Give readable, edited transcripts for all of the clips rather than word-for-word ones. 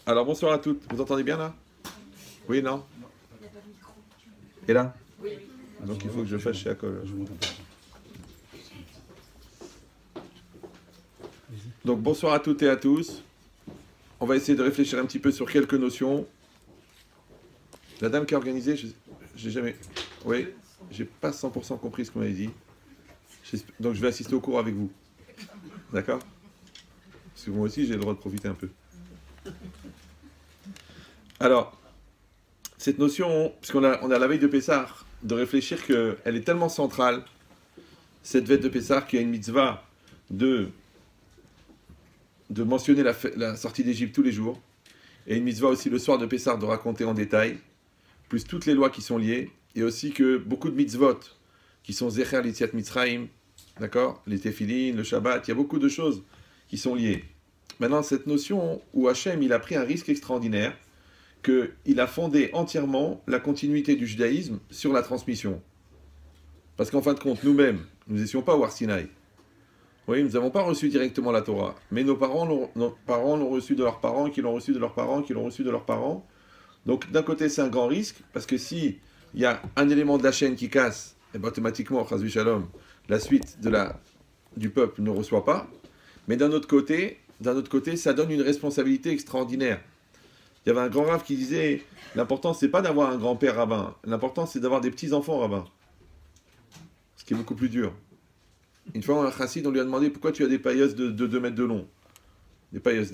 Alors bonsoir à toutes. Vous entendez bien là? Oui, non? Et là? Donc il faut que je fasse chez Akol. Donc bonsoir à toutes et à tous. On va essayer de réfléchir un petit peu sur quelques notions. La dame qui a organisé, j'ai jamais... Oui, j'ai pas 100% compris ce qu'on m'avait dit. Donc je vais assister au cours avec vous. D'accord? Parce que moi aussi j'ai le droit de profiter un peu. Alors, cette notion, puisqu'on a la veille de Pessah, de réfléchir qu'elle est tellement centrale, cette veille de Pessah, qu'il y a une mitzvah de mentionner la sortie d'Égypte tous les jours, et une mitzvah aussi le soir de Pessah de raconter en détail, plus toutes les lois qui sont liées, et aussi que beaucoup de mitzvot, qui sont Zecher, l'Itziat Mitzrayim, d'accord, les Téphilines, le Shabbat, il y a beaucoup de choses qui sont liées. Maintenant, cette notion où Hachem, il a pris un risque extraordinaire, qu'il a fondé entièrement la continuité du judaïsme sur la transmission. Parce qu'en fin de compte, nous-mêmes, nous n'étions pas au Har Sinaï. Oui, nous n'avons pas reçu directement la Torah. Mais nos parents l'ont reçu de leurs parents, qui l'ont reçu de leurs parents, qui l'ont reçu de leurs parents. Donc d'un côté, c'est un grand risque, parce que si il y a un élément de la chaîne qui casse, et automatiquement, Chazvi Shalom, la suite du peuple ne reçoit pas. Mais d'un autre côté, ça donne une responsabilité extraordinaire. Il y avait un grand rave qui disait, l'important c'est pas d'avoir un grand-père rabbin, l'important c'est d'avoir des petits-enfants rabbins. Ce qui est beaucoup plus dur. Une fois, un chassid, on lui a demandé pourquoi tu as des paillotes de 2 mètres de long. Des paillotes,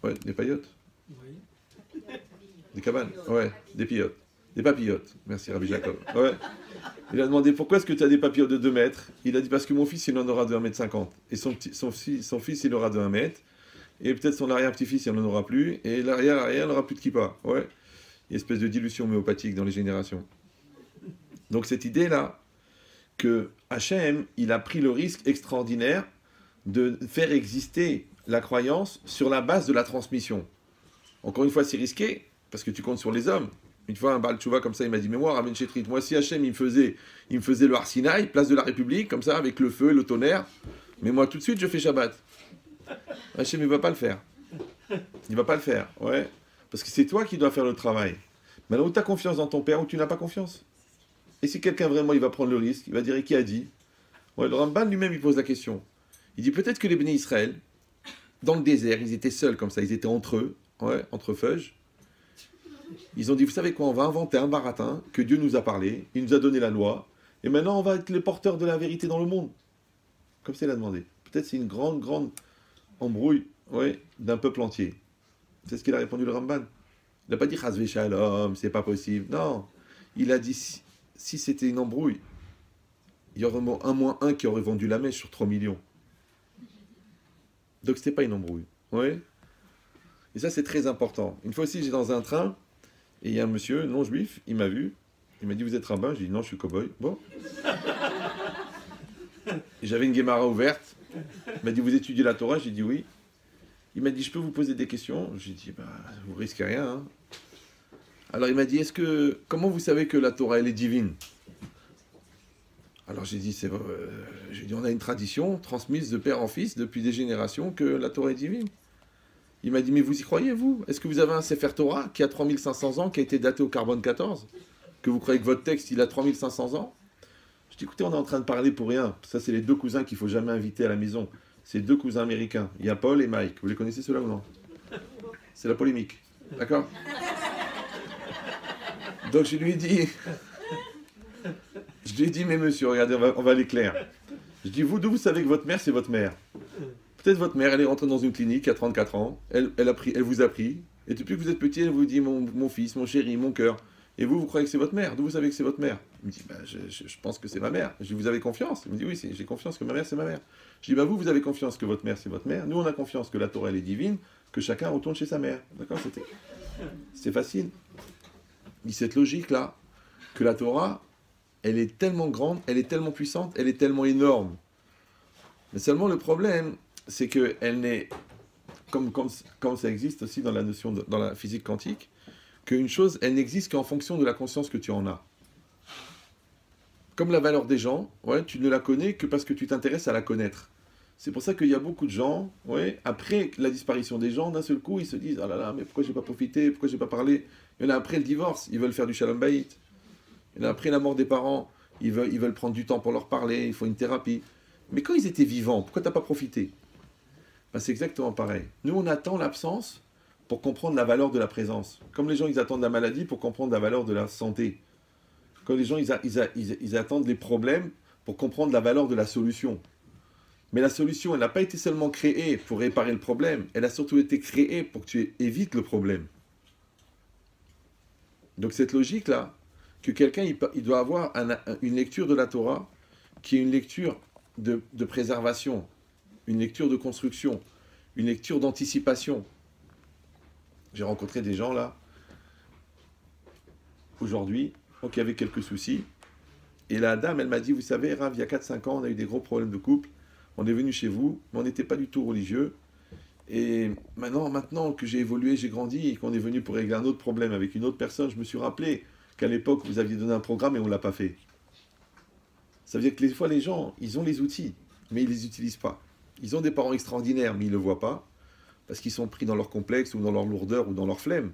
Ouais, des paillotes. Oui. Des cabanes. Ouais, des pillotes. Des papillotes. Merci Rabbi Jacob. Ouais. Il a demandé pourquoi est-ce que tu as des papillotes de 2 mètres. Il a dit parce que mon fils, il en aura de 1,50 m. Et son fils, il aura de 1 mètre. Et peut-être son arrière-petit-fils, il n'en aura plus. Et l'arrière, il n'aura plus de kippa. Ouais. Il y a une espèce de dilution homéopathique dans les générations. Donc cette idée-là, que Hachem, il a pris le risque extraordinaire de faire exister la croyance sur la base de la transmission. Encore une fois, c'est risqué, parce que tu comptes sur les hommes. Une fois, un Baal Tchouva comme ça, il m'a dit, mais moi, Rabben Chetrit, moi, si Hachem, il me faisait le Har Sinaï, place de la République, comme ça, avec le feu et le tonnerre, mais moi, tout de suite, je fais Shabbat. Hachem, il ne va pas le faire. Il ne va pas le faire, ouais. Parce que c'est toi qui dois faire le travail. Maintenant, où tu as confiance dans ton père, ou tu n'as pas confiance. Et si quelqu'un vraiment, il va prendre le risque, il va dire, qui a dit? Ouais, le Ramban lui-même, il pose la question. Il dit, peut-être que les bénis Israël, dans le désert, ils étaient seuls comme ça, ils étaient entre eux, ouais, entre feuges. Ils ont dit, vous savez quoi, on va inventer un baratin que Dieu nous a parlé, il nous a donné la loi, et maintenant on va être les porteurs de la vérité dans le monde. Comme ça, il a demandé. Peut-être c'est une grande embrouille, ouais, d'un peuple entier. C'est ce qu'il a répondu le Ramban. Il n'a pas dit, Chazvé Shalom, c'est pas possible. Non, il a dit, si c'était une embrouille, il y aurait un moins un qui aurait vendu la mèche sur 3 millions. Donc c'était pas une embrouille. Ouais. Et ça, c'est très important. Une fois aussi, j'étais dans un train, et il y a un monsieur non-juif, il m'a vu, il m'a dit, vous êtes rabbin? J'ai dit, non, je suis cow-boy. Bon. Et j'avais une Guémara ouverte. Il m'a dit, vous étudiez la Torah? J'ai dit, oui. Il m'a dit, je peux vous poser des questions? J'ai dit, bah, vous risquez rien. Hein. Alors il m'a dit, comment vous savez que la Torah, elle est divine? Alors j'ai dit, on a une tradition transmise de père en fils depuis des générations que la Torah est divine. Il m'a dit, mais vous y croyez, vous? Est-ce que vous avez un Sefer Torah qui a 3500 ans, qui a été daté au carbone 14? Que vous croyez que votre texte, il a 3500 ans? Je dis, écoutez, on est en train de parler pour rien. Ça, c'est les 2 cousins qu'il ne faut jamais inviter à la maison. C'est 2 cousins américains. Il y a Paul et Mike. Vous les connaissez, ceux-là, ou non? C'est la polémique. D'accord? Donc je lui ai dit, mais monsieur, regardez, on va aller clair. Je dis, d'où vous savez que votre mère, c'est votre mère? Peut-être votre mère, elle est rentrée dans une clinique à 34 ans, elle vous a pris, et depuis que vous êtes petit, elle vous dit, mon fils, mon chéri, mon cœur. Et vous croyez que c'est votre mère? D'où vous savez que c'est votre mère? Il me dit, bah, je pense que c'est ma mère. Je dis, vous avez confiance? Il me dit, oui, j'ai confiance que ma mère, c'est ma mère. Je dis, bah, vous avez confiance que votre mère, c'est votre mère. Nous, on a confiance que la Torah, elle est divine, que chacun retourne chez sa mère. D'accord? C'était facile. Il dit, cette logique-là, que la Torah, elle est tellement grande, elle est tellement puissante, elle est tellement énorme. Mais seulement le problème, c'est qu'elle n'est, comme ça existe aussi dans la notion, dans la physique quantique, qu'une chose, elle n'existe qu'en fonction de la conscience que tu en as. Comme la valeur des gens, ouais, tu ne la connais que parce que tu t'intéresses à la connaître. C'est pour ça qu'il y a beaucoup de gens, ouais, après la disparition des gens, d'un seul coup, ils se disent, ah là là, mais pourquoi j'ai pas profité, pourquoi j'ai pas parlé. Il y en a après le divorce, ils veulent faire du shalom bayit. Il y en a après la mort des parents, ils veulent prendre du temps pour leur parler, il faut une thérapie. Mais quand ils étaient vivants, pourquoi t'as pas profité? Ben, c'est exactement pareil. Nous, on attend l'absence pour comprendre la valeur de la présence. Comme les gens, ils attendent la maladie pour comprendre la valeur de la santé. Comme les gens, ils attendent les problèmes pour comprendre la valeur de la solution. Mais la solution, elle n'a pas été seulement créée pour réparer le problème, elle a surtout été créée pour que tu évites le problème. Donc cette logique-là, que quelqu'un il doit avoir une lecture de la Torah qui est une lecture de préservation, une lecture de construction, une lecture d'anticipation. J'ai rencontré des gens là, aujourd'hui, qui avaient quelques soucis, et la dame, elle m'a dit, vous savez, Rav, il y a 4-5 ans, on a eu des gros problèmes de couple, on est venu chez vous, mais on n'était pas du tout religieux, et maintenant que j'ai évolué, j'ai grandi, et qu'on est venu pour régler un autre problème avec une autre personne, je me suis rappelé qu'à l'époque, vous aviez donné un programme et on ne l'a pas fait. Ça veut dire que des fois, les gens, ils ont les outils, mais ils ne les utilisent pas. Ils ont des parents extraordinaires, mais ils ne le voient pas, parce qu'ils sont pris dans leur complexe, ou dans leur lourdeur, ou dans leur flemme.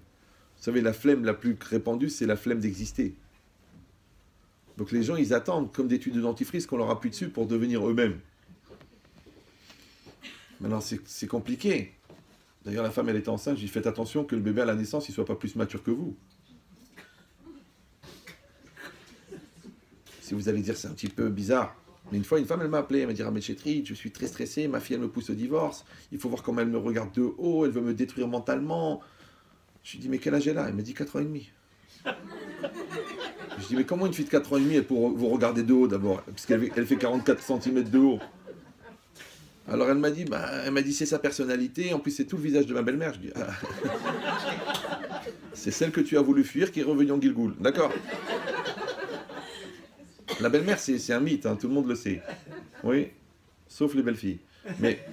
Vous savez, la flemme la plus répandue, c'est la flemme d'exister. Donc les gens, ils attendent, comme des tubes de dentifrice, qu'on leur appuie dessus pour devenir eux-mêmes. Maintenant, c'est compliqué. D'ailleurs, la femme, elle était enceinte, j'ai dit, faites attention que le bébé à la naissance, il ne soit pas plus mature que vous. Si vous allez dire, c'est un petit peu bizarre. Mais une fois, une femme, elle m'a appelé, elle m'a dit, Rav Chetrit, je suis très stressé, ma fille, elle me pousse au divorce, il faut voir comment elle me regarde de haut, elle veut me détruire mentalement. Je lui ai dit, mais quel âge elle a? Elle m'a dit 4 ans et demi. Je lui ai dit, mais comment une fille de 4 ans et demi, elle peut vous regarder de haut d'abord? Parce qu'elle fait 44 cm de haut. Alors elle m'a dit, c'est sa personnalité, en plus c'est tout le visage de ma belle-mère. Je dis, ah. C'est celle que tu as voulu fuir qui est revenue en Gilgoul. D'accord? La belle-mère, c'est un mythe, hein, tout le monde le sait. Oui, sauf les belles filles. Mais,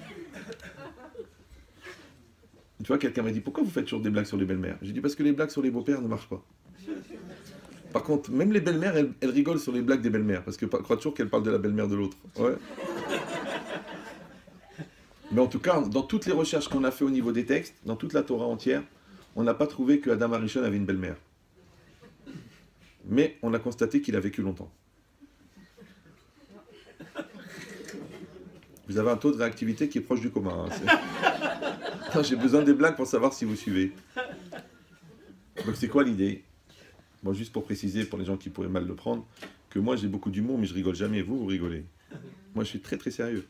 tu vois, quelqu'un m'a dit, pourquoi vous faites toujours des blagues sur les belles-mères? J'ai dit, parce que les blagues sur les beaux-pères ne marchent pas. Par contre, même les belles-mères, elles rigolent sur les blagues des belles-mères, parce qu'elles croient toujours qu'elles parlent de la belle-mère de l'autre. Ouais. Mais en tout cas, dans toutes les recherches qu'on a fait au niveau des textes, dans toute la Torah entière, on n'a pas trouvé que Adam Arishon avait une belle-mère. Mais on a constaté qu'il a vécu longtemps. Vous avez un taux de réactivité qui est proche du commun. Hein. J'ai besoin des blagues pour savoir si vous suivez. Donc c'est quoi l'idée? Bon, juste pour préciser, pour les gens qui pourraient mal le prendre, que moi j'ai beaucoup d'humour, mais je rigole jamais. Vous rigolez. Moi je suis très très sérieux.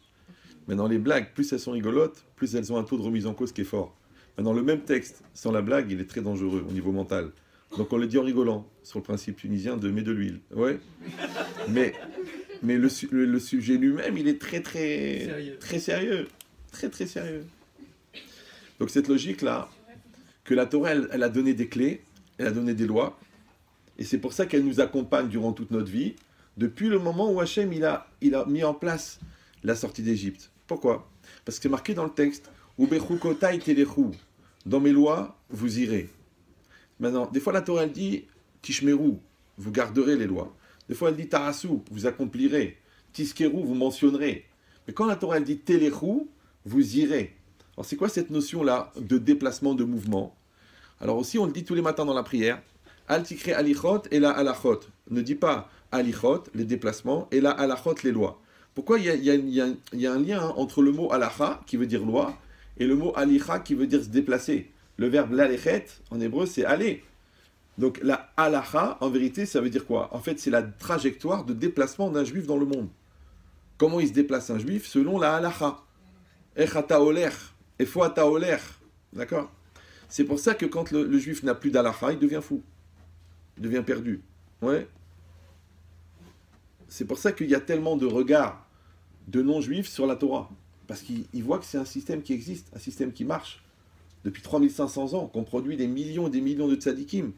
Maintenant les blagues, plus elles sont rigolotes, plus elles ont un taux de remise en cause qui est fort. Maintenant le même texte, sans la blague, il est très dangereux au niveau mental. Donc on le dit en rigolant, sur le principe tunisien de mets de l'huile. Ouais. Mais le sujet lui-même, il est très sérieux. Très très sérieux. Donc cette logique-là, que la Torah, elle a donné des clés, elle a donné des lois, et c'est pour ça qu'elle nous accompagne durant toute notre vie, depuis le moment où Hachem, il a mis en place la sortie d'Égypte. Pourquoi? Parce que c'est marqué dans le texte, « Ubechukotai telechu » dans mes lois, vous irez. Maintenant, des fois la Torah, elle dit, « Tishmeru » vous garderez les lois. Des fois, elle dit Tarasu, vous accomplirez. Tiskeru, vous mentionnerez. Mais quand la Torah, elle dit Telechu, vous irez. Alors, c'est quoi cette notion-là de déplacement, de mouvement? Alors aussi, on le dit tous les matins dans la prière. Al tikre alichot et la alachot. Ne dis pas alichot, les déplacements, et la alachot, les lois. Pourquoi il y a un lien entre le mot alacha, qui veut dire loi, et le mot alicha, qui veut dire se déplacer? Le verbe lalechet, en hébreu, c'est aller. Donc la halacha, en vérité, ça veut dire quoi? En fait, c'est la trajectoire de déplacement d'un juif dans le monde. Comment il se déplace un juif? Selon la halacha. Echata oler, efoata oler. D'accord? C'est pour ça que quand le juif n'a plus d'halacha, il devient fou. Il devient perdu. Ouais. C'est pour ça qu'il y a tellement de regards de non-juifs sur la Torah. Parce qu'ils voient que c'est un système qui existe, un système qui marche. Depuis 3500 ans, qu'on produit des millions et des millions de tzadikim.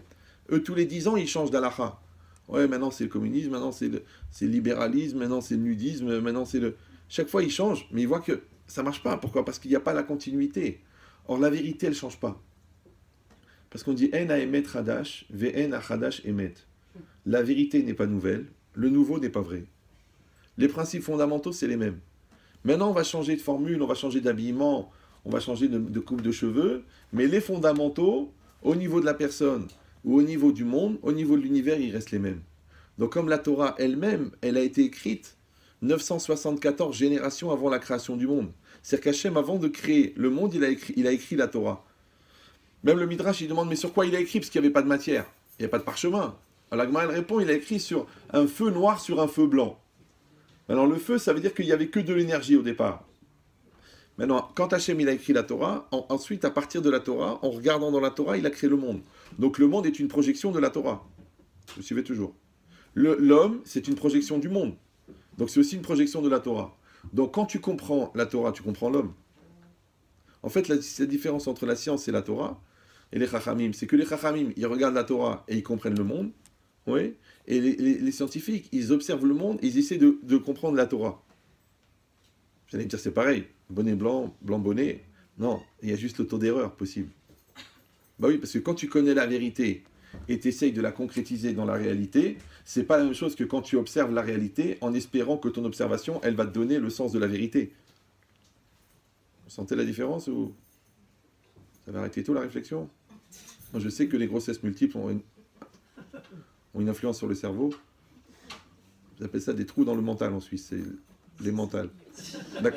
Eux, tous les 10 ans, ils changent d'halakha. Ouais, maintenant c'est le communisme, maintenant c'est le libéralisme, maintenant c'est le nudisme, maintenant c'est le... Chaque fois, ils changent, mais ils voient que ça ne marche pas. Pourquoi? Parce qu'il n'y a pas la continuité. Or, la vérité, elle ne change pas. Parce qu'on dit « En ha-emet chadash, ve'en ha-chadash emet ». La vérité n'est pas nouvelle, le nouveau n'est pas vrai. Les principes fondamentaux, c'est les mêmes. Maintenant, on va changer de formule, on va changer d'habillement, on va changer de coupe de cheveux, mais les fondamentaux, au niveau de la personne ou au niveau du monde, au niveau de l'univers, ils restent les mêmes. Donc comme la Torah elle-même, elle a été écrite 974 générations avant la création du monde. C'est-à-dire qu'Hachem, avant de créer le monde, il a écrit la Torah. Même le Midrash, il demande, mais sur quoi il a écrit? Parce qu'il n'y avait pas de matière. Il n'y a pas de parchemin. Alors la Gemara, elle répond, il a écrit sur un feu noir sur un feu blanc. Alors le feu, ça veut dire qu'il n'y avait que de l'énergie au départ. Maintenant, quand Hachem il a écrit la Torah, ensuite, à partir de la Torah, en regardant dans la Torah, il a créé le monde. Donc le monde est une projection de la Torah. Vous suivez toujours. L'homme, c'est une projection du monde. Donc c'est aussi une projection de la Torah. Donc quand tu comprends la Torah, tu comprends l'homme. En fait, la différence entre la science et la Torah, et les Chachamim, c'est que les Chachamim, ils regardent la Torah et ils comprennent le monde. Oui. Et les scientifiques, ils observent le monde et ils essaient de comprendre la Torah. Vous allez me dire, c'est pareil. Bonnet blanc, blanc bonnet. Non, il y a juste le taux d'erreur possible. Bah oui, parce que quand tu connais la vérité et tu essayes de la concrétiser dans la réalité, c'est pas la même chose que quand tu observes la réalité en espérant que ton observation, elle va te donner le sens de la vérité. Vous sentez la différence ou ça va arrêter tout la réflexion? Moi, je sais que les grossesses multiples ont une influence sur le cerveau. Vous appelez ça des trous dans le mental en Suisse, c'est les mentales.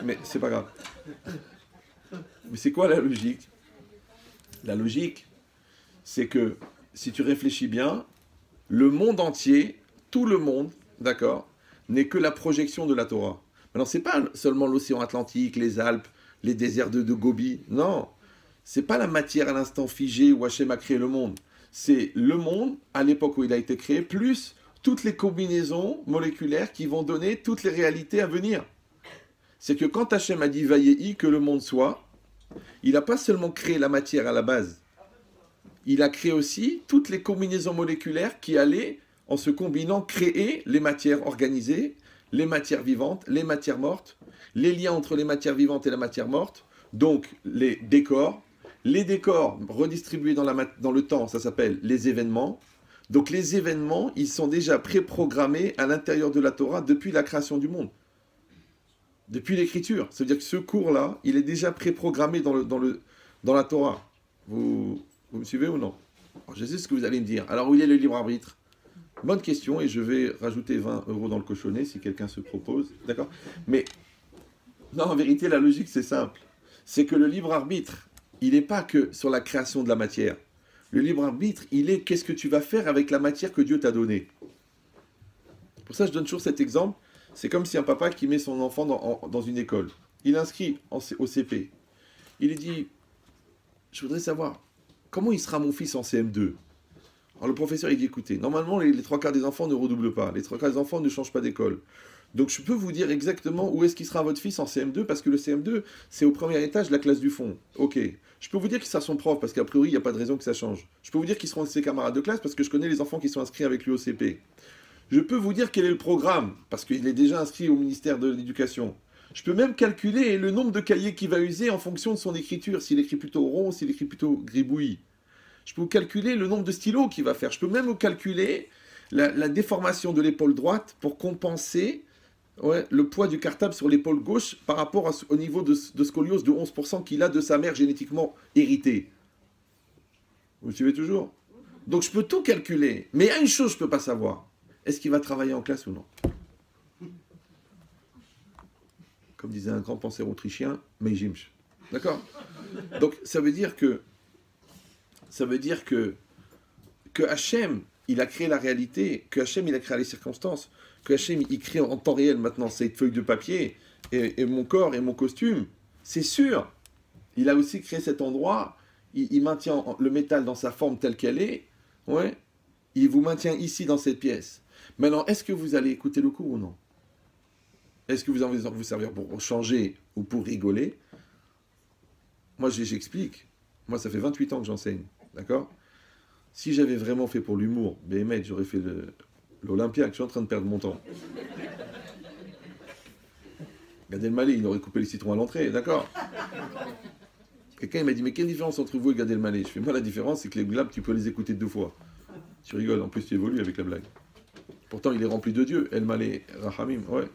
Mais c'est pas grave. Mais c'est quoi la logique? La logique, c'est que si tu réfléchis bien, le monde entier, tout le monde, d'accord, n'est que la projection de la Torah. Maintenant, c'est pas seulement l'océan Atlantique, les Alpes, les déserts de Gobi. Non, c'est pas la matière à l'instant figée où Hachem a créé le monde. C'est le monde, à l'époque où il a été créé, plus toutes les combinaisons moléculaires qui vont donner toutes les réalités à venir. C'est que quand Hachem a dit « Vayehi » que le monde soit, il n'a pas seulement créé la matière à la base. Il a créé aussi toutes les combinaisons moléculaires qui allaient, en se combinant, créer les matières organisées, les matières vivantes, les matières mortes, les liens entre les matières vivantes et la matière morte, donc les décors redistribués dans le temps, ça s'appelle les événements. Donc les événements, ils sont déjà préprogrammés à l'intérieur de la Torah depuis la création du monde. Depuis l'écriture. Ça veut dire que ce cours-là, il est déjà préprogrammé dans la Torah. Vous me suivez ou non? Alors, je sais ce que vous allez me dire. Alors, où il est le libre arbitre? Bonne question, et je vais rajouter 20 € dans le cochonnet si quelqu'un se propose. D'accord? Mais, non, en vérité, la logique, c'est simple. C'est que le libre arbitre, il n'est pas que sur la création de la matière. Le libre arbitre, il est qu'est-ce que tu vas faire avec la matière que Dieu t'a donnée. Pour ça, je donne toujours cet exemple. C'est comme si un papa qui met son enfant dans une école. Il inscrit au CP. Il lui dit, je voudrais savoir, comment il sera mon fils en CM2? Alors le professeur, il dit, écoutez, normalement, les 3/4 des enfants ne redoublent pas. Les 3/4 des enfants ne changent pas d'école. Donc je peux vous dire exactement où est-ce qu'il sera votre fils en CM2, parce que le CM2, c'est au premier étage de la classe du fond. Ok. Je peux vous dire qu'il sera son prof, parce qu'a priori, il n'y a pas de raison que ça change. Je peux vous dire qu'ils seront ses camarades de classe, parce que je connais les enfants qui sont inscrits avec lui au CP. Je peux vous dire quel est le programme, parce qu'il est déjà inscrit au ministère de l'Éducation. Je peux même calculer le nombre de cahiers qu'il va user en fonction de son écriture, s'il écrit plutôt rond, s'il écrit plutôt gribouillis. Je peux vous calculer le nombre de stylos qu'il va faire. Je peux même vous calculer la déformation de l'épaule droite pour compenser le poids du cartable sur l'épaule gauche par rapport au niveau de scoliose de 11% qu'il a de sa mère génétiquement héritée. Vous me suivez toujours? Donc je peux tout calculer, mais il y a une chose que je ne peux pas savoir. Est-ce qu'il va travailler en classe ou non? Comme disait un grand penseur autrichien, Meijimsch. D'accord? Donc ça veut dire que Hachem, il a créé la réalité, que Hachem, il a créé les circonstances, que Hachem, il crée en temps réel maintenant cette feuille de papier et mon corps et mon costume. C'est sûr. Il a aussi créé cet endroit, il maintient le métal dans sa forme telle qu'elle est. Ouais. Il vous maintient ici dans cette pièce. Maintenant, est-ce que vous allez écouter le cours ou non? Est-ce que vous allez vous servir pour changer ou pour rigoler? Moi, j'explique. Moi, ça fait 28 ans que j'enseigne. D'accord? Si j'avais vraiment fait pour l'humour, Béhémet, j'aurais fait l'Olympia, que je suis en train de perdre mon temps. Gad Elmaleh, il aurait coupé les citrons à l'entrée, d'accord? Quelqu'un m'a dit, mais quelle différence entre vous et Gad Elmaleh? Je fais, moi, la différence, c'est que les blagues, tu peux les écouter 2 fois. Tu rigoles, en plus, tu évolues avec la blague. Pourtant, il est rempli de Dieu, Elmaleh, Rahamim, ouais.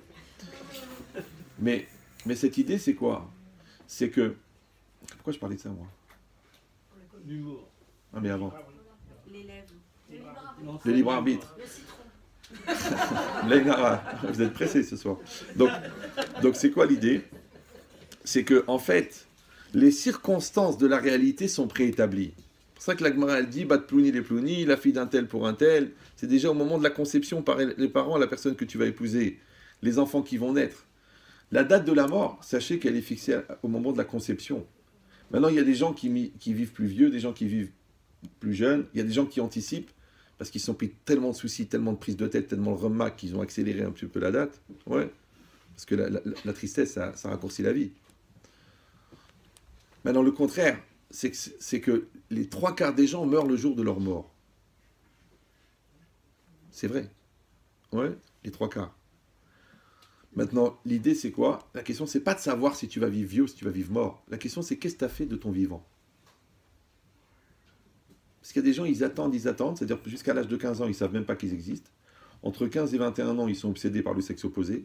Mais Mais cette idée, c'est quoi? C'est que... Pourquoi je parlais de ça, moi? L'humour. Ah, mais avant. L'élève. Le libre arbitre. Le citron. Lainara, vous êtes pressés ce soir. Donc c'est quoi l'idée? C'est que, en fait, les circonstances de la réalité sont préétablies. C'est pour ça que la Gemara, elle dit, bat plouni les plouni, la fille d'un tel pour un tel. C'est déjà au moment de la conception par les parents, la personne que tu vas épouser, les enfants qui vont naître. La date de la mort, sachez qu'elle est fixée au moment de la conception. Maintenant, il y a des gens qui vivent plus vieux, des gens qui vivent plus jeunes, il y a des gens qui anticipent, parce qu'ils sont pris tellement de soucis, tellement de prises de tête, tellement de remarques qu'ils ont accéléré un petit peu la date. Ouais. Parce que la tristesse, ça raccourcit la vie. Maintenant, le contraire, c'est que les 3/4 des gens meurent le jour de leur mort. C'est vrai. Ouais, les 3/4. Maintenant, l'idée, c'est quoi? La question, c'est pas de savoir si tu vas vivre vieux ou si tu vas vivre mort. La question, c'est qu'est-ce que tu as fait de ton vivant? Parce qu'il y a des gens, ils attendent, c'est-à-dire que jusqu'à l'âge de 15 ans, ils ne savent même pas qu'ils existent. Entre 15 et 21 ans, ils sont obsédés par le sexe opposé.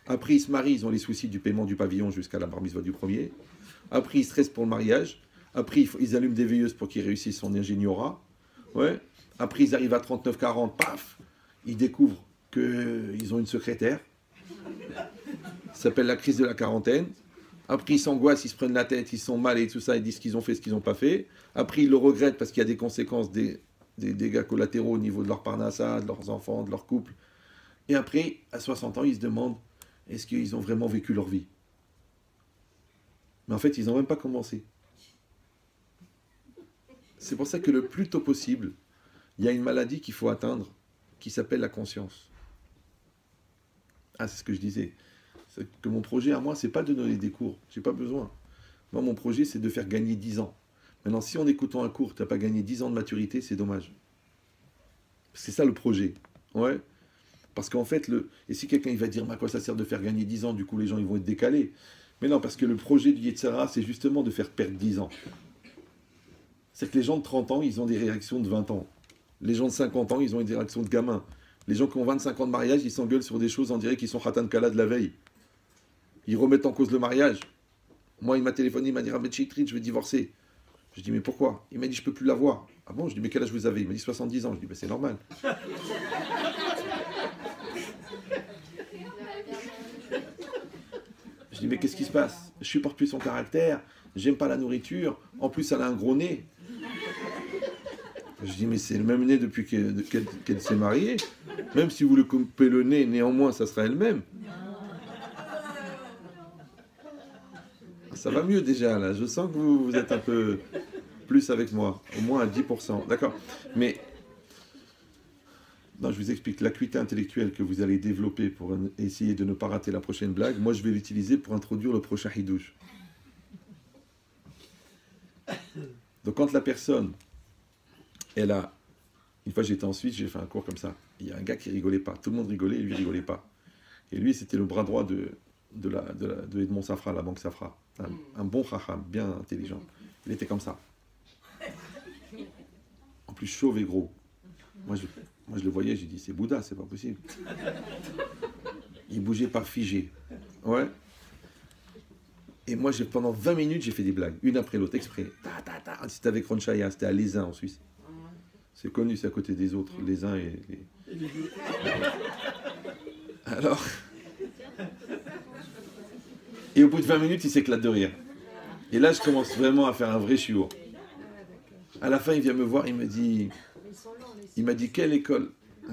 Après, ils se marient, ils ont les soucis du paiement du pavillon jusqu'à la bar mitzvah du premier. Après, ils stressent pour le mariage. Après, ils allument des veilleuses pour qu'ils réussissent son ingénieura. Ouais. Après, ils arrivent à 39-40, paf, ils découvrent qu'ils ont une secrétaire. Ça s'appelle la crise de la quarantaine. Après, ils s'angoissent, ils se prennent la tête, ils sont mal et tout ça, ils disent ce qu'ils ont fait, ce qu'ils n'ont pas fait. Après, ils le regrettent parce qu'il y a des conséquences, des dégâts collatéraux au niveau de leur parnassa, de leurs enfants, de leur couple. Et après, à 60 ans, ils se demandent, est-ce qu'ils ont vraiment vécu leur vie? Mais en fait, ils n'ont même pas commencé. C'est pour ça que le plus tôt possible, il y a une maladie qu'il faut atteindre, qui s'appelle la conscience. Ah, c'est ce que je disais. C'est que mon projet à moi, c'est pas de donner des cours. J'ai pas besoin. Moi, mon projet, c'est de faire gagner 10 ans. Maintenant, si en écoutant un cours, tu n'as pas gagné 10 ans de maturité, c'est dommage. C'est ça le projet. Ouais. Parce qu'en fait, et si quelqu'un il va dire, mais à quoi ça sert de faire gagner 10 ans, du coup les gens ils vont être décalés. Mais non, parce que le projet du Yetzirah, c'est justement de faire perdre 10 ans. C'est que les gens de 30 ans, ils ont des réactions de 20 ans. Les gens de 50 ans, ils ont des réactions de gamins. Les gens qui ont 25 ans de mariage, ils s'engueulent sur des choses, on dirait qu'ils sont Khatan Kala de la veille. Ils remettent en cause le mariage. Moi, il m'a téléphoné, il m'a dit, Rabbi Chitrit, je vais divorcer. Je dis, mais pourquoi? Il m'a dit, je peux plus la voir. Ah bon? Je dis, mais quel âge vous avez? Il m'a dit 70 ans. Je dis, ben c'est normal. Je dis, mais qu'est-ce qui se passe? Je supporte plus son caractère, j'aime pas la nourriture, en plus elle a un gros nez. Je dis, mais c'est le même nez depuis qu'elle s'est mariée. Même si vous le coupez le nez, néanmoins, ça sera elle-même. Ça va mieux déjà, là. Je sens que vous êtes un peu plus avec moi. Au moins à 10%. D'accord. Mais, non, je vous explique. L'acuité intellectuelle que vous allez développer pour essayer de ne pas rater la prochaine blague, moi, je vais l'utiliser pour introduire le prochain hidouche. Donc, quand la personne, elle a... Une fois, j'étais en Suisse, j'ai fait un cours comme ça. Il y a un gars qui rigolait pas. Tout le monde rigolait, et lui rigolait pas. Et lui, c'était le bras droit de Edmond Safra, la banque Safra. Un bon chacham, bien intelligent. Il était comme ça. En plus chauve et gros. Moi je le voyais, j'ai dit, c'est Bouddha, c'est pas possible. Il bougeait pas figé. Ouais. Et moi, pendant 20 minutes, j'ai fait des blagues, une après l'autre, exprès. C'était avec Ron Chaya, c'était à Lézin en Suisse. C'est connu, c'est à côté des autres, les uns et les... Alors... Et au bout de 20 minutes, il s'éclate de rire. Et là, je commence vraiment à faire un vrai chiour. À la fin, il vient me voir, il m'a dit, quelle école?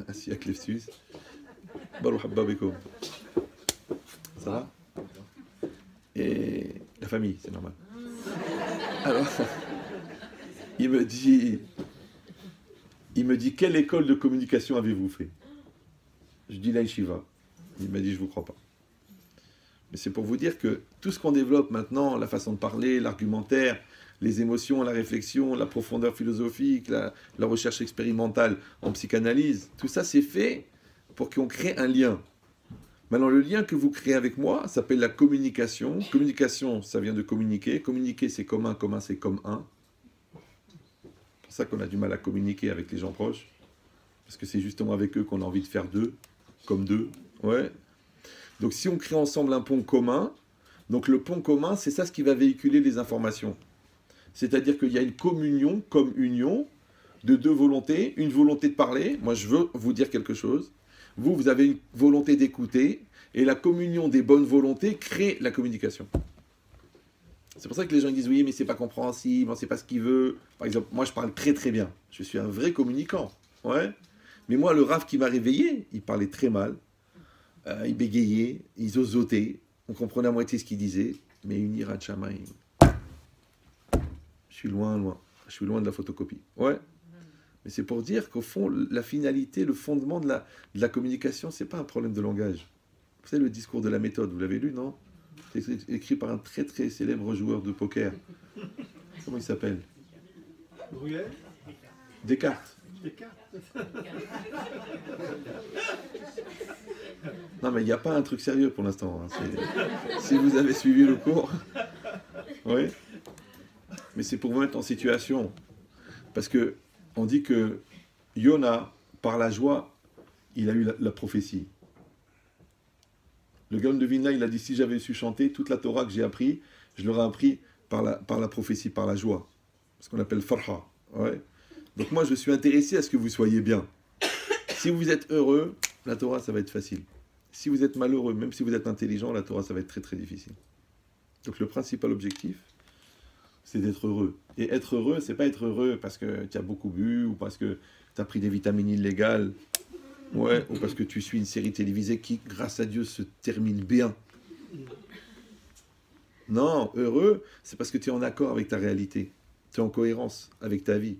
Assis à Clef Suisse. Baruch Habba Bekom. Ça va? Et la famille, c'est normal. Alors, il me dit, quelle école de communication avez-vous fait? Je dis la yeshiva. Il m'a dit, je vous crois pas. Mais c'est pour vous dire que tout ce qu'on développe maintenant, la façon de parler, l'argumentaire, les émotions, la réflexion, la profondeur philosophique, la recherche expérimentale en psychanalyse, tout ça c'est fait pour qu'on crée un lien. Maintenant, le lien que vous créez avec moi s'appelle la communication. Communication, ça vient de communiquer. Communiquer, c'est commun, commun, c'est comme un. C'est pour ça qu'on a du mal à communiquer avec les gens proches. Parce que c'est justement avec eux qu'on a envie de faire deux, comme deux. Ouais. Donc si on crée ensemble un pont commun, Donc le pont commun, c'est ça ce qui va véhiculer les informations. C'est-à-dire qu'il y a une communion comme union de deux volontés, une volonté de parler, moi je veux vous dire quelque chose, vous avez une volonté d'écouter, et la communion des bonnes volontés crée la communication. C'est pour ça que les gens disent oui mais c'est pas compréhensible, on sait pas ce qu'il veut. Par exemple, moi je parle très très bien, je suis un vrai communicant, ouais. Mais moi le Rav qui m'a réveillé, il parlait très mal, il bégayait, il zozotait, on comprenait à moitié ce qu'il disait, mais une ira de Shamaïm. Je suis loin, je suis loin de la photocopie, ouais. Mais c'est pour dire qu'au fond, la finalité, le fondement de la communication, c'est pas un problème de langage. Vous savez, le discours de la méthode, vous l'avez lu, non? C'est écrit par un très très célèbre joueur de poker. Comment il s'appelle? Bruel. Descartes. Non, mais il n'y a pas un truc sérieux pour l'instant. Hein. Si vous avez suivi le cours. Oui. Mais c'est pour vous mettre en situation. Parce que on dit que Yona, par la joie, il a eu la prophétie. Le Gaon de Vilna, il a dit, si j'avais su chanter, toute la Torah que j'ai appris, je l'aurais appris par la prophétie, par la joie. Ce qu'on appelle farha. Ouais. Donc moi, je suis intéressé à ce que vous soyez bien. Si vous êtes heureux, la Torah, ça va être facile. Si vous êtes malheureux, même si vous êtes intelligent, la Torah, ça va être très très difficile. Donc le principal objectif, c'est d'être heureux. Et être heureux, c'est pas être heureux parce que tu as beaucoup bu, ou parce que tu as pris des vitamines illégales, ouais, ou parce que tu suis une série télévisée qui, grâce à Dieu, se termine bien. Non, heureux, c'est parce que tu es en accord avec ta réalité. Tu es en cohérence avec ta vie.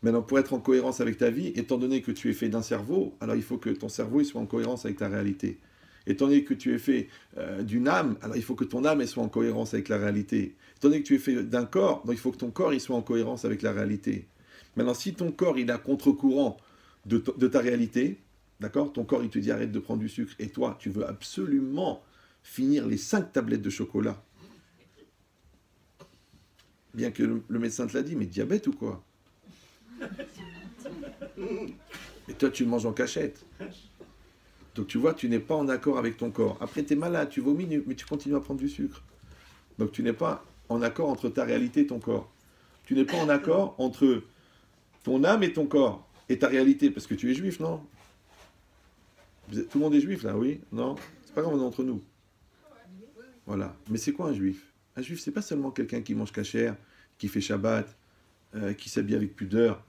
Maintenant, pour être en cohérence avec ta vie, étant donné que tu es fait d'un cerveau, alors il faut que ton cerveau il soit en cohérence avec ta réalité. Étant donné que tu es fait d'une âme, alors il faut que ton âme elle soit en cohérence avec la réalité. Étant donné que tu es fait d'un corps, donc il faut que ton corps il soit en cohérence avec la réalité. Maintenant, si ton corps il est à contre-courant de ta réalité, d'accord, ton corps il te dit arrête de prendre du sucre, et toi tu veux absolument finir les 5 tablettes de chocolat. Bien que le médecin te l'a dit, mais diabète ou quoi? Et toi tu le manges en cachette. Donc tu vois, tu n'es pas en accord avec ton corps. Après tu es malade, tu vomis, mais tu continues à prendre du sucre. Donc tu n'es pas en accord entre ta réalité et ton corps. Tu n'es pas en accord entre ton âme et ton corps. Et ta réalité, parce que tu es juif, non? Tout le monde est juif là, oui? Non? C'est pas grave, on est entre nous. Voilà. Mais c'est quoi un juif? Un juif, c'est pas seulement quelqu'un qui mange kasher, qui fait Shabbat, qui s'habille avec pudeur,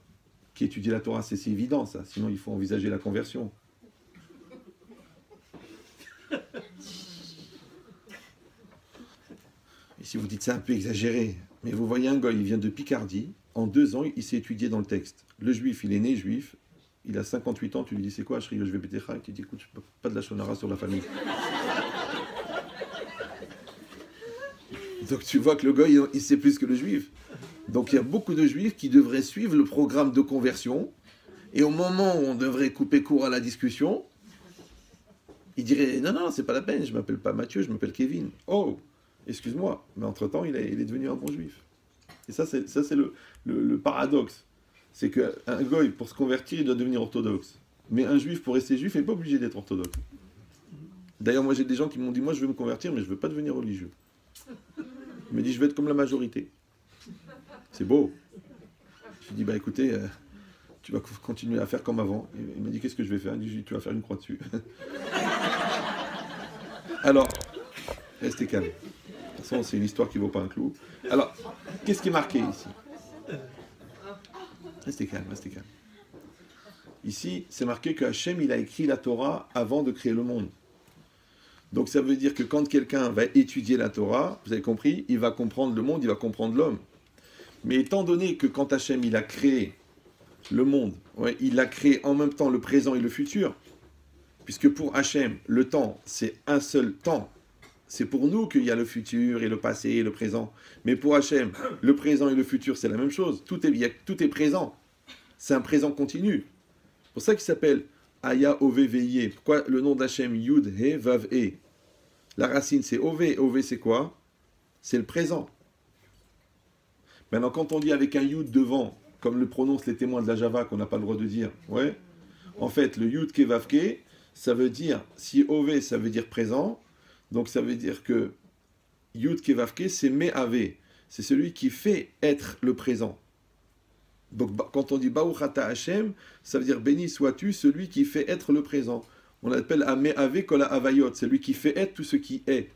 qui étudie la Torah, c'est évident ça. Sinon, il faut envisager la conversion. Et si vous dites c'est un peu exagéré, mais vous voyez un gars, il vient de Picardie, en 2 ans, il s'est étudié dans le texte. Le juif, il est né juif, il a 58 ans, tu lui dis c'est quoi, je vais péter, et tu dis écoute, je peux pas de la shonara sur la famille. Donc tu vois que le gars, il sait plus que le juif. Donc il y a beaucoup de juifs qui devraient suivre le programme de conversion, et au moment où on devrait couper court à la discussion, il dirait non, c'est pas la peine, je m'appelle pas Mathieu, je m'appelle Kevin. Oh, excuse-moi, mais entre-temps, il est devenu un bon juif. Et ça, c'est le paradoxe. C'est qu'un goy, pour se convertir, il doit devenir orthodoxe. Mais un juif, pour rester juif, il n'est pas obligé d'être orthodoxe. D'ailleurs, moi, j'ai des gens qui m'ont dit, moi, je veux me convertir, mais je ne veux pas devenir religieux. Il me dit, je veux être comme la majorité. C'est beau. Je lui dis, bah écoutez, tu vas continuer à faire comme avant. Il m'a dit, qu'est-ce que je vais faire? Il dit, tu vas faire une croix dessus. Alors, restez calme. De toute façon, c'est une histoire qui ne vaut pas un clou. Alors, qu'est-ce qui est marqué ici? Restez calme, restez calme. Ici, c'est marqué que Hachem, il a écrit la Torah avant de créer le monde. Donc ça veut dire que quand quelqu'un va étudier la Torah, vous avez compris, il va comprendre le monde, il va comprendre l'homme. Mais étant donné que quand Hachem, il a créé le monde, ouais, il a créé en même temps le présent et le futur, puisque pour Hachem, le temps, c'est un seul temps. C'est pour nous qu'il y a le futur et le passé et le présent. Mais pour Hachem, le présent et le futur, c'est la même chose. Tout est présent. C'est un présent continu. C'est pour ça qu'il s'appelle Aya Ove Veye. Pourquoi le nom d'Hachem Yud He Vav E? La racine, c'est Ove. Ove, c'est quoi? C'est le présent. Maintenant, quand on dit avec un Yud devant, comme le prononcent les témoins de la Java, qu'on n'a pas le droit de dire, ouais, en fait, le Yud Ke Vav Ke, ça veut dire, si Ove, ça veut dire présent, Donc ça veut dire que Yud Kevavke, c'est Me'ave. C'est celui qui fait être le présent. Donc quand on dit Baruch Ata Hashem, ça veut dire béni sois-tu, celui qui fait être le présent. On l'appelle Me'ave Kol Havayot, c'est lui qui fait être tout ce qui est.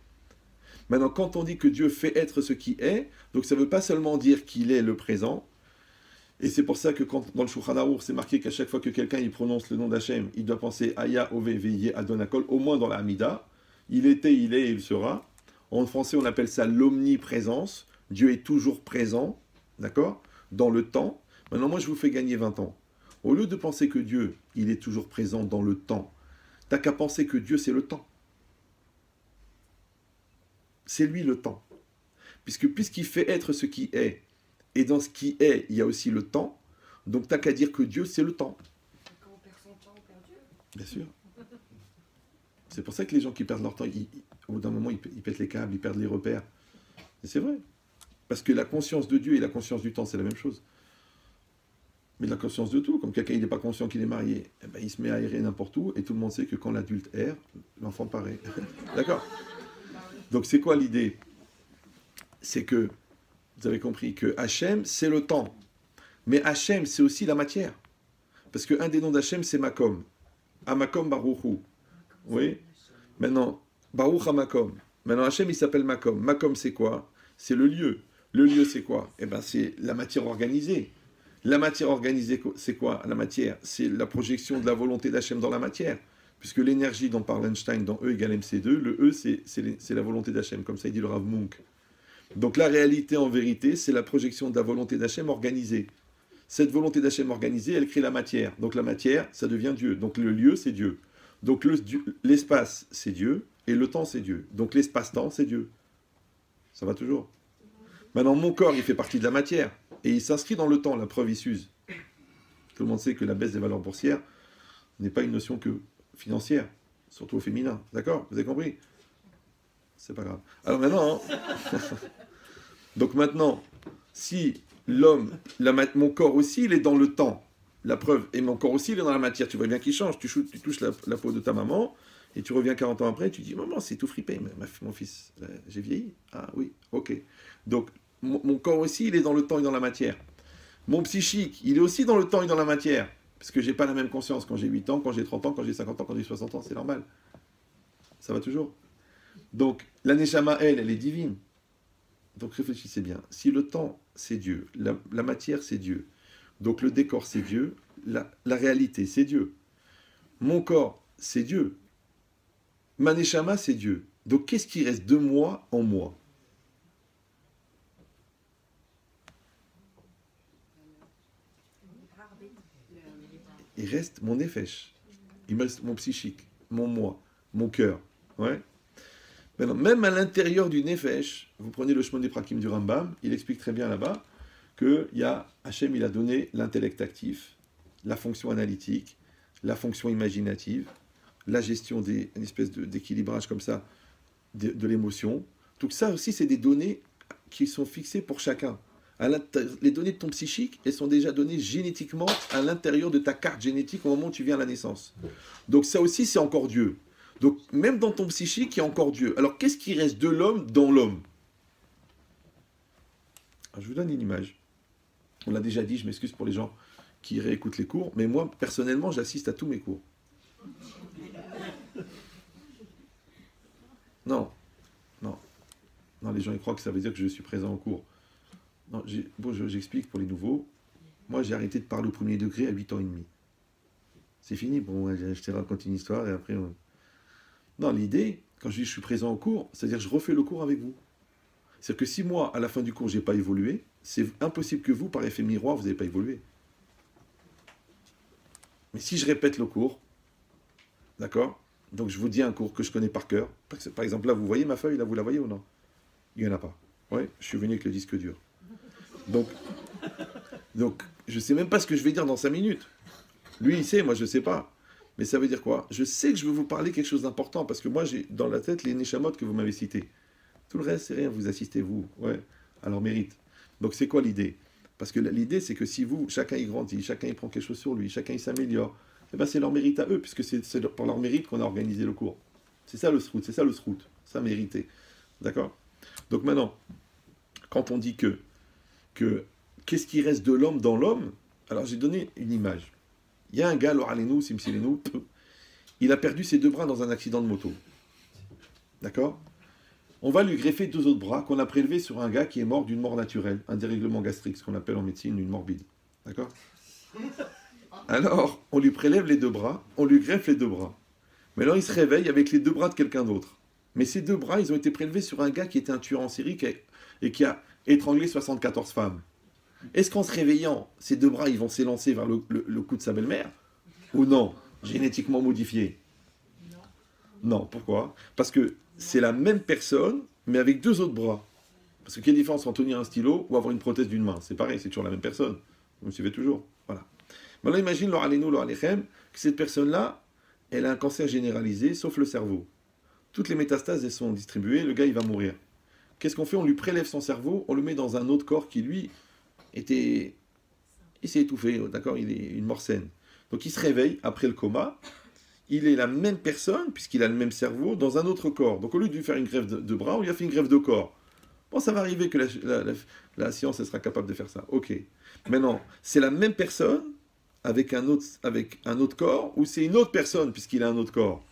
Maintenant, quand on dit que Dieu fait être ce qui est, donc ça ne veut pas seulement dire qu'il est le présent. Et c'est pour ça que quand, dans le Shulchan Aruch, c'est marqué qu'à chaque fois que quelqu'un il prononce le nom d'Hachem, il doit penser Aya Ove Veye Adonakol, au moins dans la Hamida. Il était, il est et il sera. En français, on appelle ça l'omniprésence. Dieu est toujours présent, d'accord, dans le temps. Maintenant, moi, je vous fais gagner 20 ans. Au lieu de penser que Dieu, il est toujours présent dans le temps, t'as qu'à penser que Dieu, c'est le temps. C'est lui le temps. Puisqu'il fait être ce qui est, et dans ce qui est, il y a aussi le temps, donc t'as qu'à dire que Dieu, c'est le temps. Quand on perd son temps, on perd Dieu. Bien sûr. C'est pour ça que les gens qui perdent leur temps, au bout d'un moment, ils pètent les câbles, ils perdent les repères. Et c'est vrai. Parce que la conscience de Dieu et la conscience du temps, c'est la même chose. Mais la conscience de tout, comme quelqu'un il n'est pas conscient qu'il est marié, eh ben, il se met à errer n'importe où, et tout le monde sait que quand l'adulte erre, l'enfant paraît. D'accord? Donc c'est quoi l'idée? C'est que, vous avez compris, que Hachem, c'est le temps. Mais Hachem, c'est aussi la matière. Parce qu'un des noms d'Hachem, c'est Makom. Amakom Baruchu. Oui? Maintenant, Baruch Hamakom. Maintenant, Hachem, il s'appelle Makom. Makom, c'est quoi? C'est le lieu. Le lieu, c'est quoi? Eh bien, c'est la matière organisée. La matière organisée, c'est quoi? La matière, c'est la projection de la volonté d'Hachem dans la matière. Puisque l'énergie dont parle Einstein dans E égale MC2, le E, c'est la volonté d'Hachem, comme ça il dit le Rav Munk. Donc la réalité, en vérité, c'est la projection de la volonté d'Hachem organisée. Cette volonté d'Hachem organisée, elle crée la matière. Donc la matière, ça devient Dieu. Donc le lieu, c'est Dieu. Donc l'espace, c'est Dieu, et le temps, c'est Dieu. Donc l'espace-temps, c'est Dieu. Ça va toujours? Maintenant, mon corps, il fait partie de la matière, et il s'inscrit dans le temps, la preuve, il s'use. Tout le monde sait que la baisse des valeurs boursières n'est pas une notion que financière, surtout au féminin. D'accord? Vous avez compris? C'est pas grave. Alors maintenant, donc maintenant, si l'homme, mon corps aussi, il est dans le temps. La preuve, et mon corps aussi, il est dans la matière. Tu vois bien qu'il change. Tu touches la peau de ta maman, et tu reviens 40 ans après, tu dis, maman, c'est tout fripé. Mais mon fils, j'ai vieilli. Ah oui, ok. Donc, mon corps aussi, il est dans le temps et dans la matière. Mon psychique, il est aussi dans le temps et dans la matière. Parce que j'ai pas la même conscience quand j'ai 8 ans, quand j'ai 30 ans, quand j'ai 50 ans, quand j'ai 60 ans, c'est normal. Ça va toujours. Donc, la Neshama, elle est divine. Donc réfléchissez bien. Si le temps, c'est Dieu, la matière, c'est Dieu, donc le décor, c'est Dieu, la réalité, c'est Dieu. Mon corps, c'est Dieu. Ma Neshama, c'est Dieu. Donc qu'est-ce qui reste de moi en moi? Il reste mon nefesh, il me reste mon psychique, mon moi, mon cœur. Ouais. Maintenant, même à l'intérieur du nefesh, vous prenez le Shmon Prakim du Rambam, il explique très bien là-bas que Hachem, il a donné l'intellect actif, la fonction analytique, la fonction imaginative, la gestion une espèce d'équilibrage comme ça de l'émotion. Tout ça aussi, c'est des données qui sont fixées pour chacun. Les données de ton psychique, elles sont déjà données génétiquement à l'intérieur de ta carte génétique au moment où tu viens à la naissance. Donc ça aussi, c'est encore Dieu. Donc même dans ton psychique, il y a encore Dieu. Alors qu'est-ce qui reste de l'homme dans l'homme? Je vous donne une image. On l'a déjà dit, je m'excuse pour les gens qui réécoutent les cours, mais moi, personnellement, j'assiste à tous mes cours. Non, les gens ils croient que ça veut dire que je suis présent au cours. Non, j'explique pour les nouveaux. Moi, j'ai arrêté de parler au premier degré à 8 ans et demi. C'est fini. Bon, je te raconte une histoire et après... Non, l'idée, quand je dis je suis présent au cours, c'est-à-dire que je refais le cours avec vous. C'est-à-dire que si moi, à la fin du cours, je n'ai pas évolué, c'est impossible que vous, par effet miroir, vous n'avez pas évolué. Mais si je répète le cours, d'accord? Donc je vous dis un cours que je connais par cœur. Par exemple, là, vous voyez ma feuille, là, vous la voyez ou non? Il n'y en a pas. Oui, je suis venu avec le disque dur. Donc, je ne sais même pas ce que je vais dire dans 5 minutes. Lui, il sait, moi, je ne sais pas. Mais ça veut dire quoi? Je sais que je veux vous parler quelque chose d'important, parce que moi, j'ai dans la tête les Neshamot que vous m'avez cités. Tout le reste, c'est rien, vous assistez, vous. Ouais, à leur mérite. Donc, c'est quoi l'idée? Parce que l'idée, c'est que si vous, chacun y grandit, chacun y prend quelque chose sur lui, chacun y s'améliore, eh ben, c'est leur mérite à eux, puisque c'est pour leur mérite qu'on a organisé le cours. C'est ça le srout, c'est ça le srout. Ça méritait. D'accord? Donc maintenant, quand on dit qu'est-ce qui reste de l'homme dans l'homme, alors j'ai donné une image. Il y a un gars, Loralenu, Simsilenu, il a perdu ses deux bras dans un accident de moto. D'accord? On va lui greffer deux autres bras qu'on a prélevés sur un gars qui est mort d'une mort naturelle, un dérèglement gastrique, ce qu'on appelle en médecine une morbide. D'accord? Alors, on lui prélève les deux bras, on lui greffe les deux bras. Mais alors, il se réveille avec les deux bras de quelqu'un d'autre. Mais ces deux bras, ils ont été prélevés sur un gars qui était un tueur en série et qui a étranglé 74 femmes. Est-ce qu'en se réveillant, ces deux bras, ils vont s'élancer vers le cou de sa belle-mère? Ou non? Génétiquement modifié? Non. Pourquoi? Parce que c'est la même personne, mais avec deux autres bras. Parce que quelle différence entre tenir un stylo ou avoir une prothèse d'une main? C'est pareil, c'est toujours la même personne. Vous me suivez toujours? Voilà. Maintenant, imagine, l'Oralenu, l'Oralechem, que cette personne-là, elle a un cancer généralisé, sauf le cerveau. Toutes les métastases, elles sont distribuées, le gars, il va mourir. Qu'est-ce qu'on fait? On lui prélève son cerveau, on le met dans un autre corps qui, lui, il s'est étouffé, d'accord? Il est une mort saine. Donc il se réveille après le coma, il est la même personne, puisqu'il a le même cerveau, dans un autre corps. Donc au lieu de lui faire une greffe de bras, on lui a fait une greffe de corps. Bon, ça va arriver que la science, elle sera capable de faire ça. Ok. Maintenant, c'est la même personne avec un autre corps, ou c'est une autre personne, puisqu'il a un autre corps?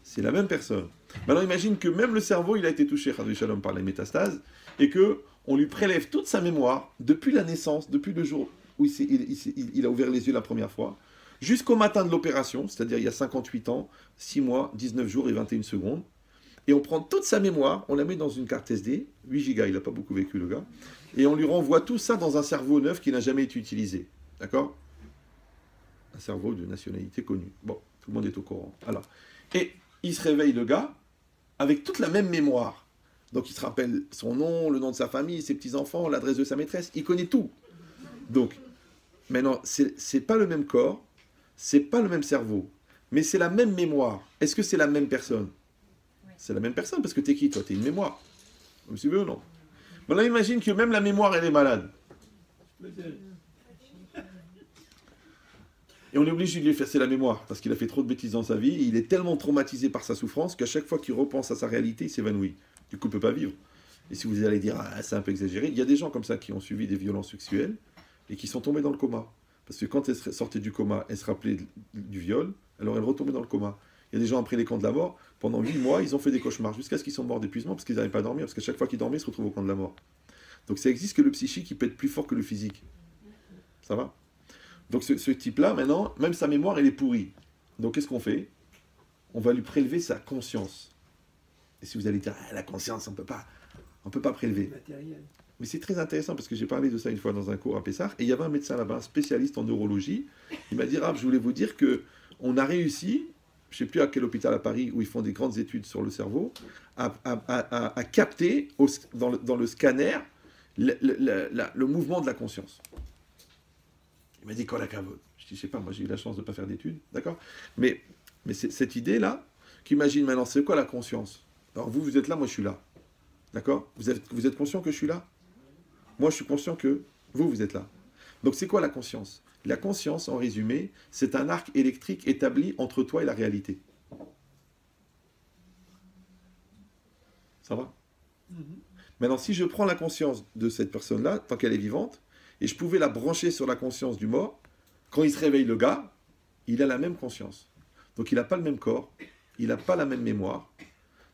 C'est la même personne. Maintenant, imagine que même le cerveau, il a été touché, Chadou Shalom, par les métastases, et que on lui prélève toute sa mémoire, depuis la naissance, depuis le jour où il a ouvert les yeux la première fois, jusqu'au matin de l'opération, c'est-à-dire il y a 58 ans, 6 mois, 19 jours et 21 secondes, et on prend toute sa mémoire, on la met dans une carte SD, 8 gigas, il n'a pas beaucoup vécu le gars, et on lui renvoie tout ça dans un cerveau neuf qui n'a jamais été utilisé. D'accord? Un cerveau de nationalité connue. Bon, tout le monde est au courant. Alors, et il se réveille, le gars, avec toute la même mémoire. Donc il se rappelle son nom, le nom de sa famille, ses petits-enfants, l'adresse de sa maîtresse, il connaît tout. Donc, maintenant, c'est pas le même corps, c'est pas le même cerveau, mais c'est la même mémoire. Est-ce que c'est la même personne? C'est la même personne, parce que t'es qui, toi? T'es une mémoire. Vous me suivez ou non? Maintenant, imagine que même la mémoire, elle est malade. Et on est obligé de lui effacer la mémoire, parce qu'il a fait trop de bêtises dans sa vie, et il est tellement traumatisé par sa souffrance qu'à chaque fois qu'il repense à sa réalité, il s'évanouit. Du coup, il ne peut pas vivre. Et si vous allez dire, ah, c'est un peu exagéré, il y a des gens comme ça qui ont subi des violences sexuelles, et qui sont tombés dans le coma. Parce que quand elles sortaient du coma, elles se rappelaient du viol, alors elles retombaient dans le coma. Il y a des gens après les camps de la mort, pendant 8 mois, ils ont fait des cauchemars, jusqu'à ce qu'ils sont morts d'épuisement, parce qu'ils n'arrivaient pas à dormir, parce qu'à chaque fois qu'ils dormaient, ils se retrouvent au camp de la mort. Donc ça existe que le psychique, il peut être plus fort que le physique. Ça va? Donc ce type-là, maintenant, même sa mémoire, elle est pourrie. Donc qu'est-ce qu'on fait? On va lui prélever sa conscience. Et si vous allez dire, ah, la conscience, on ne peut pas prélever. Matériel. Mais c'est très intéressant, parce que j'ai parlé de ça une fois dans un cours à Pessah, et il y avait un médecin là-bas, un spécialiste en neurologie. Il m'a dit, Rav, je voulais vous dire qu'on a réussi, je ne sais plus à quel hôpital à Paris, où ils font des grandes études sur le cerveau, à capter dans le scanner le mouvement de la conscience. Il m'a dit, quoi la cavote? Je dis, je sais pas, moi j'ai eu la chance de ne pas faire d'études, d'accord? Mais c'est cette idée-là, qu'imagine maintenant, c'est quoi la conscience? Alors vous êtes là, moi je suis là. D'accord? Vous êtes conscient que je suis là? Moi je suis conscient que vous êtes là. Donc c'est quoi la conscience? La conscience, en résumé, c'est un arc électrique établi entre toi et la réalité. Ça va? Maintenant, si je prends la conscience de cette personne-là, tant qu'elle est vivante, et je pouvais la brancher sur la conscience du mort, quand il se réveille, le gars, il a la même conscience. Donc il n'a pas le même corps, il n'a pas la même mémoire,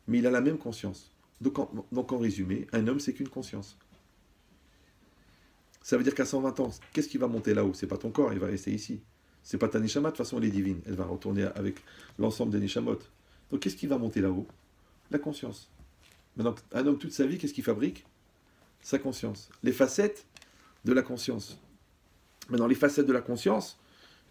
mais il a la même conscience. Donc en résumé, un homme, c'est qu'une conscience. Ça veut dire qu'à 120 ans, qu'est-ce qui va monter là-haut? C'est pas ton corps, il va rester ici. C'est pas ta neshama, de toute façon elle est divine. Elle va retourner avec l'ensemble des neshamot. Donc qu'est-ce qui va monter là-haut? La conscience. Maintenant, un homme, toute sa vie, qu'est-ce qu'il fabrique? Sa conscience. Les facettes de la conscience. Maintenant, les facettes de la conscience,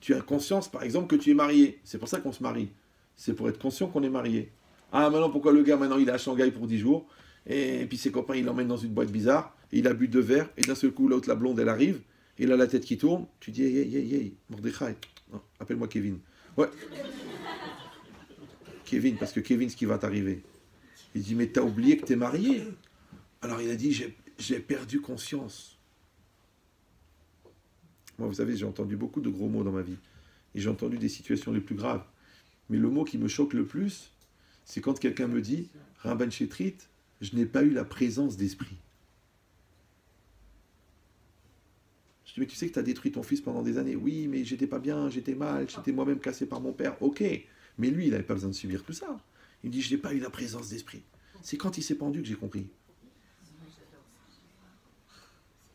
tu as conscience, par exemple, que tu es marié. C'est pour ça qu'on se marie. C'est pour être conscient qu'on est marié. Ah, maintenant, pourquoi le gars, maintenant, il est à Shanghai pour 10 jours, et puis ses copains, il l'emmènent dans une boîte bizarre, et il a bu 2 verres, et d'un seul coup, l'autre, la blonde, elle arrive, et il a la tête qui tourne, tu dis, hey, Mordechai, non, appelle-moi Kevin. Ouais. Kevin, parce que Kevin, ce qui va t'arriver. Il dit, mais t'as oublié que t'es marié. Alors il a dit, j'ai perdu conscience. Moi, vous savez, j'ai entendu beaucoup de gros mots dans ma vie. Et j'ai entendu des situations les plus graves. Mais le mot qui me choque le plus, c'est quand quelqu'un me dit, Rabban Chetrit, je n'ai pas eu la présence d'esprit. Je dis, mais tu sais que tu as détruit ton fils pendant des années. Oui, mais j'étais pas bien, j'étais mal, j'étais moi-même cassé par mon père. Ok, mais lui, il n'avait pas besoin de subir tout ça. Il me dit, je n'ai pas eu la présence d'esprit. C'est quand il s'est pendu que j'ai compris.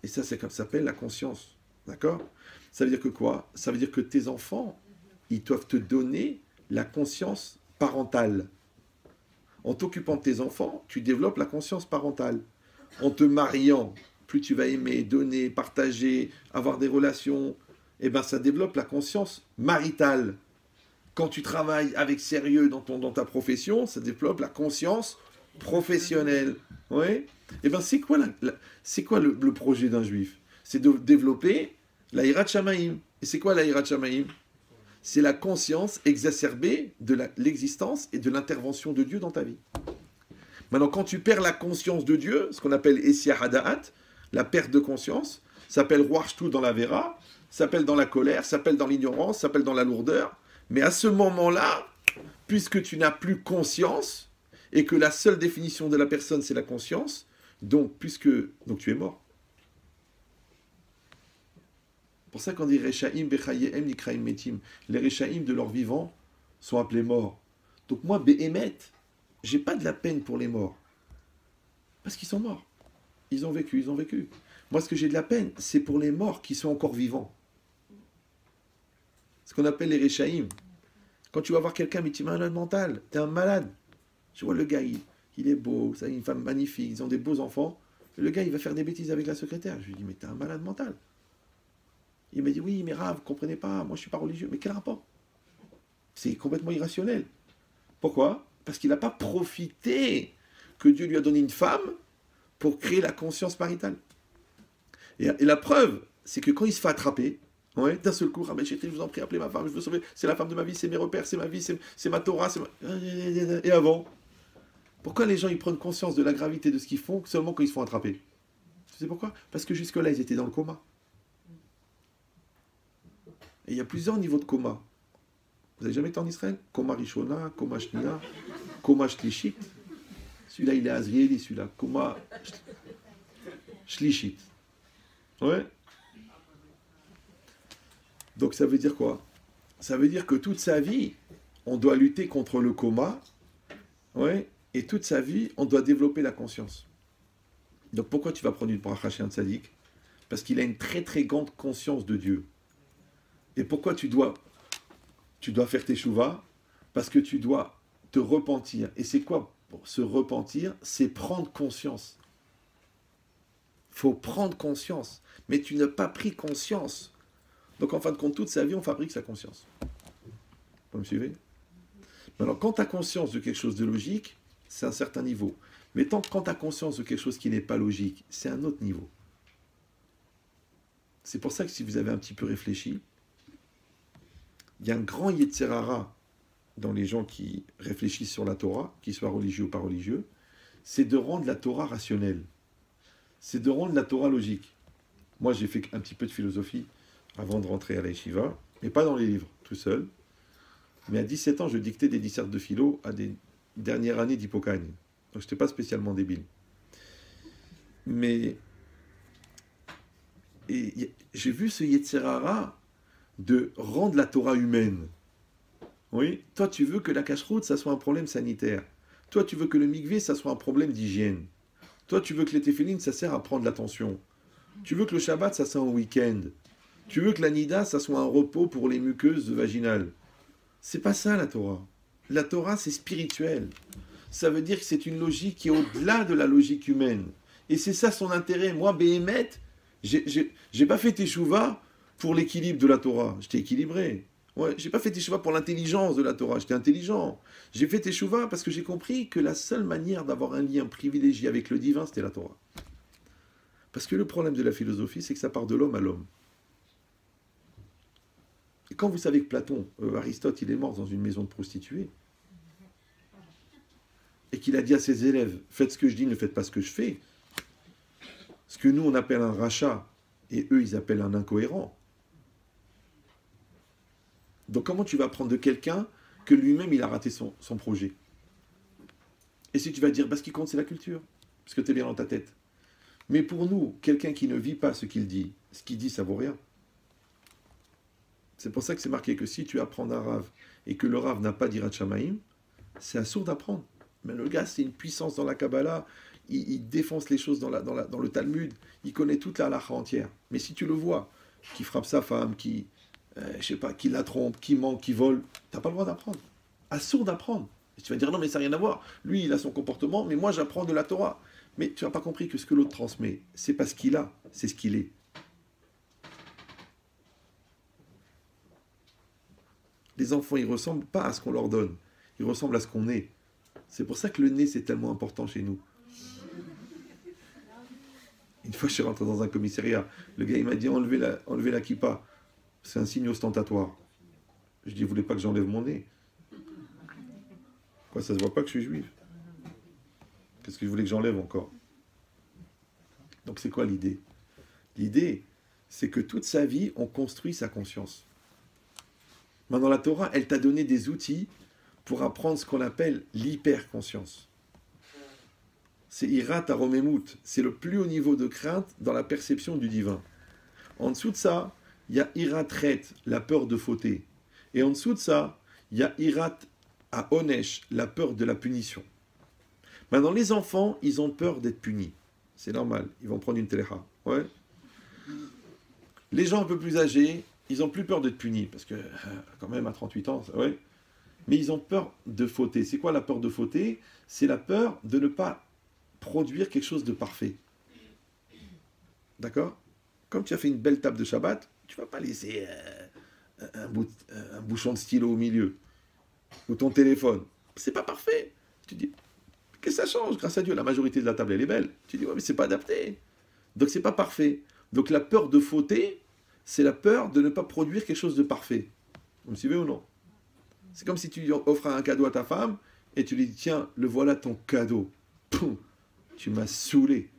Et ça s'appelle la conscience. D'accord? Ça veut dire que quoi? Ça veut dire que tes enfants, ils doivent te donner la conscience parentale. En t'occupant de tes enfants, tu développes la conscience parentale. En te mariant, plus tu vas aimer, donner, partager, avoir des relations, eh ben ça développe la conscience maritale. Quand tu travailles avec sérieux dans ta profession, ça développe la conscience professionnelle. Ouais. Eh ben c'est quoi, le projet d'un juif? C'est de développer la Hirat Shamaim. Et c'est quoi la Hirat Shamaim? C'est la conscience exacerbée de l'existence et de l'intervention de Dieu dans ta vie. Maintenant, quand tu perds la conscience de Dieu, ce qu'on appelle Essia Hada'at, la perte de conscience, s'appelle Ruachshtu dans la Vera, s'appelle dans la colère, s'appelle dans l'ignorance, s'appelle dans la lourdeur. Mais à ce moment-là, puisque tu n'as plus conscience, et que la seule définition de la personne, c'est la conscience, donc tu es mort. C'est pour ça qu'on dit Rechaim Bechayem Nikraim Metim. Les Rechaim de leur vivant sont appelés morts. Donc moi, Behemet, j'ai pas de la peine pour les morts. Parce qu'ils sont morts. Ils ont vécu. Moi, ce que j'ai de la peine, c'est pour les morts qui sont encore vivants. Ce qu'on appelle les Rechaim. Quand tu vas voir quelqu'un, mais tu es malade mental, tu es un malade. Tu vois le gars, il est beau, ça, une femme magnifique, ils ont des beaux enfants. Le gars, il va faire des bêtises avec la secrétaire. Je lui dis, mais t'es un malade mental. Il m'a dit, oui, mais Rav, vous comprenez pas, moi je suis pas religieux. Mais quel rapport? C'est complètement irrationnel. Pourquoi? Parce qu'il n'a pas profité que Dieu lui a donné une femme pour créer la conscience maritale. Et la preuve, c'est que quand il se fait attraper, ouais, d'un seul coup, Rabban Chetrit, je vous en prie, appelez ma femme, je veux sauver, c'est la femme de ma vie, c'est mes repères, c'est ma vie, c'est ma Torah, Et avant, pourquoi les gens ils prennent conscience de la gravité de ce qu'ils font seulement quand ils se font attraper? Tu sais pourquoi? Parce que jusque-là, ils étaient dans le coma. Et il y a plusieurs niveaux de coma. Vous n'avez jamais été en Israël? Coma Rishona, coma Shnia, coma Shlishit. Celui-là, il est Azrieli, celui-là. Coma Shlishit. Ouais. Donc ça veut dire quoi? Ça veut dire que toute sa vie, on doit lutter contre le coma. Ouais. Et toute sa vie, on doit développer la conscience. Donc pourquoi tu vas prendre une bracha chez un tzaddik? Parce qu'il a une très très grande conscience de Dieu. Et pourquoi tu dois faire tes chouvas? Parce que tu dois te repentir. Et c'est quoi se repentir? C'est prendre conscience. Il faut prendre conscience. Mais tu n'as pas pris conscience. Donc en fin de compte, toute sa vie, on fabrique sa conscience. Vous me suivez? Alors quand tu as conscience de quelque chose de logique, c'est un certain niveau. Mais quand tu as conscience de quelque chose qui n'est pas logique, c'est un autre niveau. C'est pour ça que si vous avez un petit peu réfléchi, il y a un grand Yetzer Hara dans les gens qui réfléchissent sur la Torah, qu'ils soient religieux ou pas religieux, c'est de rendre la Torah rationnelle. C'est de rendre la Torah logique. Moi, j'ai fait un petit peu de philosophie avant de rentrer à la yeshiva, mais pas dans les livres, tout seul. Mais à 17 ans, je dictais des dissertes de philo à des dernières années d'Hippocagne. Donc, je n'étais pas spécialement débile. Mais j'ai vu ce Yetzer Hara de rendre la Torah humaine. Oui, toi tu veux que la cacheroute, ça soit un problème sanitaire. Toi tu veux que le mikvé, ça soit un problème d'hygiène. Toi tu veux que les téphilines, ça sert à prendre l'attention. Tu veux que le Shabbat, ça soit un week-end. Tu veux que la nida, ça soit un repos pour les muqueuses vaginales. C'est pas ça la Torah. La Torah, c'est spirituel. Ça veut dire que c'est une logique qui est au-delà de la logique humaine. Et c'est ça son intérêt. Moi, Behemet, j'ai pas fait teshuva pour l'équilibre de la Torah. J'étais équilibré. Ouais, j'ai pas fait teshuva pour l'intelligence de la Torah. J'étais intelligent. J'ai fait teshuva parce que j'ai compris que la seule manière d'avoir un lien privilégié avec le divin, c'était la Torah. Parce que le problème de la philosophie, c'est que ça part de l'homme à l'homme. Et quand vous savez que Platon, Aristote, il est mort dans une maison de prostituées, et qu'il a dit à ses élèves, faites ce que je dis, ne faites pas ce que je fais, ce que nous on appelle un rachat, et eux ils appellent un incohérent. Donc comment tu vas apprendre de quelqu'un que lui-même il a raté son projet? Et si tu vas dire, bah, ce qui compte, c'est la culture, parce que tu es bien dans ta tête. Mais pour nous, quelqu'un qui ne vit pas ce qu'il dit, ça vaut rien. C'est pour ça que c'est marqué que si tu apprends d'un rave et que le rave n'a pas d'Irat Shamaïm, c'est assourd d'apprendre. Mais le gars, c'est une puissance dans la Kabbalah, il défonce les choses dans le Talmud, il connaît toute la halakha entière. Mais si tu le vois, qui frappe sa femme, qui la trompe, qui ment, qui vole, t'as pas le droit d'apprendre. Assourd d'apprendre. Et tu vas dire non mais ça n'a rien à voir. Lui il a son comportement, mais moi j'apprends de la Torah. Mais tu n'as pas compris que ce que l'autre transmet, c'est pas ce qu'il a, c'est ce qu'il est. Les enfants, ils ressemblent pas à ce qu'on leur donne, ils ressemblent à ce qu'on est. C'est pour ça que le nez c'est tellement important chez nous. Une fois je suis rentré dans un commissariat, le gars il m'a dit enlevez la kippa, c'est un signe ostentatoire. Je dis vous voulez pas que j'enlève mon nez? Quoi, ça se voit pas que je suis juif? Qu'est-ce que je voulais que j'enlève encore? Donc c'est quoi l'idée? L'idée, c'est que toute sa vie, on construit sa conscience. Maintenant, la Torah, elle t'a donné des outils pour apprendre ce qu'on appelle l'hyper-conscience. C'est Irat Aromemut, c'est le plus haut niveau de crainte dans la perception du divin. En dessous de ça, il y a Irat Ret, la peur de fauter. Et en dessous de ça, il y a Irat à Onesh, la peur de la punition. Maintenant, les enfants, ils ont peur d'être punis. C'est normal, ils vont prendre une téléha. Ouais. Les gens un peu plus âgés, ils n'ont plus peur d'être punis, parce que, quand même, à 38 ans, ouais. Mais ils ont peur de fauter. C'est quoi la peur de fauter? C'est la peur de ne pas produire quelque chose de parfait. D'accord? Comme tu as fait une belle table de Shabbat, tu ne vas pas laisser un bouchon de stylo au milieu. Ou ton téléphone. C'est pas parfait. Tu dis, qu'est-ce que ça change? Grâce à Dieu, la majorité de la table, elle est belle. Tu dis, ouais, mais c'est pas adapté. Donc, c'est pas parfait. Donc, la peur de fauter, c'est la peur de ne pas produire quelque chose de parfait. Vous me suivez ou non? C'est comme si tu offres un cadeau à ta femme et tu lui dis, tiens, le voilà ton cadeau. Poum, tu m'as saoulé.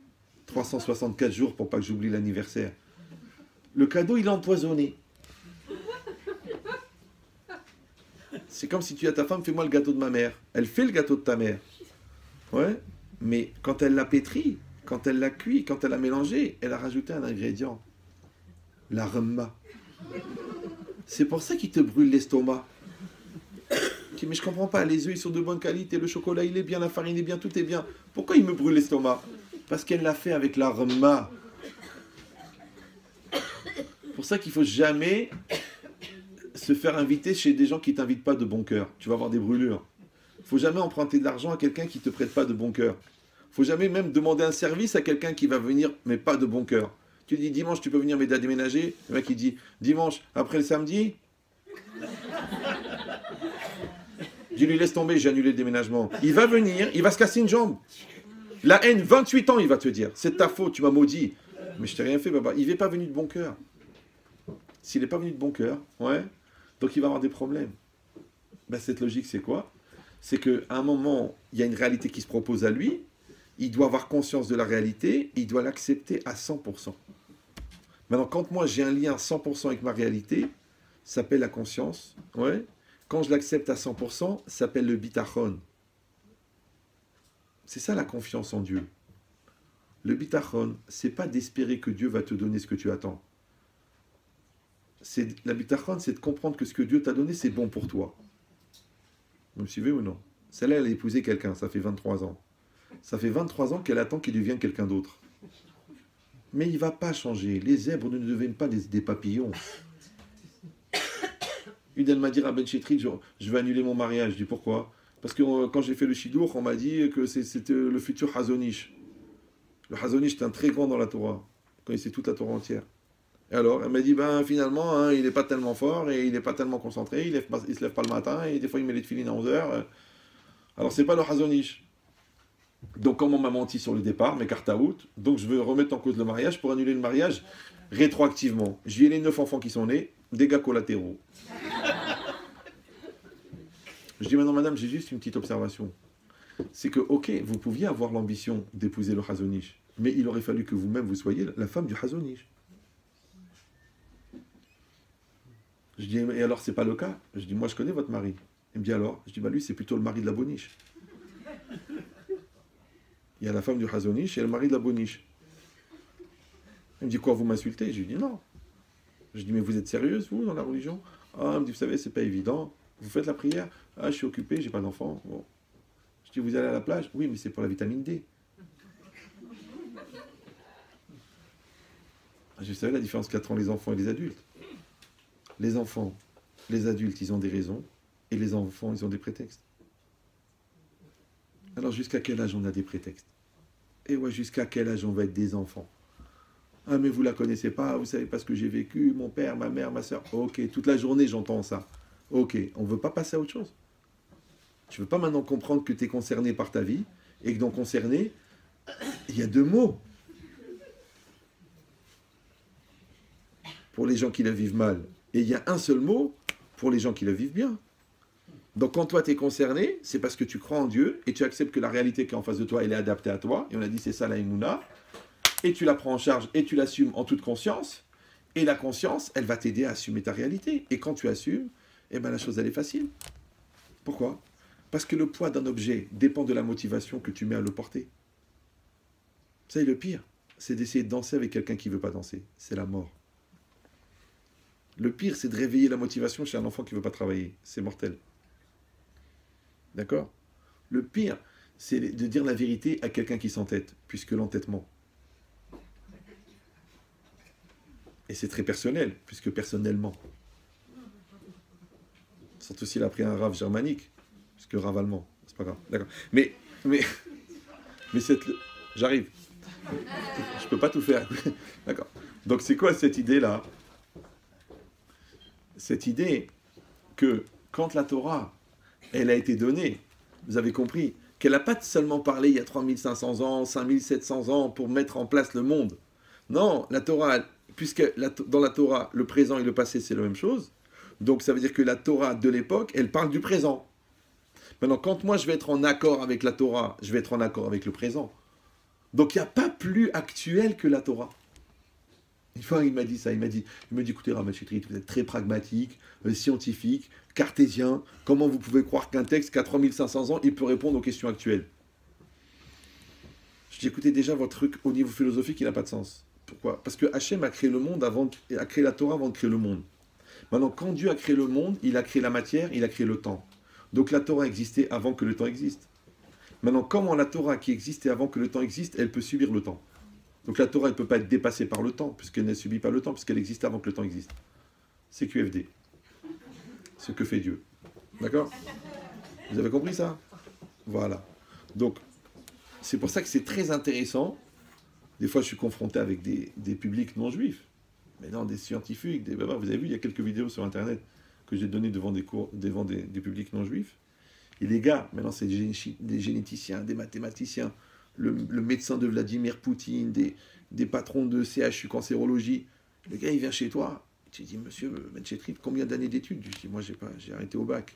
364 jours pour pas que j'oublie l'anniversaire. Le cadeau, il est empoisonné. C'est comme si tu dis à ta femme, fais-moi le gâteau de ma mère. Elle fait le gâteau de ta mère. Ouais, mais quand elle l'a pétri, quand elle l'a cuit, quand elle l'a mélangé, elle a rajouté un ingrédient. La remma. C'est pour ça qu'il te brûle l'estomac. Tu dis, mais je comprends pas, les œufs ils sont de bonne qualité, le chocolat il est bien, la farine est bien, tout est bien. Pourquoi il me brûle l'estomac? Parce qu'elle l'a fait avec la remma. C'est pour ça qu'il faut jamais se faire inviter chez des gens qui ne t'invitent pas de bon cœur. Tu vas avoir des brûlures. Il ne faut jamais emprunter de l'argent à quelqu'un qui ne te prête pas de bon cœur. Il ne faut jamais même demander un service à quelqu'un qui va venir, mais pas de bon cœur. Tu dis, dimanche, tu peux venir m'aider à déménager. Le mec, il dit, dimanche, après le samedi. Dis-lui, laisse tomber, j'ai annulé le déménagement. Il va venir, il va se casser une jambe. La haine, 28 ans, il va te dire. C'est ta faute, tu m'as maudit. Mais je t'ai rien fait, baba. Il n'est pas venu de bon cœur. S'il n'est pas venu de bon cœur, ouais, donc il va avoir des problèmes. Ben, cette logique, c'est quoi? C'est qu'à un moment, il y a une réalité qui se propose à lui, il doit avoir conscience de la réalité, et il doit l'accepter à 100%. Maintenant, quand moi j'ai un lien 100% avec ma réalité, ça s'appelle la conscience. Ouais. Quand je l'accepte à 100%, ça s'appelle le bitachon. C'est ça la confiance en Dieu. Le bitachon, c'est pas d'espérer que Dieu va te donner ce que tu attends. La bitachon, c'est de comprendre que ce que Dieu t'a donné, c'est bon pour toi. Vous me suivez ou non? Celle-là, elle a épousé quelqu'un, ça fait 23 ans. Ça fait 23 ans qu'elle attend qu'il devienne quelqu'un d'autre. Mais il ne va pas changer. Les zèbres ne deviennent pas des papillons. Une, elle m'a dit, Rabben Chetrit, je vais annuler mon mariage. Je dis, pourquoi? Parce que quand j'ai fait le Shidour, on m'a dit que c'était le futur Hazonish. Le Hazonish est un très grand dans la Torah. Il connaissait toute la Torah entière. Et alors, elle m'a dit, finalement, hein, il n'est pas tellement fort et il n'est pas tellement concentré, il ne se lève pas le matin et des fois il met les tefilines à 11h. Alors, c'est pas le Hazonish. Donc, comme on m'a menti sur le départ, mes cartes à out, donc je veux remettre en cause le mariage pour annuler le mariage rétroactivement. J'y ai les 9 enfants qui sont nés, dégâts collatéraux. Je dis maintenant, madame, j'ai juste une petite observation. C'est que, ok, vous pouviez avoir l'ambition d'épouser le Hazonish, mais il aurait fallu que vous-même vous soyez la femme du Hazonish. Je dis, et alors, c'est pas le cas? Je dis, moi, je connais votre mari. Il me dit alors? Je dis, lui, c'est plutôt le mari de la boniche. Il y a la femme du Hazonish et le mari de la Boniche. Elle me dit, quoi, vous m'insultez? Je lui dis, non. Je dis, mais vous êtes sérieuse, vous, dans la religion? Ah, elle me dit, vous savez, c'est pas évident. Vous faites la prière? Ah, je suis occupé, j'ai pas d'enfant. Bon. Je dis, vous allez à la plage? Oui, mais c'est pour la vitamine D. Je savais la différence qu'entre les enfants et les adultes. Les enfants, les adultes, ils ont des raisons, et les enfants, ils ont des prétextes. Alors, jusqu'à quel âge on a des prétextes? Et ouais, jusqu'à quel âge on va être des enfants? Ah, mais vous la connaissez pas, vous savez pas ce que j'ai vécu, mon père, ma mère, ma soeur. Ok, toute la journée, j'entends ça. Ok, on veut pas passer à autre chose. Tu veux pas maintenant comprendre que tu es concerné par ta vie, et que dans concerné, il y a deux mots. Pour les gens qui le vivent mal. Et il y a un seul mot pour les gens qui le vivent bien. Donc quand toi tu es concerné, c'est parce que tu crois en Dieu et tu acceptes que la réalité qui est en face de toi, elle est adaptée à toi. Et on a dit c'est ça la Emouna. Et tu la prends en charge et tu l'assumes en toute conscience. Et la conscience, elle va t'aider à assumer ta réalité. Et quand tu assumes, eh ben la chose elle est facile. Pourquoi? Parce que le poids d'un objet dépend de la motivation que tu mets à le porter. Ça, le pire, c'est d'essayer de danser avec quelqu'un qui ne veut pas danser. C'est la mort. Le pire, c'est de réveiller la motivation chez un enfant qui ne veut pas travailler. C'est mortel. D'accord? Le pire, c'est de dire la vérité à quelqu'un qui s'entête, puisque l'entêtement. Et c'est très personnel, puisque personnellement. Surtout s'il a pris un rave germanique, puisque rave allemand, c'est pas grave. D'accord. Mais cette... J'arrive. Je peux pas tout faire. D'accord. Donc c'est quoi cette idée-là? Cette idée que quand la Torah, elle a été donnée, vous avez compris, qu'elle n'a pas seulement parlé il y a 3500 ans, 5700 ans pour mettre en place le monde. Non, la Torah, puisque dans la Torah, le présent et le passé, c'est la même chose, donc ça veut dire que la Torah de l'époque, elle parle du présent. Maintenant, quand moi je vais être en accord avec la Torah, je vais être en accord avec le présent. Donc il n'y a pas plus actuel que la Torah. Une fois, il m'a dit ça, il me dit, écoutez, Rav Shitrit, vous êtes très pragmatique, scientifique, cartésien, comment vous pouvez croire qu'un texte qui a 3500 ans, il peut répondre aux questions actuelles? Je dis, écoutez, déjà, votre truc au niveau philosophique, il n'a pas de sens. Pourquoi? Parce que Hachem a créé le monde a créé la Torah avant de créer le monde. Maintenant, quand Dieu a créé le monde, il a créé la matière, il a créé le temps. Donc la Torah existait avant que le temps existe. Maintenant, comment la Torah qui existait avant que le temps existe, elle peut subir le temps? Donc la Torah, elle ne peut pas être dépassée par le temps, puisqu'elle ne subit pas le temps, puisqu'elle existe avant que le temps existe. C'est QFD. Ce que fait Dieu. D'accord? Vous avez compris ça? Voilà. Donc, c'est pour ça que c'est très intéressant. Des fois, je suis confronté avec des publics non juifs. Mais non, des scientifiques, vous avez vu, il y a quelques vidéos sur Internet que j'ai données devant des publics non juifs. Et les gars, maintenant, c'est des généticiens, des mathématiciens, le médecin de Vladimir Poutine, des patrons de CHU cancérologie. Le gars, il vient chez toi. Tu dis, monsieur Menchetrit, combien d'années d'études? Je dis, moi, j'ai arrêté au bac.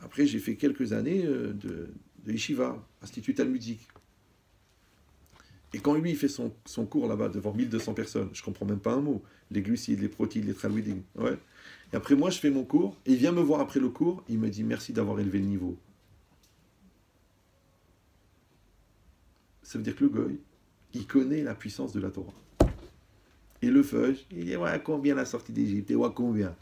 Après, j'ai fait quelques années de yeshiva, institut talmudique. Et quand lui, il fait son cours là-bas devant 1200 personnes, je ne comprends même pas un mot. Les glucides, les protides, les tralouidim. Ouais. Et après, moi, je fais mon cours, et il vient me voir après le cours, il me dit, merci d'avoir élevé le niveau. Ça veut dire que le goy, il connaît la puissance de la Torah. Et le feuge, il dit, ouais, combien la sortie d'Égypte? Et ouais, combien?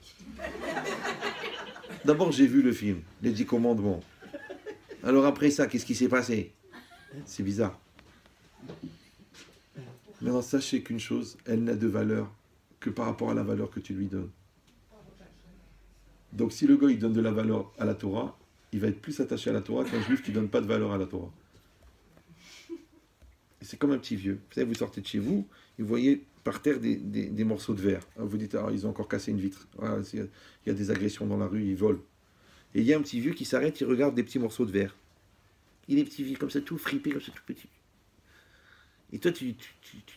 D'abord, j'ai vu le film, les 10 commandements. Alors après ça, qu'est-ce qui s'est passé? C'est bizarre. Maintenant, sachez qu'une chose, elle n'a de valeur que par rapport à la valeur que tu lui donnes. Donc si le goy donne de la valeur à la Torah, il va être plus attaché à la Torah qu'un juif qui ne donne pas de valeur à la Torah. Et c'est comme un petit vieux. Vous savez, vous sortez de chez vous, et vous voyez par terre des morceaux de verre. Vous dites, ah, ils ont encore cassé une vitre. Ah, il y a des agressions dans la rue, ils volent. Et il y a un petit vieux qui s'arrête, il regarde des petits morceaux de verre. Il est petit vieux, comme ça, tout fripé, comme ça, tout petit. Et toi, tu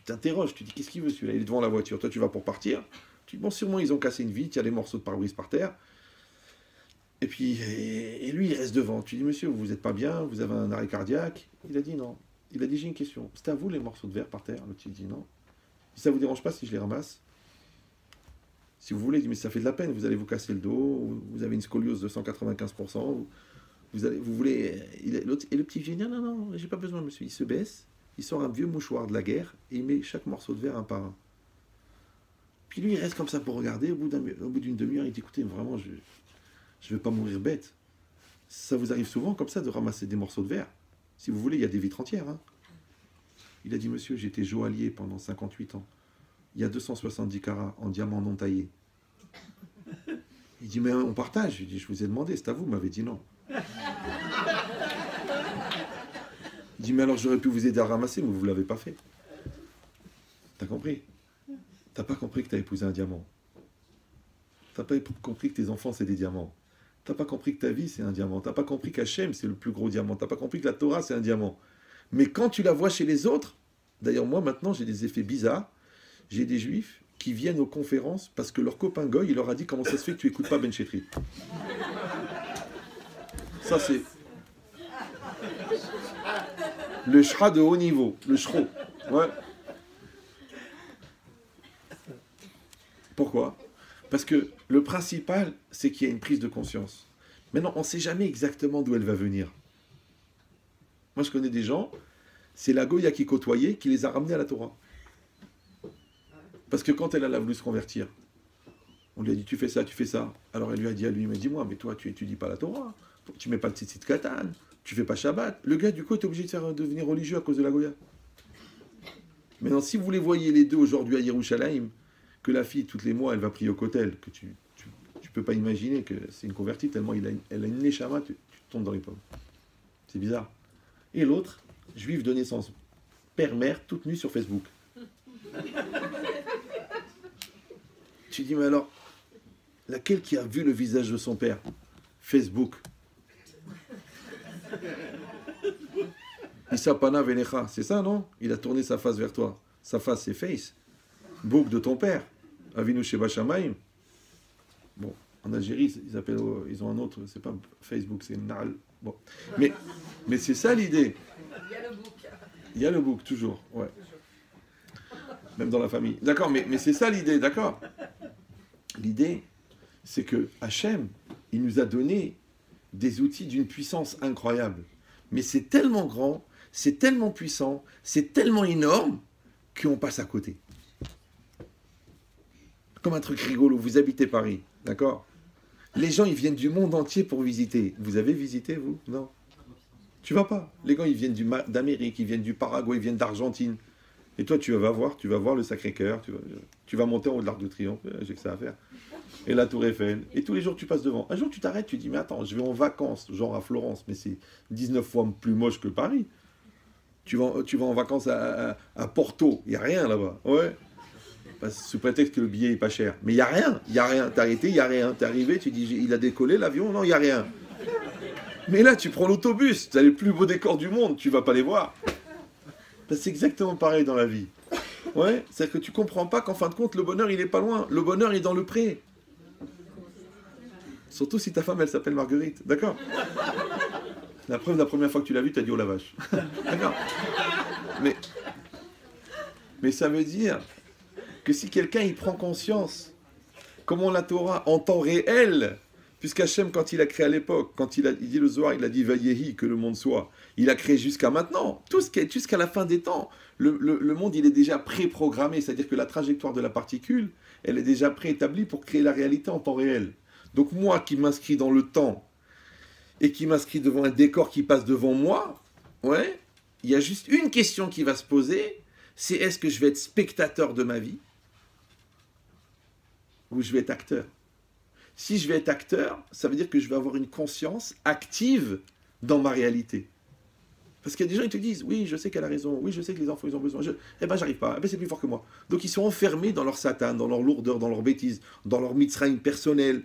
t'interroges, tu dis, qu'est-ce qu'il veut celui-là? Il est devant la voiture, toi tu vas pour partir. Tu dis, bon, sûrement ils ont cassé une vitre, il y a des morceaux de pare-brise par terre. Et puis, et lui, il reste devant. Tu dis, monsieur, vous n'êtes pas bien, vous avez un arrêt cardiaque? Il a dit non. Il a dit, j'ai une question. C'est à vous les morceaux de verre par terre? L'autre, il dit non. Ça ne vous dérange pas si je les ramasse? Si vous voulez, il dit, mais ça fait de la peine, vous allez vous casser le dos, vous avez une scoliose de 195%, vous voulez... Et le petit vient, non, non, non, j'ai pas besoin, monsieur. Il se baisse, il sort un vieux mouchoir de la guerre et il met chaque morceau de verre un par un. Puis lui, il reste comme ça pour regarder. Au bout d'une demi-heure, il dit, écoutez, vraiment, je ne vais pas mourir bête. Ça vous arrive souvent comme ça de ramasser des morceaux de verre. Si vous voulez, il y a des vitres entières. Hein. Il a dit, monsieur, j'étais joaillier pendant 58 ans. Il y a 270 carats en diamant non taillé. Il dit, mais on partage. Je lui dis, je vous ai demandé, c'est à vous, vous m'avez dit non. Il dit, mais alors j'aurais pu vous aider à ramasser, mais vous ne l'avez pas fait. T'as compris? T'as pas compris que t'as épousé un diamant. T'as pas compris que tes enfants, c'est des diamants. T'as pas compris que ta vie, c'est un diamant. T'as pas compris qu'Hachem, c'est le plus gros diamant. T'as pas compris que la Torah, c'est un diamant. Mais quand tu la vois chez les autres, d'ailleurs, moi, maintenant, j'ai des effets bizarres. J'ai des juifs qui viennent aux conférences parce que leur copain Goy, il leur a dit comment ça se fait que tu écoutes pas Ben Chetri. Ça, c'est le shra de haut niveau, le shro. Ouais. Pourquoi? Parce que le principal, c'est qu'il y a une prise de conscience. Maintenant, on ne sait jamais exactement d'où elle va venir. Moi, je connais des gens, c'est la Goya qui côtoyait qui les a ramenés à la Torah. Parce que quand elle a voulu se convertir, on lui a dit, tu fais ça, tu fais ça. Alors elle lui a dit à lui, mais dis-moi, mais toi, tu étudies pas la Torah, tu mets pas le tzitzit katan, tu fais pas Shabbat. Le gars, du coup, est obligé de devenir religieux à cause de la Goya. Maintenant, si vous les voyez les deux aujourd'hui à Yerushalayim, que la fille, tous les mois, elle va prier au kotel, que tu peux pas imaginer que c'est une convertie, tellement elle a une neshama, tu tombes dans les pommes. C'est bizarre. Et l'autre, juif de naissance, père-mère, toute nue sur Facebook. Tu dis, mais alors, laquelle qui a vu le visage de son père? Facebook. Isapana Venecha, c'est ça, non? Il a tourné sa face vers toi. Sa face, c'est Face. Book de ton père. Avinu Sheba Shamayim. Bon, en Algérie, ils ont un autre, c'est pas Facebook, c'est Nal. Bon. Mais c'est ça l'idée. Il y a le book. Il y a le book, toujours, ouais. Même dans la famille. D'accord, mais c'est ça l'idée, d'accord? L'idée, c'est que Hachem, il nous a donné des outils d'une puissance incroyable. Mais c'est tellement grand, c'est tellement puissant, c'est tellement énorme qu'on passe à côté. Comme un truc rigolo, vous habitez Paris, d'accord? Les gens, ils viennent du monde entier pour visiter. Vous avez visité, vous? Non. Tu vas pas. Les gens, ils viennent d'Amérique, ils viennent du Paraguay, ils viennent d'Argentine. Et toi, tu vas voir le Sacré-Cœur, tu vas monter en haut de l'Arc de Triomphe, j'ai que ça à faire. Et la Tour Eiffel. Et tous les jours, tu passes devant. Un jour, tu t'arrêtes, tu dis, mais attends, je vais en vacances, genre à Florence, mais c'est 19 fois plus moche que Paris. Tu vas en vacances à Porto, il n'y a rien là-bas. Ouais. Sous prétexte que le billet est pas cher. Mais il n'y a rien, T'es arrêté, il n'y a rien. T'es arrivé, tu dis, il a décollé l'avion, non, il n'y a rien. Mais là, tu prends l'autobus, tu as les plus beaux décors du monde, tu vas pas les voir. C'est exactement pareil dans la vie. Ouais, c'est-à-dire que tu comprends pas qu'en fin de compte, le bonheur, il est pas loin. Le bonheur est dans le pré. Surtout si ta femme, elle s'appelle Marguerite. D'accord? La preuve, la première fois que tu l'as vue, tu as dit, oh la vache. D'accord? Mais ça veut dire que si quelqu'un, il prend conscience, comment la Torah, en temps réel, puisqu'Hachem, quand il a créé à l'époque, quand il dit le Zohar, il a dit Vayehi, que le monde soit. Il a créé jusqu'à maintenant, jusqu'à la fin des temps. Le monde, il est déjà préprogrammé, c'est-à-dire que la trajectoire de la particule, elle est déjà préétablie pour créer la réalité en temps réel. Donc moi qui m'inscris dans le temps et qui m'inscris devant un décor qui passe devant moi, ouais, il y a juste une question qui va se poser, c'est est-ce que je vais être spectateur de ma vie ou je vais être acteur? Si je vais être acteur, ça veut dire que je vais avoir une conscience active dans ma réalité. Parce qu'il y a des gens qui te disent, oui, je sais qu'elle a raison, oui, je sais que les enfants, ils ont besoin, eh ben, j'arrive pas, eh ben, c'est plus fort que moi. Donc, ils sont enfermés dans leur satan, dans leur lourdeur, dans leur bêtise, dans leur mitzrayim personnel.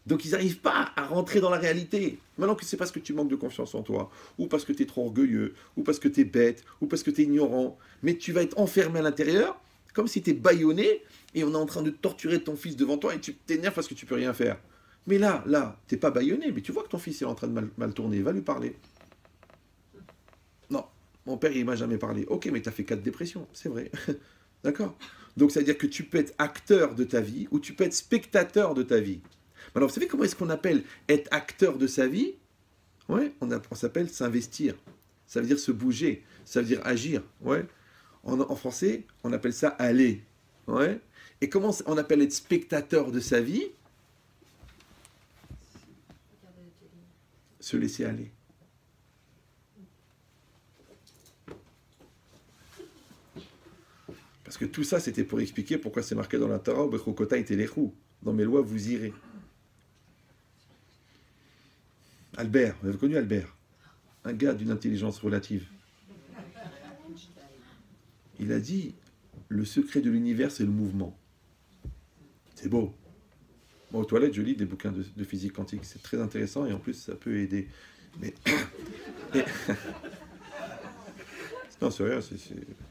Donc, ils n'arrivent pas à rentrer dans la réalité. Maintenant que c'est parce que tu manques de confiance en toi, ou parce que tu es trop orgueilleux, ou parce que tu es bête, ou parce que tu es ignorant, mais tu vas être enfermé à l'intérieur, comme si tu es bâillonné, et on est en train de torturer ton fils devant toi, et tu t'énerves parce que tu peux rien faire. Mais là, tu n'es pas bâillonné, mais tu vois que ton fils est en train de mal tourner, va lui parler. Non, mon père, il m'a jamais parlé. Ok, mais tu as fait 4 dépressions, c'est vrai. D'accord? Donc, ça veut dire que tu peux être acteur de ta vie, ou tu peux être spectateur de ta vie. Alors, vous savez comment est-ce qu'on appelle être acteur de sa vie? Ouais, on s'appelle s'investir. Ça veut dire se bouger, ça veut dire agir. Ouais. En français, on appelle ça aller. Ouais. Et comment on appelle être spectateur de sa vie? Se laisser aller. Parce que tout ça, c'était pour expliquer pourquoi c'est marqué dans la Torah, Bechokota et Telechu. Dans mes lois, vous irez. Albert, vous avez connu Albert? Un gars d'une intelligence relative. Il a dit, le secret de l'univers, c'est le mouvement. C'est beau. Moi, aux toilettes, je lis des bouquins de physique quantique. C'est très intéressant et en plus, ça peut aider. Mais... non, sérieux,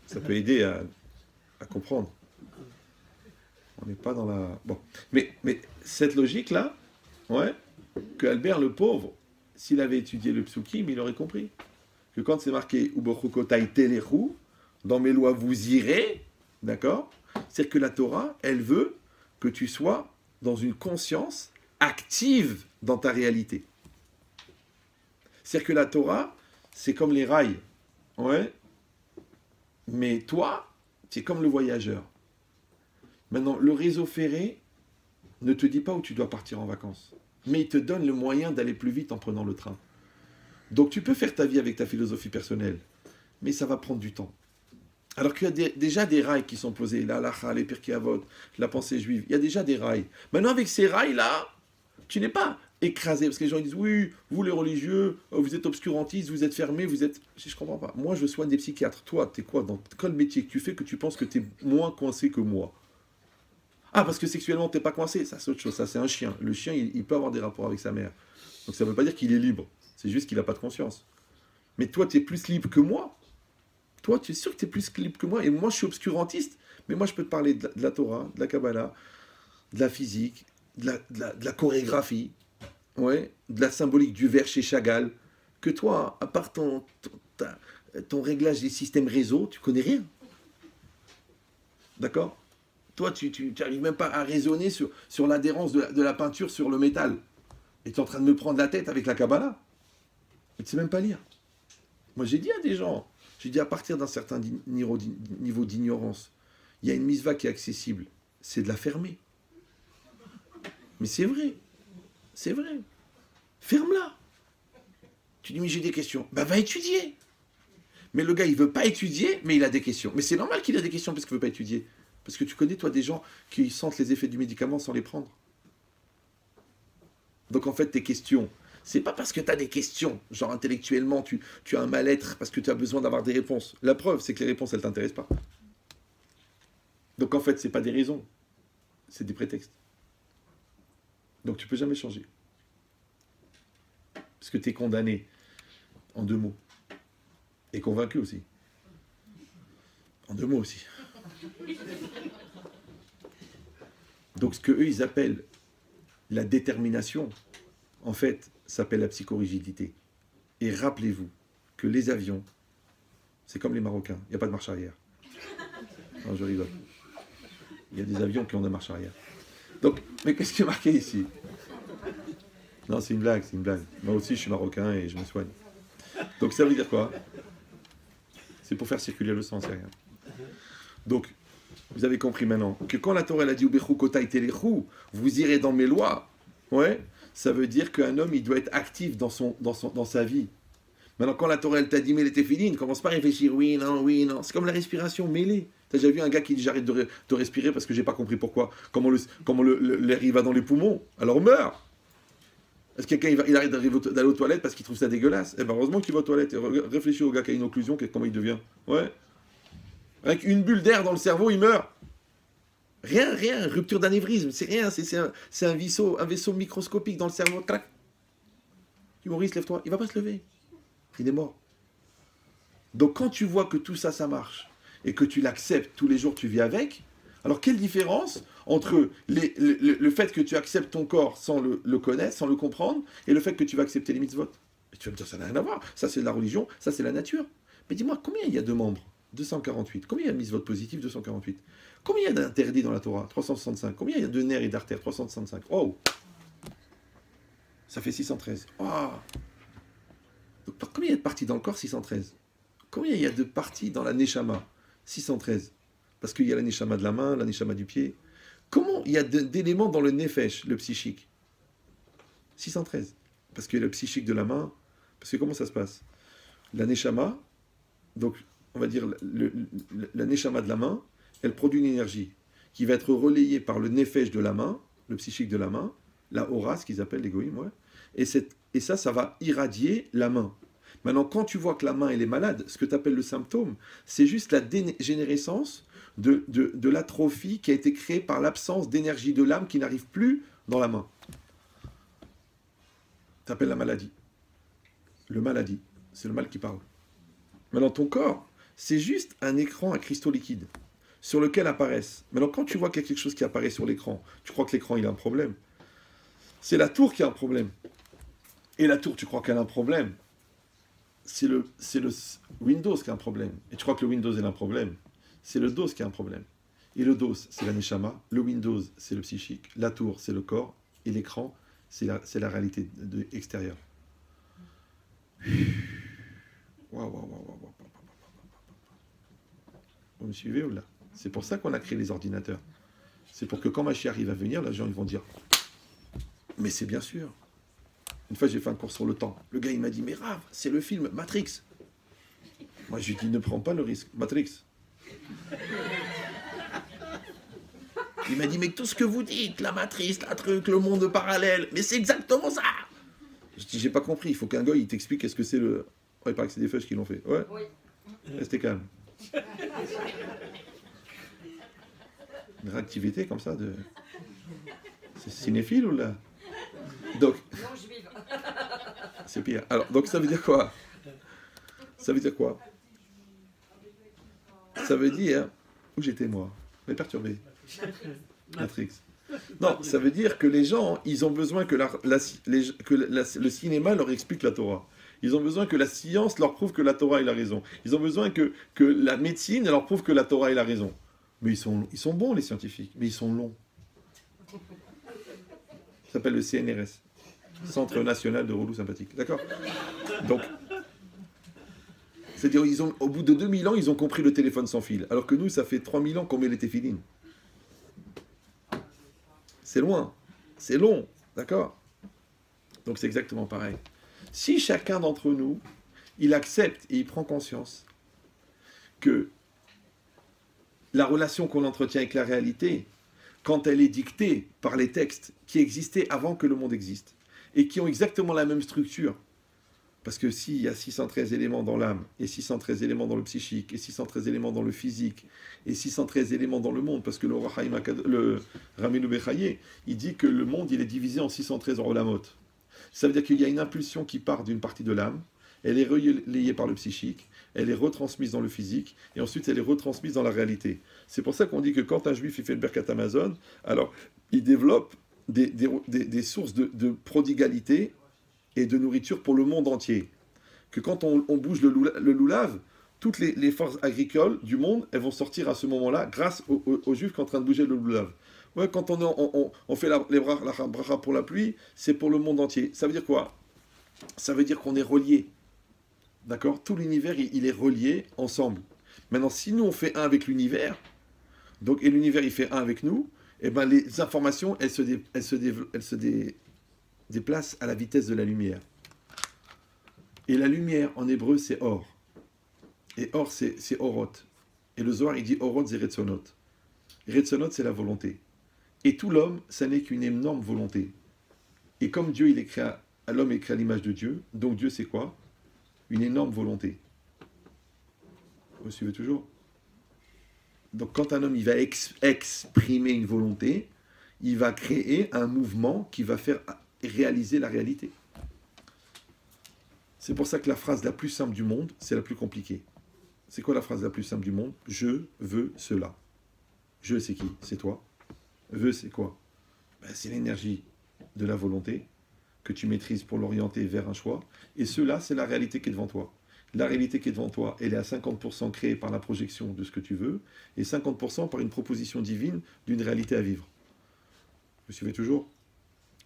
ça peut aider à comprendre. On n'est pas dans la... Bon. Mais cette logique-là, ouais, que Albert, le pauvre, s'il avait étudié le psukim, il aurait compris. Que quand c'est marqué « Ubochukotai telechu », dans mes lois, vous irez, d'accord? C'est-à-dire que la Torah, elle veut que tu sois dans une conscience active dans ta réalité. C'est-à-dire que la Torah, c'est comme les rails. Ouais. Mais toi, c'est comme le voyageur. Maintenant, le réseau ferré ne te dit pas où tu dois partir en vacances. Mais il te donne le moyen d'aller plus vite en prenant le train. Donc tu peux faire ta vie avec ta philosophie personnelle, mais ça va prendre du temps. Alors qu'il y a déjà des rails qui sont posés, la halacha, les Pirkei Avot, la pensée juive, il y a déjà des rails. Maintenant, avec ces rails-là, tu n'es pas écrasé, parce que les gens disent, oui, vous les religieux, vous êtes obscurantistes, vous êtes fermés, vous êtes... Je ne comprends pas. Moi, je soigne des psychiatres. Toi, tu es quoi? Dans quel métier que tu fais que tu penses que tu es moins coincé que moi? Ah, parce que sexuellement, tu n'es pas coincé? Ça, c'est autre chose. Ça, c'est un chien. Le chien, il peut avoir des rapports avec sa mère. Donc, ça ne veut pas dire qu'il est libre. C'est juste qu'il n'a pas de conscience. Mais toi, tu es plus libre que moi. Toi, tu es sûr que tu es plus libre que moi. Et moi, je suis obscurantiste. Mais moi, je peux te parler de la Torah, de la Kabbalah, de la physique, de la chorégraphie, ouais, de la symbolique du vers chez Chagall. Que toi, à part ton réglage des systèmes réseau, tu connais rien. D'accord? Toi, tu n'arrives même pas à raisonner sur l'adhérence de la peinture sur le métal. Et tu es en train de me prendre la tête avec la Kabbalah. Et tu ne sais même pas lire. Moi, j'ai dit à des gens, j'ai dit à partir d'un certain niveau d'ignorance, il y a une misva qui est accessible, c'est de la fermer. Mais c'est vrai. C'est vrai. Ferme-la. Tu dis, mais j'ai des questions. Ben, va étudier. Mais le gars, il ne veut pas étudier, mais il a des questions. Mais c'est normal qu'il ait des questions parce qu'il ne veut pas étudier. Parce que tu connais, toi, des gens qui sentent les effets du médicament sans les prendre. Donc, en fait, tes questions, c'est pas parce que tu as des questions, genre intellectuellement, tu as un mal-être parce que tu as besoin d'avoir des réponses. La preuve, c'est que les réponses, elles ne t'intéressent pas. Donc, en fait, ce n'est pas des raisons. C'est des prétextes. Donc, tu ne peux jamais changer. Parce que tu es condamné en 2 mots. Et convaincu aussi. En 2 mots aussi. Donc ce qu'eux, ils appellent la détermination, en fait, s'appelle la psychorigidité. Et rappelez-vous que les avions, c'est comme les Marocains, il n'y a pas de marche arrière. Non, je rigole. Il y a des avions qui ont de marche arrière. Donc, mais qu'est-ce qui est marqué ici? Non, c'est une blague, c'est une blague. Moi aussi, je suis marocain et je me soigne. Donc, ça veut dire quoi? C'est pour faire circuler le sang, c'est rien. Donc, vous avez compris maintenant que quand la Torah elle a dit Ubechukotay telechu, vous irez dans mes lois, ouais, ça veut dire qu'un homme, il doit être actif dans sa vie. Maintenant, quand la Torah elle t'a dit mais les téphilines, ne commence pas à réfléchir, oui, non. C'est comme la respiration mêlée. T'as déjà vu un gars qui dit j'arrête de respirer parce que j'ai pas compris pourquoi, comment l'air il va dans les poumons, alors meurt. Est-ce que quelqu'un il arrête d'aller aux toilettes parce qu'il trouve ça dégueulasse? Eh ben heureusement qu'il va aux toilettes. Réfléchis au gars qui a une occlusion, comment il devient? Ouais. Avec une bulle d'air dans le cerveau, il meurt. Rien, rupture d'anévrisme, c'est rien, c'est un vaisseau microscopique dans le cerveau. Trac. Humoriste, lève-toi. Il va pas se lever. Il est mort. Donc quand tu vois que tout ça, ça marche, et que tu l'acceptes tous les jours, tu vis avec, alors quelle différence entre le fait que tu acceptes ton corps sans le connaître, sans le comprendre, et le fait que tu vas accepter les mitzvot? Et tu vas me dire, ça n'a rien à voir. Ça, c'est de la religion, ça, c'est la nature. Mais dis-moi, combien il y a de membres? 248. Combien il y a de mitzvot positifs? 248. Combien il y a d'interdits dans la Torah? 365. Combien il y a de nerfs et d'artères? 365. Oh! Ça fait 613. Oh! combien il y a de parties dans le corps? 613. Combien il y a de parties dans la Neshama? 613. Parce qu'il y a la Neshama de la main, la Neshama du pied. Comment il y a d'éléments dans le Nefesh, le psychique? 613. Parce qu'il y a le psychique de la main. Parce que comment ça se passe? La Neshama, donc on va dire la Neshama de la main, elle produit une énergie qui va être relayée par le Nefesh de la main, le psychique de la main, la aura, ce qu'ils appellent l'égoïme, ouais. Et ça va irradier la main. Maintenant, quand tu vois que la main elle est malade, ce que tu appelles le symptôme, c'est juste la dégénérescence de l'atrophie qui a été créée par l'absence d'énergie de l'âme qui n'arrive plus dans la main. Tu appelles la maladie. Le maladie, c'est le mal qui parle. Maintenant, ton corps, c'est juste un écran à cristaux liquides sur lequel apparaissent. Maintenant, quand tu vois qu'il y a quelque chose qui apparaît sur l'écran, tu crois que l'écran il a un problème. C'est la tour qui a un problème. Et la tour, tu crois qu'elle a un problème. C'est le Windows qui a un problème. Et tu crois que le Windows a un problème. C'est le DOS qui a un problème. Et le DOS, c'est la Neshama. Le Windows, c'est le psychique. La tour, c'est le corps. Et l'écran, c'est la réalité extérieure. Vous me suivez ou là? C'est pour ça qu'on a créé les ordinateurs. C'est pour que quand Mashiach arrive à venir, les gens ils vont dire mais c'est bien sûr. Une fois j'ai fait un cours sur le temps. Le gars il m'a dit mais Rav, c'est le film Matrix. Moi je lui dis ne prends pas le risque. Matrix. Il m'a dit mais tout ce que vous dites, la matrice, la truc, le monde parallèle, mais c'est exactement ça. Je dis j'ai pas compris. Il faut qu'un gars il t'explique qu'est-ce que c'est le. Oh, il paraît que c'est des feuilles qui l'ont fait. Ouais. Oui. Restez calme. Une réactivité comme ça de. C'est cinéphile ou là? Donc. Non, je vive. C'est pire. Alors, donc ça veut dire quoi? Ça veut dire quoi? Ça veut dire. Où j'étais moi? Mais perturbé. Matrix. Non, ça veut dire que les gens, ils ont besoin que, le cinéma leur explique la Torah. Ils ont besoin que la science leur prouve que la Torah a raison. Ils ont besoin que la médecine leur prouve que la Torah a raison. Mais ils sont bons, les scientifiques, mais ils sont longs. Ça s'appelle le CNRS, Centre National de Relou Sympathique. D'accord? Donc, c'est-à-dire, au bout de 2000 ans, ils ont compris le téléphone sans fil. Alors que nous, ça fait 3000 ans qu'on met les téphilines. C'est loin. C'est long. D'accord? Donc, c'est exactement pareil. Si chacun d'entre nous, il accepte et il prend conscience que la relation qu'on entretient avec la réalité, quand elle est dictée par les textes qui existaient avant que le monde existe, et qui ont exactement la même structure, parce que s'il y a 613 éléments dans l'âme, et 613 éléments dans le psychique, et 613 éléments dans le physique, et 613 éléments dans le monde, parce que le Ramenu Bechaye, il dit que le monde il est divisé en 613 olamot. Ça veut dire qu'il y a une impulsion qui part d'une partie de l'âme, elle est relayée par le psychique, elle est retransmise dans le physique, et ensuite elle est retransmise dans la réalité. C'est pour ça qu'on dit que quand un juif il fait le Birkat Amazon, alors il développe des sources de prodigalité et de nourriture pour le monde entier. Que quand on bouge le loulav, toutes les forces agricoles du monde, elles vont sortir à ce moment-là grâce aux juifs qui sont en train de bouger le loulav. Ouais, quand on fait la bracha pour la pluie, c'est pour le monde entier. Ça veut dire quoi? Ça veut dire qu'on est reliés. D'accord? Tout l'univers, il est relié ensemble. Maintenant, si nous, on fait un avec l'univers, donc, et l'univers, il fait un avec nous, et ben les informations, elles se déplacent à la vitesse de la lumière. Et la lumière, en hébreu, c'est or. Et or, c'est orot. Et le Zohar, il dit orot, c'est retzonot. Retzonot, c'est la volonté. Et tout l'homme, ça n'est qu'une énorme volonté. Et comme Dieu, il est créé, l'homme est créé à l'image de Dieu, donc Dieu, c'est quoi? Une énorme volonté. Vous suivez toujours? Donc quand un homme, il va exprimer une volonté, il va créer un mouvement qui va faire réaliser la réalité. C'est pour ça que la phrase la plus simple du monde, c'est la plus compliquée. C'est quoi la phrase la plus simple du monde? Je veux cela. Je, c'est qui? C'est toi. Veux, c'est quoi? Ben, c'est l'énergie de la volonté que tu maîtrises pour l'orienter vers un choix. Et cela, c'est la réalité qui est devant toi. La réalité qui est devant toi, elle est à 50% créée par la projection de ce que tu veux et 50% par une proposition divine d'une réalité à vivre. Vous suivez toujours?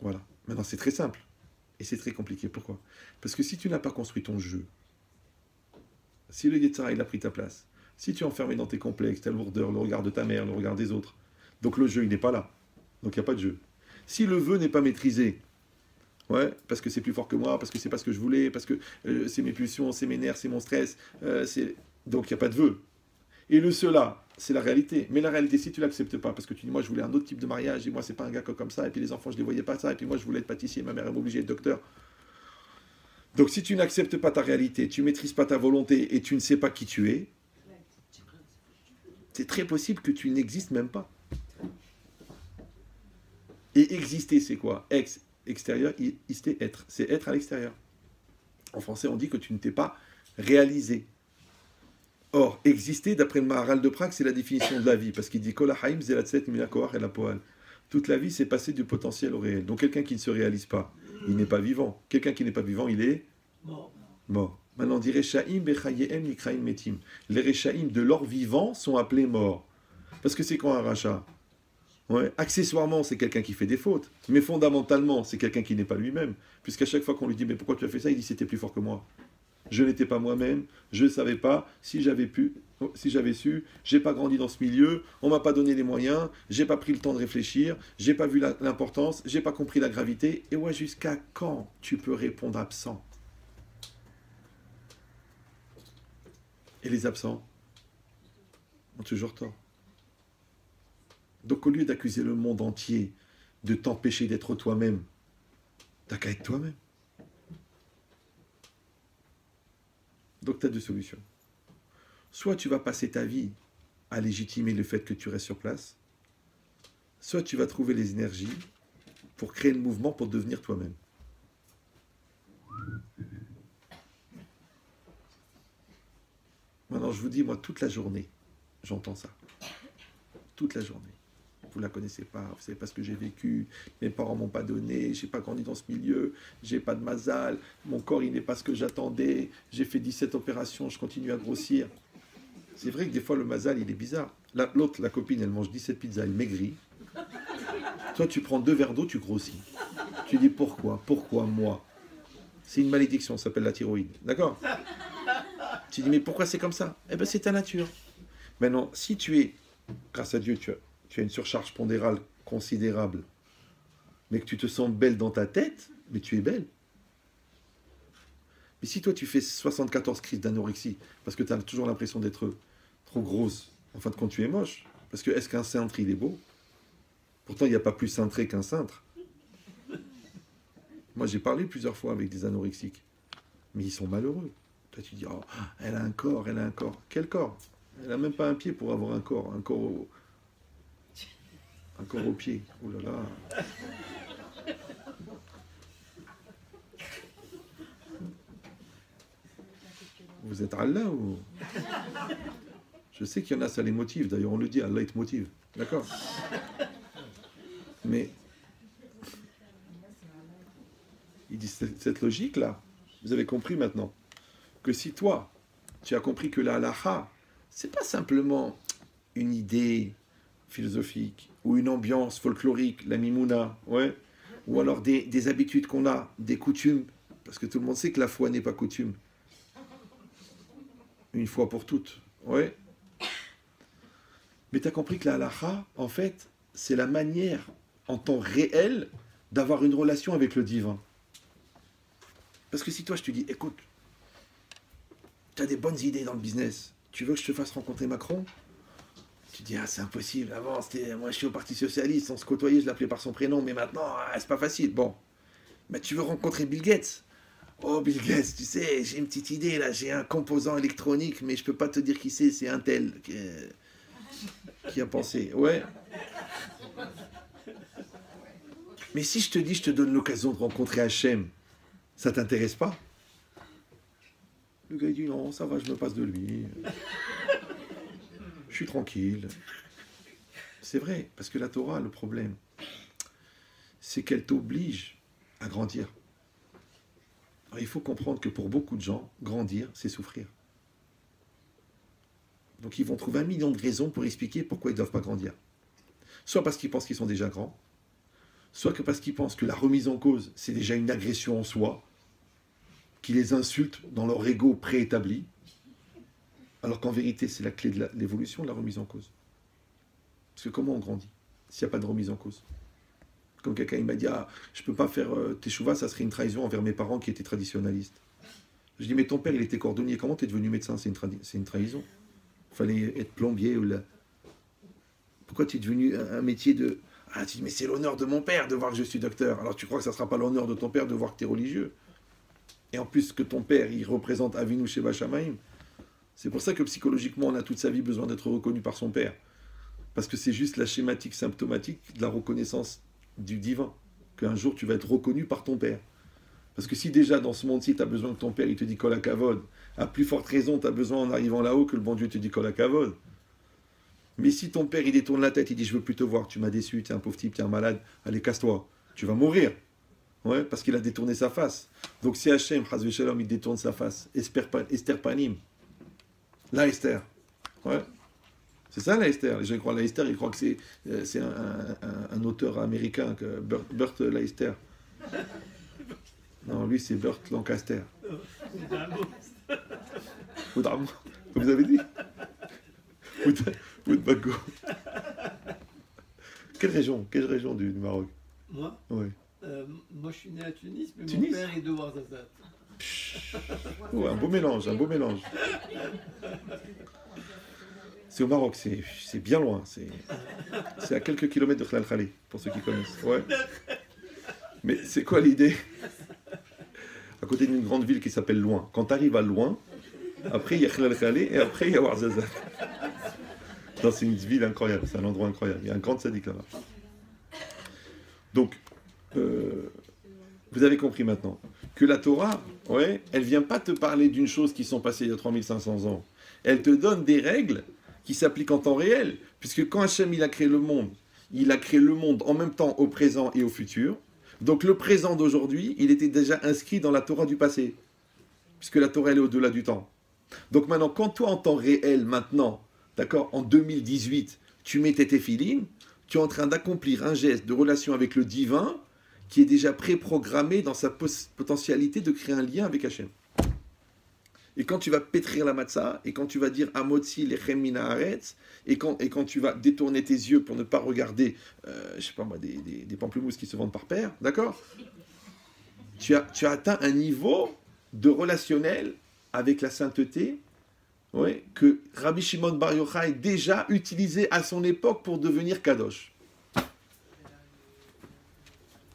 Voilà. Maintenant, c'est très simple. Et c'est très compliqué. Pourquoi? Parce que si tu n'as pas construit ton jeu, si le Yetzara, il a pris ta place, si tu es enfermé dans tes complexes, ta lourdeur, le regard de ta mère, le regard des autres, donc le jeu, il n'est pas là. Donc il n'y a pas de jeu. Si le vœu n'est pas maîtrisé, ouais, parce que c'est plus fort que moi, parce que c'est pas ce que je voulais, parce que c'est mes pulsions, c'est mes nerfs, c'est mon stress, donc il n'y a pas de vœu. Et le cela, c'est la réalité. Mais la réalité, si tu l'acceptes pas, parce que tu dis, moi je voulais un autre type de mariage, et moi c'est pas un gars comme ça, et puis les enfants je les voyais pas ça, et puis moi je voulais être pâtissier, ma mère elle m'obligeait d'être docteur. Donc si tu n'acceptes pas ta réalité, tu maîtrises pas ta volonté, et tu ne sais pas qui tu es, c'est très possible que tu n'existes même pas. Et exister, c'est quoi? Extérieur, ister, être. C'est être à l'extérieur. En français, on dit que tu ne t'es pas réalisé. Or, exister, d'après le Maharal de Prague, c'est la définition de la vie, parce qu'il dit Kol haïm zelatzet minakoar et la poal. Toute la vie, c'est passer du potentiel au réel. Donc, quelqu'un qui ne se réalise pas, il n'est pas vivant. Quelqu'un qui n'est pas vivant, il est mort. Maintenant, on dit Rechaim bechayem nikraim metim. Les Rechaim de leur vivant sont appelés morts. Parce que c'est quoi un rachat? Ouais. Accessoirement, c'est quelqu'un qui fait des fautes. Mais fondamentalement, c'est quelqu'un qui n'est pas lui-même. Puisqu'à chaque fois qu'on lui dit mais pourquoi tu as fait ça, il dit c'était plus fort que moi. Je n'étais pas moi-même, je ne savais pas, si j'avais su, j'ai pas grandi dans ce milieu, on m'a pas donné les moyens, j'ai pas pris le temps de réfléchir, j'ai pas vu l'importance, j'ai pas compris la gravité. Et ouais, jusqu'à quand tu peux répondre absent? Et les absents ont toujours tort. Donc au lieu d'accuser le monde entier de t'empêcher d'être toi-même, t'as qu'à être toi-même. Donc tu as deux solutions. Soit tu vas passer ta vie à légitimer le fait que tu restes sur place, soit tu vas trouver les énergies pour créer le mouvement pour devenir toi-même. Maintenant, je vous dis, moi, toute la journée, j'entends ça. Toute la journée. Vous ne la connaissez pas, vous ne savez pas ce que j'ai vécu, mes parents ne m'ont pas donné, je n'ai pas grandi dans ce milieu, je n'ai pas de mazal, mon corps il n'est pas ce que j'attendais, j'ai fait 17 opérations, je continue à grossir. C'est vrai que des fois le mazal il est bizarre. L'autre, la copine, elle mange 17 pizzas, elle maigrit. Toi tu prends 2 verres d'eau, tu grossis. Tu dis pourquoi? Pourquoi moi? C'est une malédiction, ça s'appelle la thyroïde. D'accord? Tu dis mais pourquoi c'est comme ça? Eh bien c'est ta nature. Maintenant, si tu es, grâce à Dieu, tu as une surcharge pondérale considérable, mais que tu te sens belle dans ta tête, mais tu es belle. Mais si toi tu fais 74 crises d'anorexie, parce que tu as toujours l'impression d'être trop grosse, en fin de compte tu es moche, parce que est-ce qu'un cintre il est beau? Pourtant il n'y a pas plus cintré qu'un cintre. Moi j'ai parlé plusieurs fois avec des anorexiques, mais ils sont malheureux. Toi tu dis, oh, elle a un corps, elle a un corps. Quel corps? Elle n'a même pas un pied pour avoir un corps au pied. Oh là là. Vous êtes Allah ou... Je sais qu'il y en a, ça les motive. D'ailleurs, on le dit, Allah, il te motive. D'accord? Mais... il dit, cette logique-là, vous avez compris maintenant, que si toi, tu as compris que la halacha, c'est pas simplement une idée philosophique, ou une ambiance folklorique, la mimouna, ouais, ou alors des habitudes qu'on a, des coutumes, parce que tout le monde sait que la foi n'est pas coutume. Une fois pour toutes, ouais. Mais tu as compris que la halacha, en fait, c'est la manière, en temps réel, d'avoir une relation avec le divin. Parce que si toi, je te dis, écoute, tu as des bonnes idées dans le business, tu veux que je te fasse rencontrer Macron? Tu dis, ah, c'est impossible. Avant, moi, je suis au Parti Socialiste, on se côtoyait, je l'appelais par son prénom, mais maintenant, c'est pas facile. Bon. Mais tu veux rencontrer Bill Gates? Oh, Bill Gates, tu sais, j'ai une petite idée, là, j'ai un composant électronique, mais je peux pas te dire qui c'est un tel qui a pensé. Ouais. Mais si je te dis, je te donne l'occasion de rencontrer Hachem, ça t'intéresse pas? Le gars, il dit, non, ça va, je me passe de lui. Je suis tranquille. C'est vrai, parce que la Torah, le problème, c'est qu'elle t'oblige à grandir. Alors, il faut comprendre que pour beaucoup de gens, grandir, c'est souffrir. Donc ils vont trouver 1 million de raisons pour expliquer pourquoi ils ne doivent pas grandir. Soit parce qu'ils pensent qu'ils sont déjà grands, soit que parce qu'ils pensent que la remise en cause, c'est déjà une agression en soi, qui les insulte dans leur ego préétabli, alors qu'en vérité, c'est la clé de l'évolution de la remise en cause. Parce que comment on grandit s'il n'y a pas de remise en cause? Comme quelqu'un il m'a dit, ah, je ne peux pas faire teshuva, ça serait une trahison envers mes parents qui étaient traditionnalistes. Je dis, mais ton père, il était cordonnier, comment tu es devenu médecin? C'est une trahison. Il fallait être plombier ou là. Pourquoi tu es devenu un métier de... Ah, tu dis, mais c'est l'honneur de mon père de voir que je suis docteur. Alors tu crois que ça ne sera pas l'honneur de ton père de voir que tu es religieux. Et en plus que ton père, il représente Avinu Sheva Shamayim. C'est pour ça que psychologiquement, on a toute sa vie besoin d'être reconnu par son père. Parce que c'est juste la schématique symptomatique de la reconnaissance du divin. Qu'un jour, tu vas être reconnu par ton père. Parce que si déjà, dans ce monde-ci, tu as besoin que ton père, il te dit Kol HaKavod, à plus forte raison, tu as besoin en arrivant là-haut que le bon Dieu te dit Kol HaKavod. Mais si ton père, il détourne la tête, il dit, je veux plus te voir, tu m'as déçu, tu es un pauvre type, tu es un malade, allez, casse-toi. Tu vas mourir. Ouais, parce qu'il a détourné sa face. Donc si Hachem, Chazve Shalom, il détourne sa face, Esther Panim, la Esther. Ouais. C'est ça la Esther. Les gens croient la Esther, ils croient que c'est un auteur américain, que Burt Leicester. Non, lui c'est Burt Lancaster. Oudramo. Vous avez dit Oudbago. Quelle région du Maroc? Moi Oui. Moi, je suis né à Tunis, mais Tunis? mon père est de Ouarzazate. Ouais, un beau mélange. C'est au Maroc, c'est bien loin. C'est à quelques kilomètres de Khlal Khalé, pour ceux qui connaissent. Ouais. Mais c'est quoi l'idée? À côté d'une grande ville qui s'appelle Loin. Quand tu arrives à Loin, après il y a Khlal Khalé et après il y a Ouarzazate. Non, c'est une ville incroyable, c'est un endroit incroyable. Il y a un grand tzaddik là-bas. Donc, vous avez compris maintenant que la Torah, ouais, elle ne vient pas te parler d'une chose qui sont passées il y a 3500 ans. Elle te donne des règles qui s'appliquent en temps réel. Puisque quand Hachem il a créé le monde en même temps au présent et au futur. Donc le présent d'aujourd'hui, il était déjà inscrit dans la Torah du passé. Puisque la Torah elle est au-delà du temps. Donc maintenant, quand toi en temps réel, maintenant, d'accord, en 2018, tu mets tes téphilines, tu es en train d'accomplir un geste de relation avec le divin qui est déjà préprogrammé dans sa potentialité de créer un lien avec Hachem. Et quand tu vas pétrir la matzah, et quand tu vas dire Amotzi lechem min haaretz, et quand tu vas détourner tes yeux pour ne pas regarder, je sais pas moi, des pamplemousses qui se vendent par paire, d'accord? Tu as atteint un niveau de relationnel avec la sainteté, ouais, que Rabbi Shimon Bar Yochai déjà utilisé à son époque pour devenir Kadosh.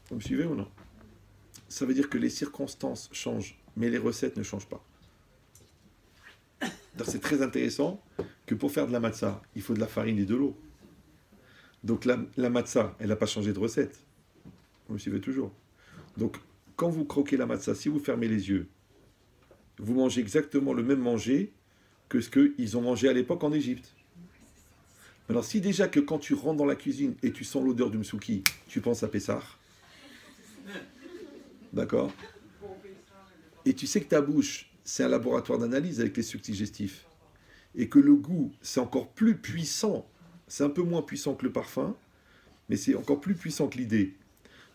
Vous me suivez ou non? Ça veut dire que les circonstances changent, mais les recettes ne changent pas. C'est très intéressant que pour faire de la matzah, il faut de la farine et de l'eau. Donc la matzah, elle n'a pas changé de recette. Vous me suivez toujours? Donc quand vous croquez la matzah, si vous fermez les yeux, vous mangez exactement le même manger que ce qu'ils ont mangé à l'époque en Égypte. Alors si déjà que quand tu rentres dans la cuisine et tu sens l'odeur du msouki, tu penses à Pessah, d'accord? Et tu sais que ta bouche, c'est un laboratoire d'analyse avec les sucs digestifs. Et que le goût, c'est encore plus puissant. C'est un peu moins puissant que le parfum, mais c'est encore plus puissant que l'idée.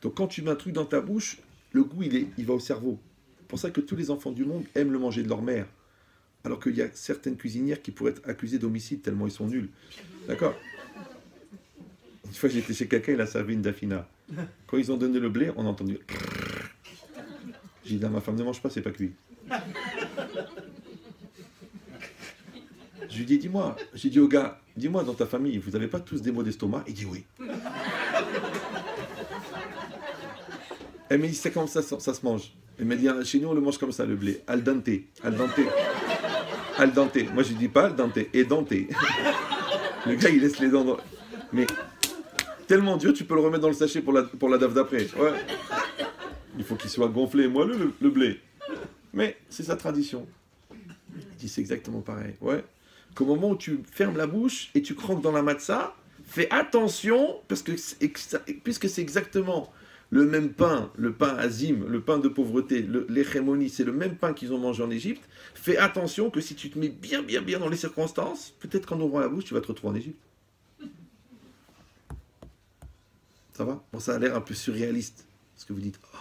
Donc quand tu mets un truc dans ta bouche, le goût, il va au cerveau. C'est pour ça que tous les enfants du monde aiment le manger de leur mère. Alors qu'il y a certaines cuisinières qui pourraient être accusées d'homicide tellement ils sont nuls. D'accord? Une fois, j'étais chez quelqu'un, il a servi une dafina. Quand ils ont donné le blé, on a entendu... J'ai dit à ma femme, ne mange pas, c'est pas cuit. Je lui dis, dis-moi, j'ai dit au gars, dis-moi dans ta famille, vous n'avez pas tous des maux d'estomac? Il dit oui. Elle m'a dit, c'est comme ça se mange. Elle m'a dit, chez nous on le mange comme ça, le blé, al dente, al dente, al dente. Moi je dis pas al dente, édenté. Le gars il laisse les dents dans... Mais tellement dur, tu peux le remettre dans le sachet pour la dave d'après. Ouais. Il faut qu'il soit gonflé, moelleux le blé. Mais c'est sa tradition. Il dit c'est exactement pareil. Ouais. Qu'au moment où tu fermes la bouche et tu croques dans la matzah, fais attention, parce que puisque c'est exactement le même pain, le pain azim, le pain de pauvreté, l'echémoni, c'est le même pain qu'ils ont mangé en Égypte, fais attention que si tu te mets bien dans les circonstances, peut-être qu'en ouvrant la bouche, tu vas te retrouver en Égypte. Ça va? Bon, ça a l'air un peu surréaliste. Parce que vous dites, oh,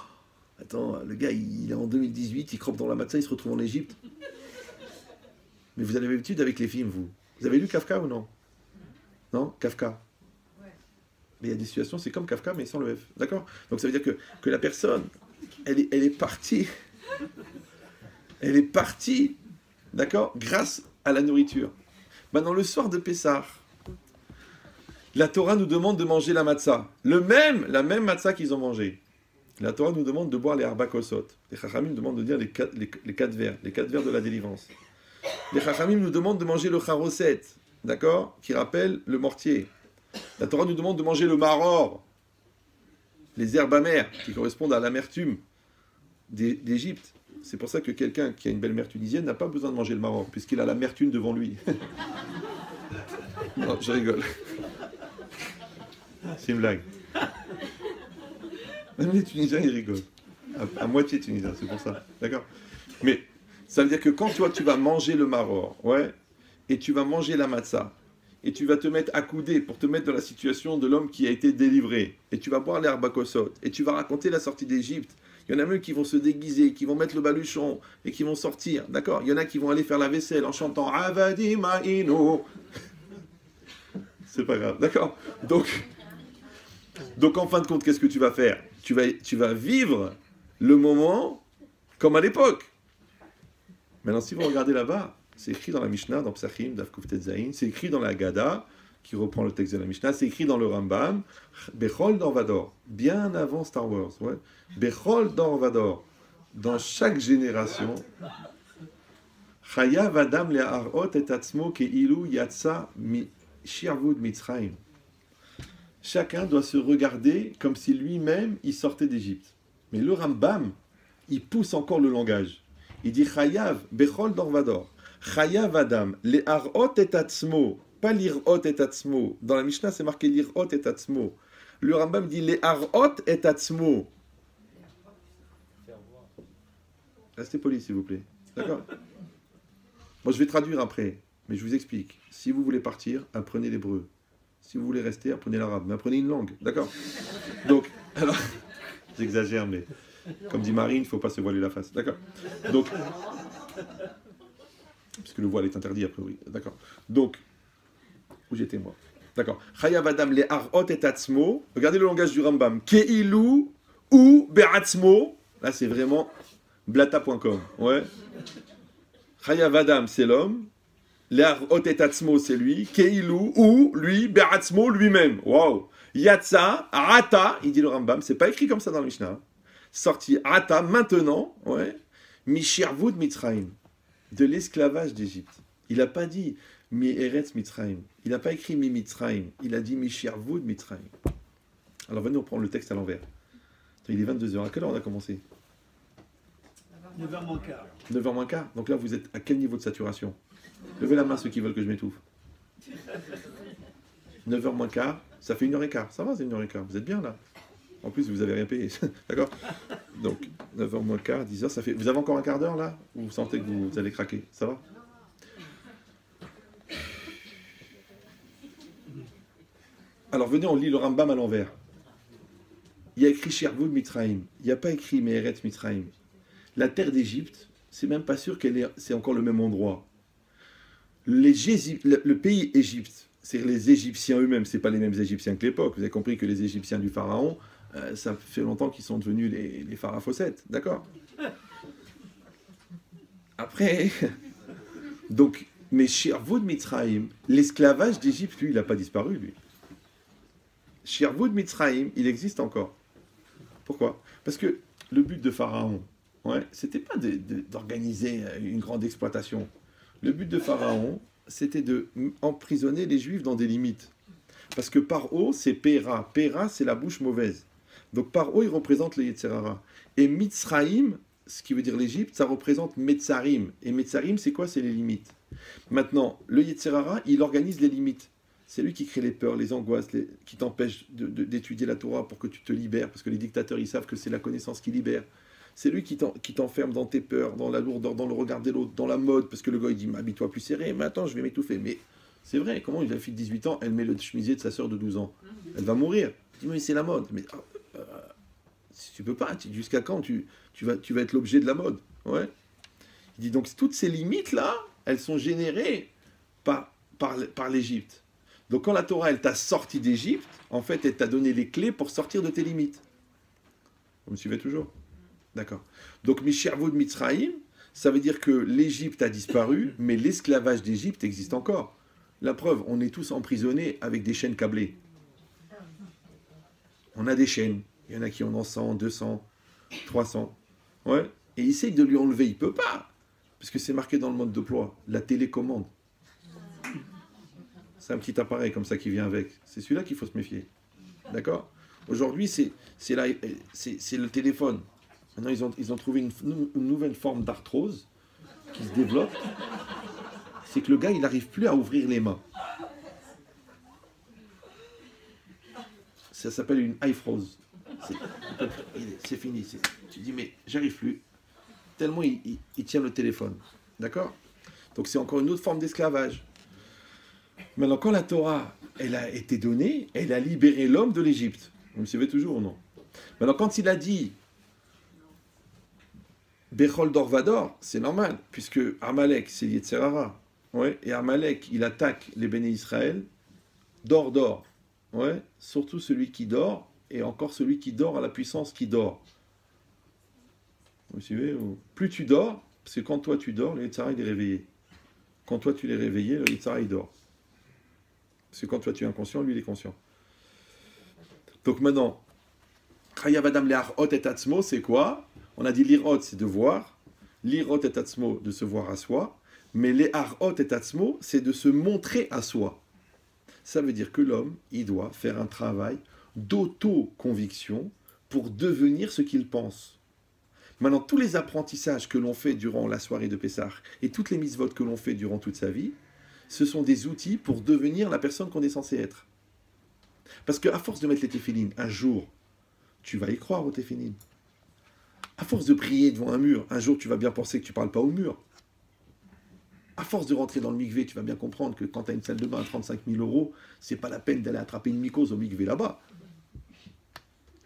attends, le gars, il est en 2018, il croppe dans la matzah, il se retrouve en Égypte. Mais vous avez l'habitude avec les films, vous. Vous avez lu Kafka ou non? Non? Kafka. Mais il y a des situations, c'est comme Kafka, mais sans le F. D'accord? Donc ça veut dire que la personne, elle est partie. Elle est partie, d'accord? Grâce à la nourriture. Maintenant, le soir de Pessah, la Torah nous demande de manger la matzah. La même matzah qu'ils ont mangée. La Torah nous demande de boire les arba kosot. Les Chachamim nous demandent de dire les quatre verres de la délivrance. Les Chachamim nous demandent de manger le charoset, d'accord? Qui rappelle le mortier. La Torah nous demande de manger le maror, les herbes amères, qui correspondent à l'amertume d'Égypte. C'est pour ça que quelqu'un qui a une belle-mère tunisienne n'a pas besoin de manger le maror, puisqu'il a l'amertume devant lui. Non, je rigole. C'est une blague. Même les Tunisiens, ils rigolent. À moitié Tunisiens, c'est pour ça. D'accord? Mais ça veut dire que quand toi, tu vas manger le maror, ouais, et tu vas manger la matzah, et tu vas te mettre accoudé pour te mettre dans la situation de l'homme qui a été délivré, et tu vas boire l'herbe à kosot, et tu vas raconter la sortie d'Égypte. Il y en a même qui vont se déguiser, qui vont mettre le baluchon, et qui vont sortir. D'accord? Il y en a qui vont aller faire la vaisselle en chantant Avadi Ma'ino. C'est pas grave. D'accord? Donc en fin de compte, qu'est-ce que tu vas faire? Tu vas vivre le moment comme à l'époque. Maintenant, si vous regardez là-bas, c'est écrit dans la Mishnah, dans Psachim, Daf Kuftet Zayin, c'est écrit dans la Haggadah, qui reprend le texte de la Mishnah, c'est écrit dans le Rambam, Bechol Dorvador, bien avant Star Wars, ouais. Bechol Dorvador, dans chaque génération, Chayav Adam le'arot et atzmo ke'ilu yatsa mi shirvud Mitzrayim. Chacun doit se regarder comme si lui-même il sortait d'Égypte. Mais le Rambam, il pousse encore le langage. Il dit Chayav Bechol Dorvador. Chayav Adam, le'arot et atzmo, pas l'irot et atzmo. Dans la Mishnah, c'est marqué l'irot et atzmo. Le Rambam dit le'arot et atzmo. Restez poli, s'il vous plaît. D'accord? Moi, je vais traduire après, mais je vous explique. Si vous voulez partir, apprenez l'hébreu. Si vous voulez rester, apprenez l'arabe. Mais apprenez une langue. D'accord? Donc, alors, j'exagère, mais comme dit Marine, il ne faut pas se voiler la face. D'accord? Donc, parce que le voile est interdit a priori. D'accord. Donc, où j'étais moi? D'accord. Chayav Adam le arot et atzmo. Regardez le langage du Rambam. Keilu ou be'atzmo. Là, c'est vraiment blata.com. Ouais. Chayav Adam, c'est l'homme. Le arot et atzmo, c'est lui. Keilu ou lui, be'atzmo, lui-même. Waouh. Yatsa, ata, il dit le Rambam. C'est pas écrit comme ça dans le Mishnah. Sorti ata, maintenant. Ouais. Mishirvud Mitzrayim. De l'esclavage d'Égypte. Il n'a pas dit mi Eretz Mitzrayim. Il n'a pas écrit mi Mitzrayim. Il a dit mi Shirvud Mitzrayim. Alors venez, on prend le texte à l'envers. Il est 22h. À quelle heure on a commencé? 9h moins quart. 9h moins quart. Donc là, vous êtes à quel niveau de saturation? Levez la main ceux qui veulent que je m'étouffe. 9h moins quart, ça fait 1h15. Ça va, c'est 1h15. Vous êtes bien là? En plus, vous n'avez rien payé. D'accord? Donc, 9h moins quart, 10h, ça fait... Vous avez encore un quart d'heure, là? Ou vous sentez que vous allez craquer? Ça va? Alors, venez, on lit le Rambam à l'envers. Il y a écrit Shirvud Mitzrayim. Il n'y a pas écrit Me'eretz Mitzrayim. La terre d'Égypte, c'est même pas sûr c'est encore le même endroit. Le pays Égypte, c'est les Égyptiens eux-mêmes, c'est pas les mêmes Égyptiens que l'époque. Vous avez compris que les Égyptiens du pharaon, ça fait longtemps qu'ils sont devenus les pharaphosètes, d'accord? Après, donc, mais Shirvud Mitzrayim, l'esclavage d'Égypte, lui, il n'a pas disparu, lui. Shirvud Mitzrayim, il existe encore. Pourquoi? Parce que le but de Pharaon, ouais, c'était pas d'organiser une grande exploitation. Le but de Pharaon, c'était d'emprisonner les Juifs dans des limites. Parce que Paro, c'est Péra. Péra, c'est la bouche mauvaise. Donc Paro, il représente le Yetzirara. Et Mitzrayim, ce qui veut dire l'Égypte, ça représente Metzarim. Et Metzarim, c'est quoi? C'est les limites. Maintenant, le Yetzirara, il organise les limites. C'est lui qui crée les peurs, les angoisses, qui t'empêche d'étudier la Torah pour que tu te libères, parce que les dictateurs, ils savent que c'est la connaissance qui libère. C'est lui qui t'enferme dans tes peurs, dans la lourdeur, dans le regard de l'autre, dans la mode, parce que le gars, il dit, habille-toi plus serré, mais attends, je vais m'étouffer. Mais c'est vrai, comment une fille de 18 ans, elle met le chemisier de sa sœur de 12 ans? Elle va mourir. Il dit, mais c'est la mode. Mais tu peux pas. Jusqu'à quand tu vas être l'objet de la mode? Ouais. Il dit, donc toutes ces limites-là, elles sont générées par l'Égypte. Donc quand la Torah, elle t'a sorti d'Égypte, en fait, elle t'a donné les clés pour sortir de tes limites. Vous me suivez toujours? D'accord. Donc, Mishervod Mitzraïm, ça veut dire que l'Égypte a disparu, mais l'esclavage d'Égypte existe encore. La preuve, on est tous emprisonnés avec des chaînes câblées. On a des chaînes. Il y en a qui en ont 100, 200, 300. Ouais. Et il essaye de lui enlever, il ne peut pas. Parce que c'est marqué dans le mode d'emploi, la télécommande. C'est un petit appareil comme ça qui vient avec. C'est celui-là qu'il faut se méfier. D'accord? Aujourd'hui, c'est le téléphone. Maintenant, ils ont trouvé une nouvelle forme d'arthrose qui se développe. C'est que le gars, il n'arrive plus à ouvrir les mains. Ça s'appelle une hyphrose. C'est fini. Tu dis, mais j'arrive plus. Tellement il tient le téléphone. D'accord? Donc c'est encore une autre forme d'esclavage. Maintenant, quand la Torah, elle a été donnée, elle a libéré l'homme de l'Égypte. Vous me suivez toujours ou non? Maintenant, quand il a dit Bechol Dorvador, c'est normal, puisque Amalek, c'est Yetzerara. Ouais, et Amalek, il attaque les béné Israël, dort. Ouais, surtout celui qui dort, et encore celui qui dort à la puissance qui dort. Vous me suivez? Plus tu dors, parce que quand toi tu dors, le Yetzerara, il est réveillé. Quand toi tu l'es réveillé, le Yetzerara, il dort. Parce que quand toi tu es inconscient, lui il est conscient. Donc maintenant, Chayavadam le'arot et atzmo, c'est quoi? On a dit l'irot, c'est de voir. L'irot et atzmo, de se voir à soi. Mais le'arot et atzmo, c'est de se montrer à soi. Ça veut dire que l'homme, il doit faire un travail d'auto-conviction pour devenir ce qu'il pense. Maintenant, tous les apprentissages que l'on fait durant la soirée de Pessah et toutes les mitzvot que l'on fait durant toute sa vie, ce sont des outils pour devenir la personne qu'on est censé être. Parce qu'à force de mettre les téphilines, un jour, tu vas y croire aux téphilines. À force de prier devant un mur, un jour, tu vas bien penser que tu ne parles pas au mur. À force de rentrer dans le mikvé, tu vas bien comprendre que quand tu as une salle de bain à 35 000 €, c'est pas la peine d'aller attraper une mycose au mikvé là-bas.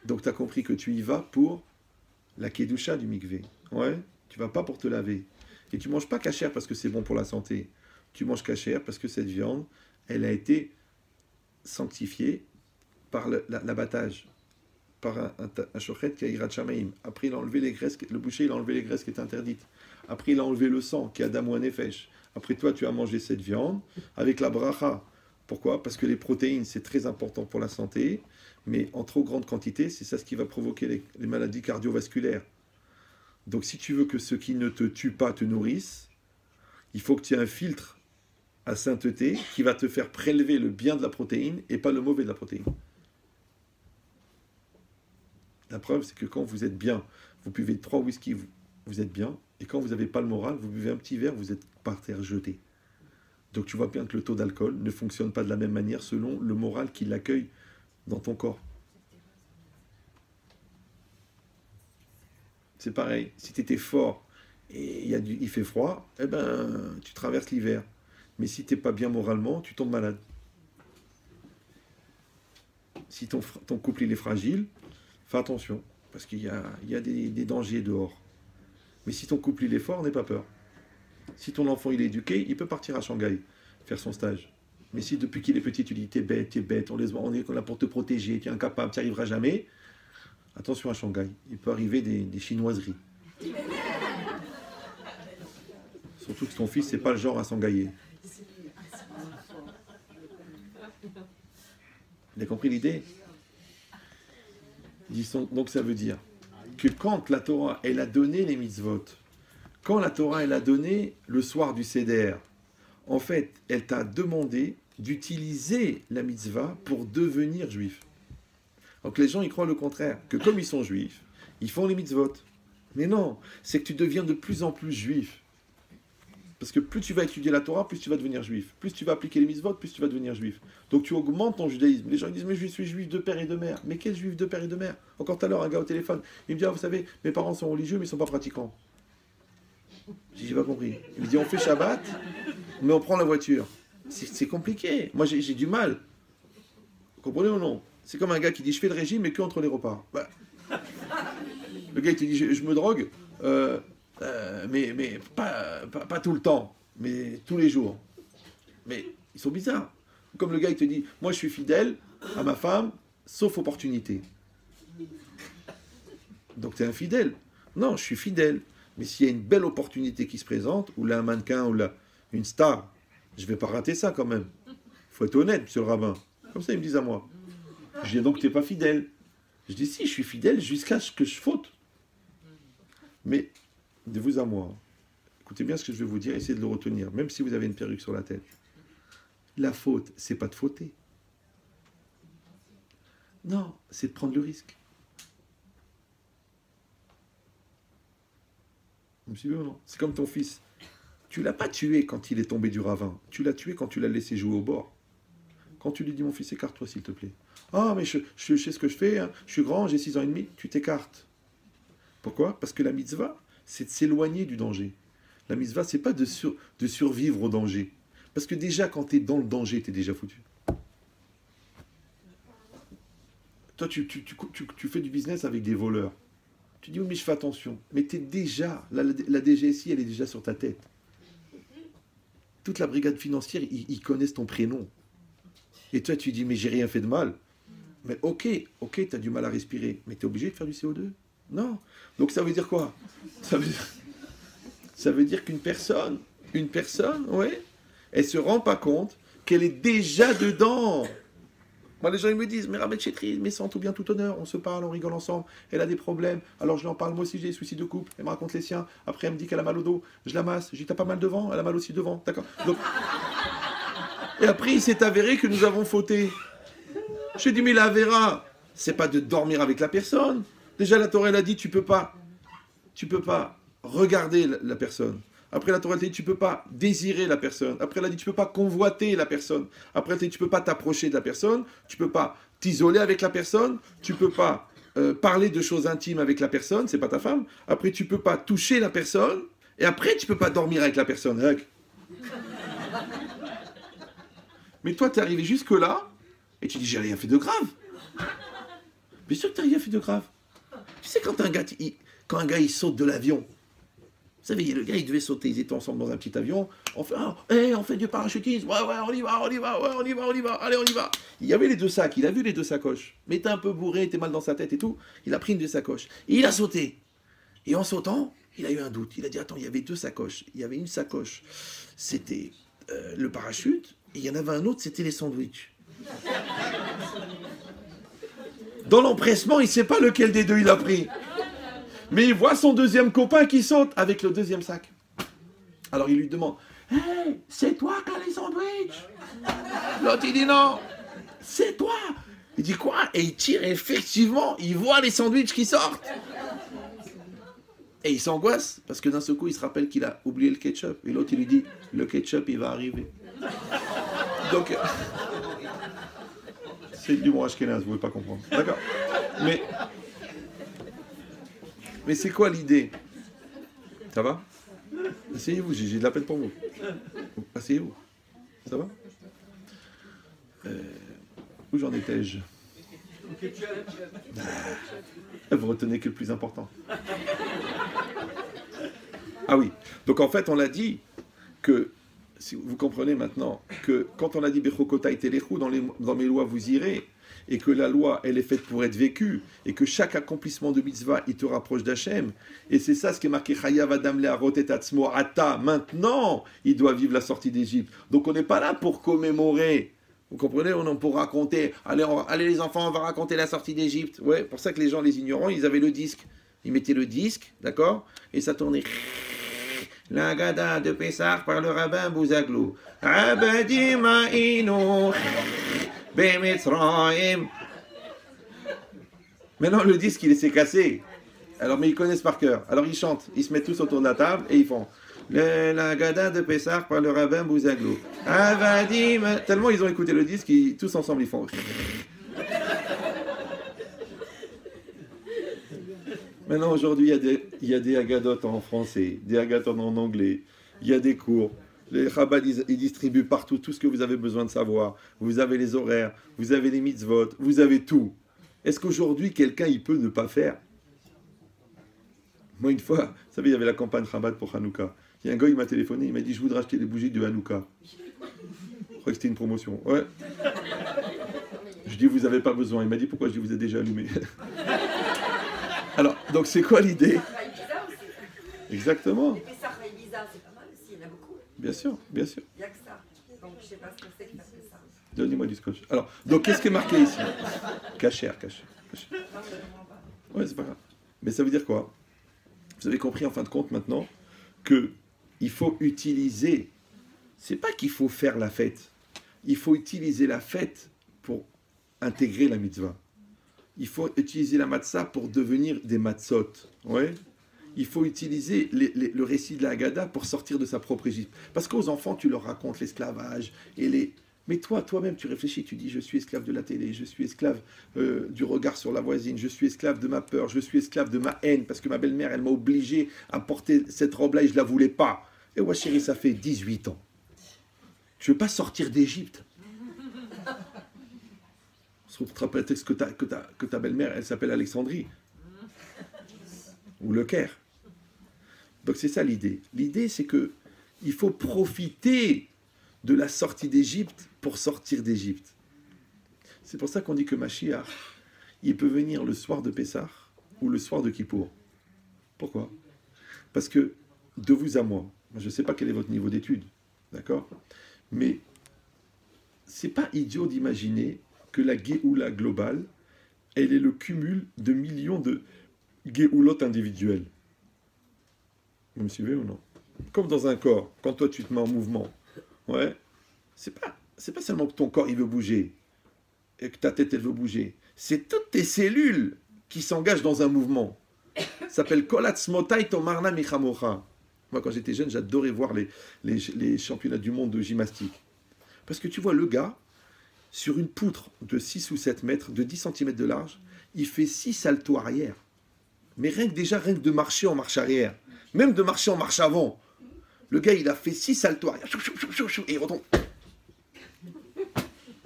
Donc tu as compris que tu y vas pour la kedusha du mikvé. Ouais, tu vas pas pour te laver. Et tu manges pas cachère parce que c'est bon pour la santé. Tu manges cachère parce que cette viande, elle a été sanctifiée par l'abattage, par un shochet qui a irat shamaim. Après, il a enlevé les graisses, le boucher, il a enlevé les graisses qui étaient interdites. Après, il a enlevé le sang, qui a damou nefesh. Après, toi, tu as mangé cette viande avec la bracha. Pourquoi? Parce que les protéines, c'est très important pour la santé, mais en trop grande quantité, c'est ça ce qui va provoquer les maladies cardiovasculaires. Donc, si tu veux que ce qui ne te tue pas te nourrisse, il faut que tu aies un filtre à sainteté qui va te faire prélever le bien de la protéine et pas le mauvais de la protéine. La preuve, c'est que quand vous êtes bien, vous buvez 3 whisky, vous êtes bien, et quand vous n'avez pas le moral, vous buvez un petit verre, vous êtes par terre jeté. Donc tu vois bien que le taux d'alcool ne fonctionne pas de la même manière selon le moral qui l'accueille dans ton corps. C'est pareil, si tu étais fort et il fait froid, eh ben, tu traverses l'hiver. Mais si tu n'es pas bien moralement, tu tombes malade. Si ton couple il est fragile, fais attention, parce qu'il y a des dangers dehors. Mais si ton couple il est fort, n'aie pas peur. Si ton enfant il est éduqué, il peut partir à Shanghai, faire son stage. Mais si depuis qu'il est petit, tu dis t'es bête, on est là pour te protéger, tu es incapable, tu n'y arriveras jamais, attention à Shanghai, il peut arriver des chinoiseries. Surtout que ton fils, c'est pas le genre à s'engailler. Vous avez compris l'idée? Donc ça veut dire que quand la Torah, elle a donné les mitzvot, quand la Torah, elle a donné le soir du Seder, en fait, elle t'a demandé d'utiliser la mitzvah pour devenir juif. Donc les gens, ils croient le contraire, que comme ils sont juifs, ils font les mitzvot. Mais non, c'est que tu deviens de plus en plus juif. Parce que plus tu vas étudier la Torah, plus tu vas devenir juif. Plus tu vas appliquer les mitzvot, plus tu vas devenir juif. Donc tu augmentes ton judaïsme. Les gens ils disent, mais je suis juif de père et de mère. Mais quel juif de père et de mère? Encore tout à l'heure, un gars au téléphone, il me dit, ah, vous savez, mes parents sont religieux, mais ils ne sont pas pratiquants. J'ai pas compris. Il me dit, on fait Shabbat, mais on prend la voiture. C'est compliqué. Moi, j'ai du mal. Vous comprenez ou non? C'est comme un gars qui dit je fais le régime mais que entre les repas. Bah, le gars il te dit je me drogue, mais pas tout le temps, mais tous les jours. Mais ils sont bizarres. Comme le gars il te dit moi je suis fidèle à ma femme sauf opportunité. Donc tu es infidèle. Non, je suis fidèle. Mais s'il y a une belle opportunité qui se présente, ou là un mannequin, ou là une star, je ne vais pas rater ça quand même. Il faut être honnête, monsieur le rabbin. Comme ça, ils me disent à moi. Je dis donc tu n'es pas fidèle. Je dis si, je suis fidèle jusqu'à ce que je faute. Mais de vous à moi, écoutez bien ce que je vais vous dire, essayez de le retenir, même si vous avez une perruque sur la tête. La faute, c'est pas de fauter. Non, c'est de prendre le risque. Vous me suivez ou non? C'est comme ton fils. Tu l'as pas tué quand il est tombé du ravin. Tu l'as tué quand tu l'as laissé jouer au bord. Quand tu lui dis, mon fils, écarte-toi s'il te plaît. Ah, mais je sais ce que je fais, hein. Je suis grand, j'ai 6 ans et demi. Tu t'écartes. Pourquoi? Parce que la mitzvah, c'est de s'éloigner du danger. La mitzvah, c'est pas de survivre au danger. Parce que déjà, quand tu es dans le danger, tu es déjà foutu. Toi, tu fais du business avec des voleurs. Tu dis, oui, mais je fais attention. Mais tu es déjà, la DGSI, elle est déjà sur ta tête. Toute la brigade financière, ils connaissent ton prénom. Et toi, tu dis, mais j'ai rien fait de mal. Mais ok, tu as du mal à respirer. Mais tu es obligé de faire du CO2? Non. Donc ça veut dire quoi? Ça veut dire qu'une personne, ouais, elle se rend pas compte qu'elle est déjà dedans. Moi, les gens, ils me disent, mais Rabbi Chetri, mais sans tout bien, tout honneur, on se parle, on rigole ensemble, elle a des problèmes, alors je lui en parle, moi aussi j'ai des soucis de couple, elle me raconte les siens, après elle me dit qu'elle a mal au dos, je la masse, je dis, t'as pas mal devant, elle a mal aussi devant, d'accord. Donc... Et après, il s'est avéré que nous avons fauté. J'ai dit, mais la Vera, c'est pas de dormir avec la personne. Déjà, la Torah, elle a dit, tu peux pas regarder la personne. Après, la Torah, elle a dit, tu peux pas désirer la personne. Après, elle a dit, tu peux pas convoiter la personne. Après, elle a dit, tu peux pas t'approcher de la personne. Tu peux pas t'isoler avec la personne. Tu peux pas parler de choses intimes avec la personne. C'est pas ta femme. Après, tu peux pas toucher la personne. Et après, tu peux pas dormir avec la personne. Mais toi, tu es arrivé jusque-là. Et tu dis, j'ai rien fait de grave. Bien sûr que tu n'as rien fait de grave. Tu sais, quand un gars, il saute de l'avion, vous savez, le gars, il devait sauter, ils étaient ensemble dans un petit avion, on fait du parachutisme, ouais, on y va, allez, on y va. Il y avait les deux sacs, il a vu les deux sacoches, mais il était un peu bourré, il était mal dans sa tête et tout, il a pris une des sacoches, et il a sauté. Et en sautant, il a eu un doute, il a dit, attends, il y avait deux sacoches, il y avait une sacoche, c'était le parachute, et il y en avait un autre, c'était les sandwichs. Dans l'empressement, il ne sait pas lequel des deux il a pris. Mais il voit son deuxième copain qui saute avec le deuxième sac. Alors il lui demande, hey, c'est toi qui as les sandwichs? L'autre il dit non, c'est toi. Il dit quoi? Et il tire, et effectivement, il voit les sandwichs qui sortent. Et il s'angoisse, parce que d'un seul coup, il se rappelle qu'il a oublié le ketchup. Et l'autre, il lui dit, le ketchup, il va arriver. Donc, c'est du bon ashkénaze, vous ne pouvez pas comprendre. D'accord. Mais c'est quoi l'idée? Ça va? Asseyez-vous, j'ai de la peine pour vous. Asseyez-vous. Ça va? Où j'en étais-je? Vous retenez que le plus important. Ah oui. Donc en fait, on l'a dit que, si vous comprenez maintenant, que quand on a dit Bechokotai Telechu, dans mes lois vous irez, et que la loi, elle est faite pour être vécue, et que chaque accomplissement de mitzvah, il te rapproche d'Hachem. Et c'est ça ce qui est marqué Chayav Adam Le'arotet Atzmo Ata. Maintenant, il doit vivre la sortie d'Égypte. Donc on n'est pas là pour commémorer. Vous comprenez? On est pour raconter. Allez les enfants, on va raconter la sortie d'Égypte. Ouais, pour ça que les gens, les ignorants, ils avaient le disque. Ils mettaient le disque, d'accord? Et ça tournait. L'Agada de Pessah par le rabbin Bouzaglou. Abadim Aïnou. Maintenant, le disque, il s'est cassé. Alors, mais ils connaissent par cœur. Alors, ils chantent. Ils se mettent tous autour de la table et ils font la Gada de Pessah par le rabbin Bouzaglou. Avadim. Tellement ils ont écouté le disque, tous ensemble, ils font. Maintenant, aujourd'hui, il y a des agadotes en français, des agadotes en anglais. Il y a des cours. Les Chabad, ils distribuent partout tout ce que vous avez besoin de savoir. Vous avez les horaires, vous avez les mitzvot, vous avez tout. Est-ce qu'aujourd'hui, quelqu'un, il peut ne pas faire? Moi, une fois, vous savez, il y avait la campagne Chabad pour Hanouka. Il y a un gars, il m'a téléphoné, il m'a dit, je voudrais acheter des bougies de Hanouka. Je crois que c'était une promotion. Ouais. Je dis, vous n'avez pas besoin. Il m'a dit, pourquoi? Je dis, vous êtes déjà allumé. Alors, donc c'est quoi l'idée? Exactement. Et puis ça, Ibiza, c'est pas mal aussi, il y en a beaucoup. Bien sûr, bien sûr. Il n'y a que ça. Donc je ne sais pas ce que c'est que ça fait ça. Donnez-moi du scotch. Alors, donc qu'est-ce qui est marqué ici? Cachère. Non, mais je comprends pas. Ouais, c'est pas grave. Mais ça veut dire quoi? Vous avez compris en fin de compte maintenant que il faut utiliser. C'est pas qu'il faut faire la fête. Il faut utiliser la fête pour intégrer la mitzvah. Il faut utiliser la matzah pour devenir des matzot. Ouais. Il faut utiliser le récit de la Haggadah pour sortir de sa propre Égypte. Parce qu'aux enfants, tu leur racontes l'esclavage et les. Mais toi-même, tu réfléchis, tu dis, je suis esclave de la télé, je suis esclave du regard sur la voisine, je suis esclave de ma peur, je suis esclave de ma haine, parce que ma belle-mère, elle m'a obligé à porter cette robe-là et je ne la voulais pas. Et ouais, chérie, ça fait 18 ans. Tu ne veux pas sortir d'Égypte. Tu te rappelles que ta belle-mère, elle s'appelle Alexandrie. Ou le Caire. Donc c'est ça l'idée. L'idée, c'est que il faut profiter de la sortie d'Égypte pour sortir d'Égypte. C'est pour ça qu'on dit que Mashiach, il peut venir le soir de Pessah ou le soir de Kippour. Pourquoi? Parce que, de vous à moi, je ne sais pas quel est votre niveau d'études, d'accord? Mais c'est pas idiot d'imaginer que la Géoula globale, elle est le cumul de millions de Géoulotes individuelles. Vous me suivez ou non? Comme dans un corps, quand toi tu te mets en mouvement, ouais, c'est pas seulement que ton corps il veut bouger et que ta tête elle veut bouger, c'est toutes tes cellules qui s'engagent dans un mouvement. Ça s'appelle Kolatz Motai Tomarna Michamocha. Moi quand j'étais jeune, j'adorais voir les championnats du monde de gymnastique. Parce que tu vois le gars, sur une poutre de 6 ou 7 mètres, de 10 cm de large, il fait 6 saltos arrière. Mais rien que de marcher en marche arrière, même de marcher en marche avant, le gars, il a fait 6 saltos arrière, et il retombe.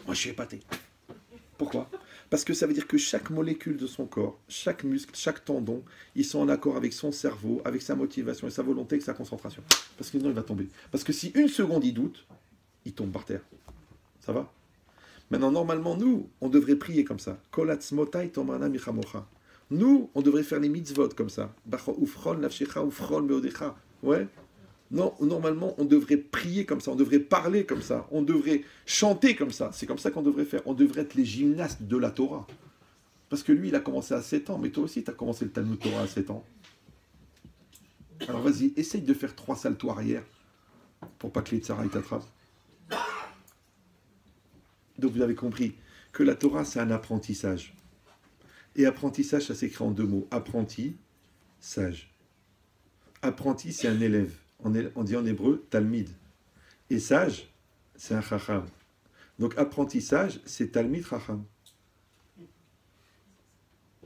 Moi, je suis épaté. Pourquoi? Parce que ça veut dire que chaque molécule de son corps, chaque muscle, chaque tendon, ils sont en accord avec son cerveau, avec sa motivation et sa volonté, avec sa concentration. Parce que sinon, il va tomber. Parce que si une seconde, il doute, il tombe par terre. Ça va? Maintenant, normalement, nous, on devrait prier comme ça. Kolatz motai tomana michamocha. Nous, on devrait faire les mitzvot comme ça. Ouais. Non, normalement, on devrait prier comme ça, on devrait parler comme ça, on devrait chanter comme ça. C'est comme ça qu'on devrait faire. On devrait être les gymnastes de la Torah. Parce que lui, il a commencé à 7 ans, mais toi aussi, tu as commencé le Talmud Torah à 7 ans. Alors vas-y, essaye de faire 3 saltos arrière pour pas que les tsaras t'attrapent. Donc vous avez compris que la Torah, c'est un apprentissage. Et apprentissage, ça s'écrit en 2 mots. Apprenti, sage. Apprenti, c'est un élève. On dit en hébreu Talmid. Et sage, c'est un chacham. Donc apprentissage, c'est Talmid chacham.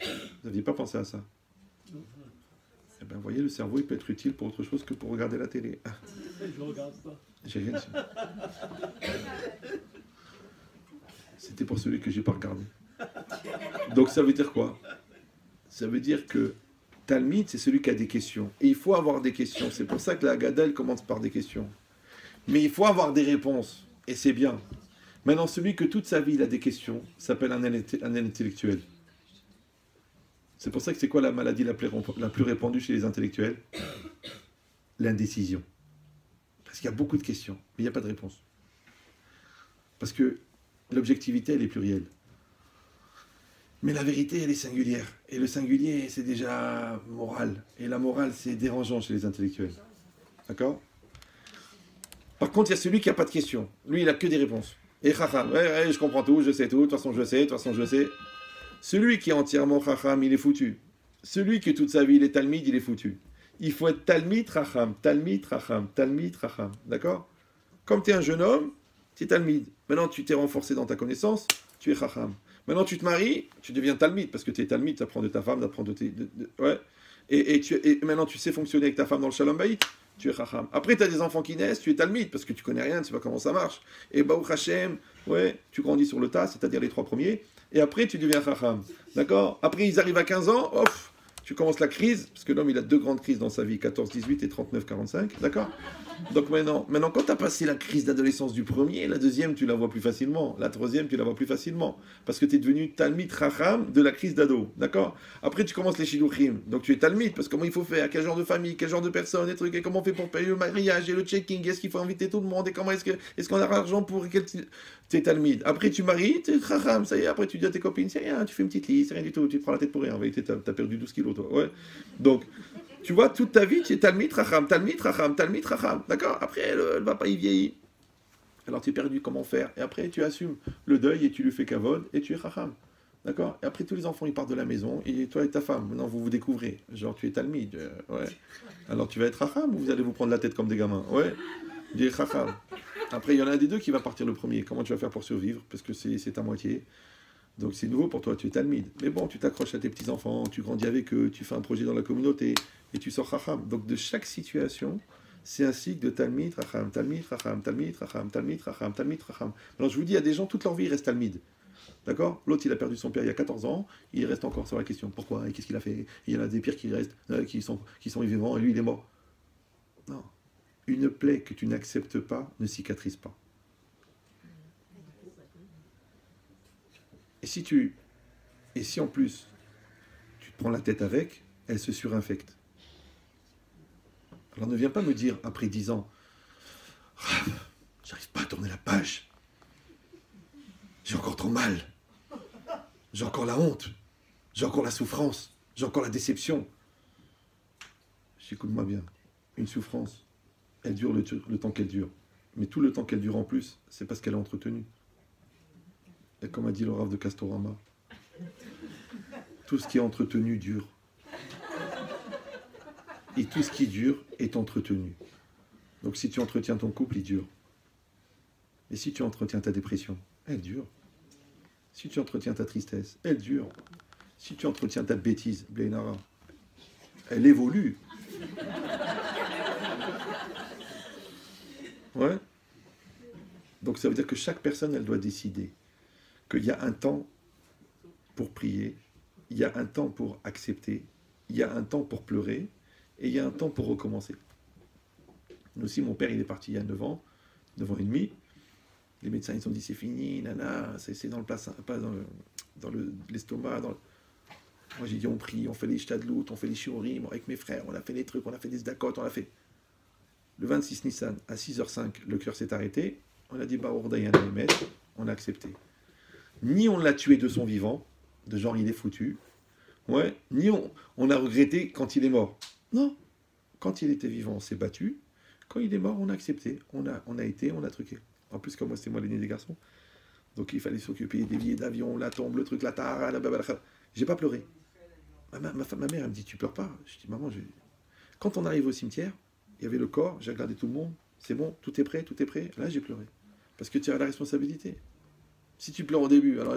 Vous n'aviez pas pensé à ça? Eh bien, vous voyez, le cerveau, il peut être utile pour autre chose que pour regarder la télé. Je regarde pas. J'ai rien su. C'était pour celui que j'ai pas regardé. Donc ça veut dire quoi? Ça veut dire que Talmid, c'est celui qui a des questions. Et il faut avoir des questions. C'est pour ça que la Haggadah, elle commence par des questions. Mais il faut avoir des réponses. Et c'est bien. Maintenant, celui que toute sa vie, il a des questions, s'appelle un intellectuel. C'est pour ça que c'est quoi la maladie la plus répandue chez les intellectuels? L'indécision. Parce qu'il y a beaucoup de questions, mais il n'y a pas de réponse. Parce que l'objectivité, elle est plurielle. Mais la vérité, elle est singulière. Et le singulier, c'est déjà moral. Et la morale, c'est dérangeant chez les intellectuels. D'accord? Par contre, il y a celui qui n'a pas de questions. Lui, il n'a que des réponses. Et chacham, ouais, je comprends tout, je sais tout, de toute façon, je sais, de toute façon, je sais. Celui qui est entièrement chacham, il est foutu. Celui qui, toute sa vie, il est talmid, il est foutu. Il faut être talmid, chacham, talmid, chacham, talmid, chacham. D'accord? Comme tu es un jeune homme, tu es talmid. Maintenant, tu t'es renforcé dans ta connaissance, tu es chacham. Maintenant, tu te maries, tu deviens talmid, parce que tu es talmid, tu apprends de ta femme, tu apprends de tes... ouais. Et maintenant, tu sais fonctionner avec ta femme dans le shalom bayit, tu es Chacham. Après, tu as des enfants qui naissent, tu es Talmid, parce que tu connais rien, tu sais pas comment ça marche. Et Baruch Hashem, ouais, tu grandis sur le tas, c'est-à-dire les 3 premiers. Et après, tu deviens Chacham. D'accord? Après, ils arrivent à 15 ans, off, tu commences la crise, parce que l'homme, il a 2 grandes crises dans sa vie, 14-18 et 39-45. D'accord? Donc maintenant, quand tu as passé la crise d'adolescence du premier, la deuxième, tu la vois plus facilement. La troisième, tu la vois plus facilement. Parce que tu es devenu Talmid Chacham de la crise d'ado. D'accord? Après, tu commences les Shiluchim. Donc tu es Talmid, parce que comment il faut faire, quel genre de famille, quel genre de personne, des trucs, et comment on fait pour payer le mariage et le checking, est-ce qu'il faut inviter tout le monde, et comment est-ce qu'on a l'argent pour quel. Tu es Talmid. Après, tu maries, tu es Chacham, ça y est. Après, tu dis à tes copines, c'est rien, tu fais une petite liste, c'est rien du tout, tu te prends la tête pour rien. En vérité, tu as perdu 12 kilos, toi. Ouais. Donc. Tu vois, toute ta vie, tu es Talmid Chacham, Talmid Chacham, Talmid Chacham. D'accord? Après, le papa, il vieillit. Alors, tu es perdu, comment faire? Et après, tu assumes le deuil et tu lui fais kavod et tu es Chacham. D'accord? Et après, tous les enfants, ils partent de la maison et toi et ta femme, maintenant, vous vous découvrez. Genre, tu es Talmid. Ouais. Alors, tu vas être Chacham ou vous allez vous prendre la tête comme des gamins? Ouais. Tu es Chacham. Après, il y en a un des deux qui va partir le premier. Comment tu vas faire pour survivre? Parce que c'est ta moitié. Donc c'est nouveau pour toi, tu es Talmid. Mais bon, tu t'accroches à tes petits-enfants, tu grandis avec eux, tu fais un projet dans la communauté et tu sors Chacham. Donc de chaque situation, c'est un cycle de Talmid, Chacham, Talmid, Chacham, Talmid, Chacham, Talmid, Chacham, Talmid, Chacham. Alors je vous dis, il y a des gens, toute leur vie, ils restent Talmid. D'accord? L'autre, il a perdu son père il y a 14 ans, il reste encore sur la question. Pourquoi? Et qu'est-ce qu'il a fait? Il y en a des pires qui restent, qui sont vivants, et lui, il est mort. Non. Une plaie que tu n'acceptes pas ne cicatrise pas. Et si en plus, tu te prends la tête avec, elle se surinfecte. Alors ne viens pas me dire, après 10 ans, j'arrive pas à tourner la page. J'ai encore trop mal. J'ai encore la honte. J'ai encore la souffrance. J'ai encore la déception. Écoute-moi bien. Une souffrance, elle dure le temps qu'elle dure. Mais tout le temps qu'elle dure en plus, c'est parce qu'elle est entretenue. Et comme a dit le Rav de Castorama, tout ce qui est entretenu dure. Et tout ce qui dure est entretenu. Donc si tu entretiens ton couple, il dure. Et si tu entretiens ta dépression, elle dure. Si tu entretiens ta tristesse, elle dure. Si tu entretiens ta bêtise, Blénara, elle évolue. Ouais. Donc ça veut dire que chaque personne, elle doit décider qu'il y a un temps pour prier, il y a un temps pour accepter, il y a un temps pour pleurer, et il y a un temps pour recommencer. Nous aussi, mon père, il est parti il y a 9 ans et demi. Les médecins, ils ont dit, c'est fini, nana, c'est dans le placenta, pas dans l'estomac. Moi, j'ai dit, on prie, on fait les shtadlout, on fait les shiurim, avec mes frères, on a fait des trucs, on a fait des zdakot, on a fait... Le 26 Nissan, à 6h05, le cœur s'est arrêté. On a dit, bah, Ordayan Emet, on a accepté. Ni on l'a tué de son vivant, de genre il est foutu, ouais, ni on a regretté quand il est mort. Non, quand il était vivant, on s'est battu. Quand il est mort, on a accepté. On a truqué. En plus, comme moi, c'était moi l'aîné des garçons. Donc il fallait s'occuper des billets d'avion, la tombe, le truc, la tara, la babala. J'ai pas pleuré. Ma mère, elle me dit, tu pleures pas? Je dis, maman, quand on arrive au cimetière, il y avait le corps, j'ai regardé tout le monde, c'est bon, tout est prêt. Là, j'ai pleuré. Parce que tu as la responsabilité. Si tu pleures au début, alors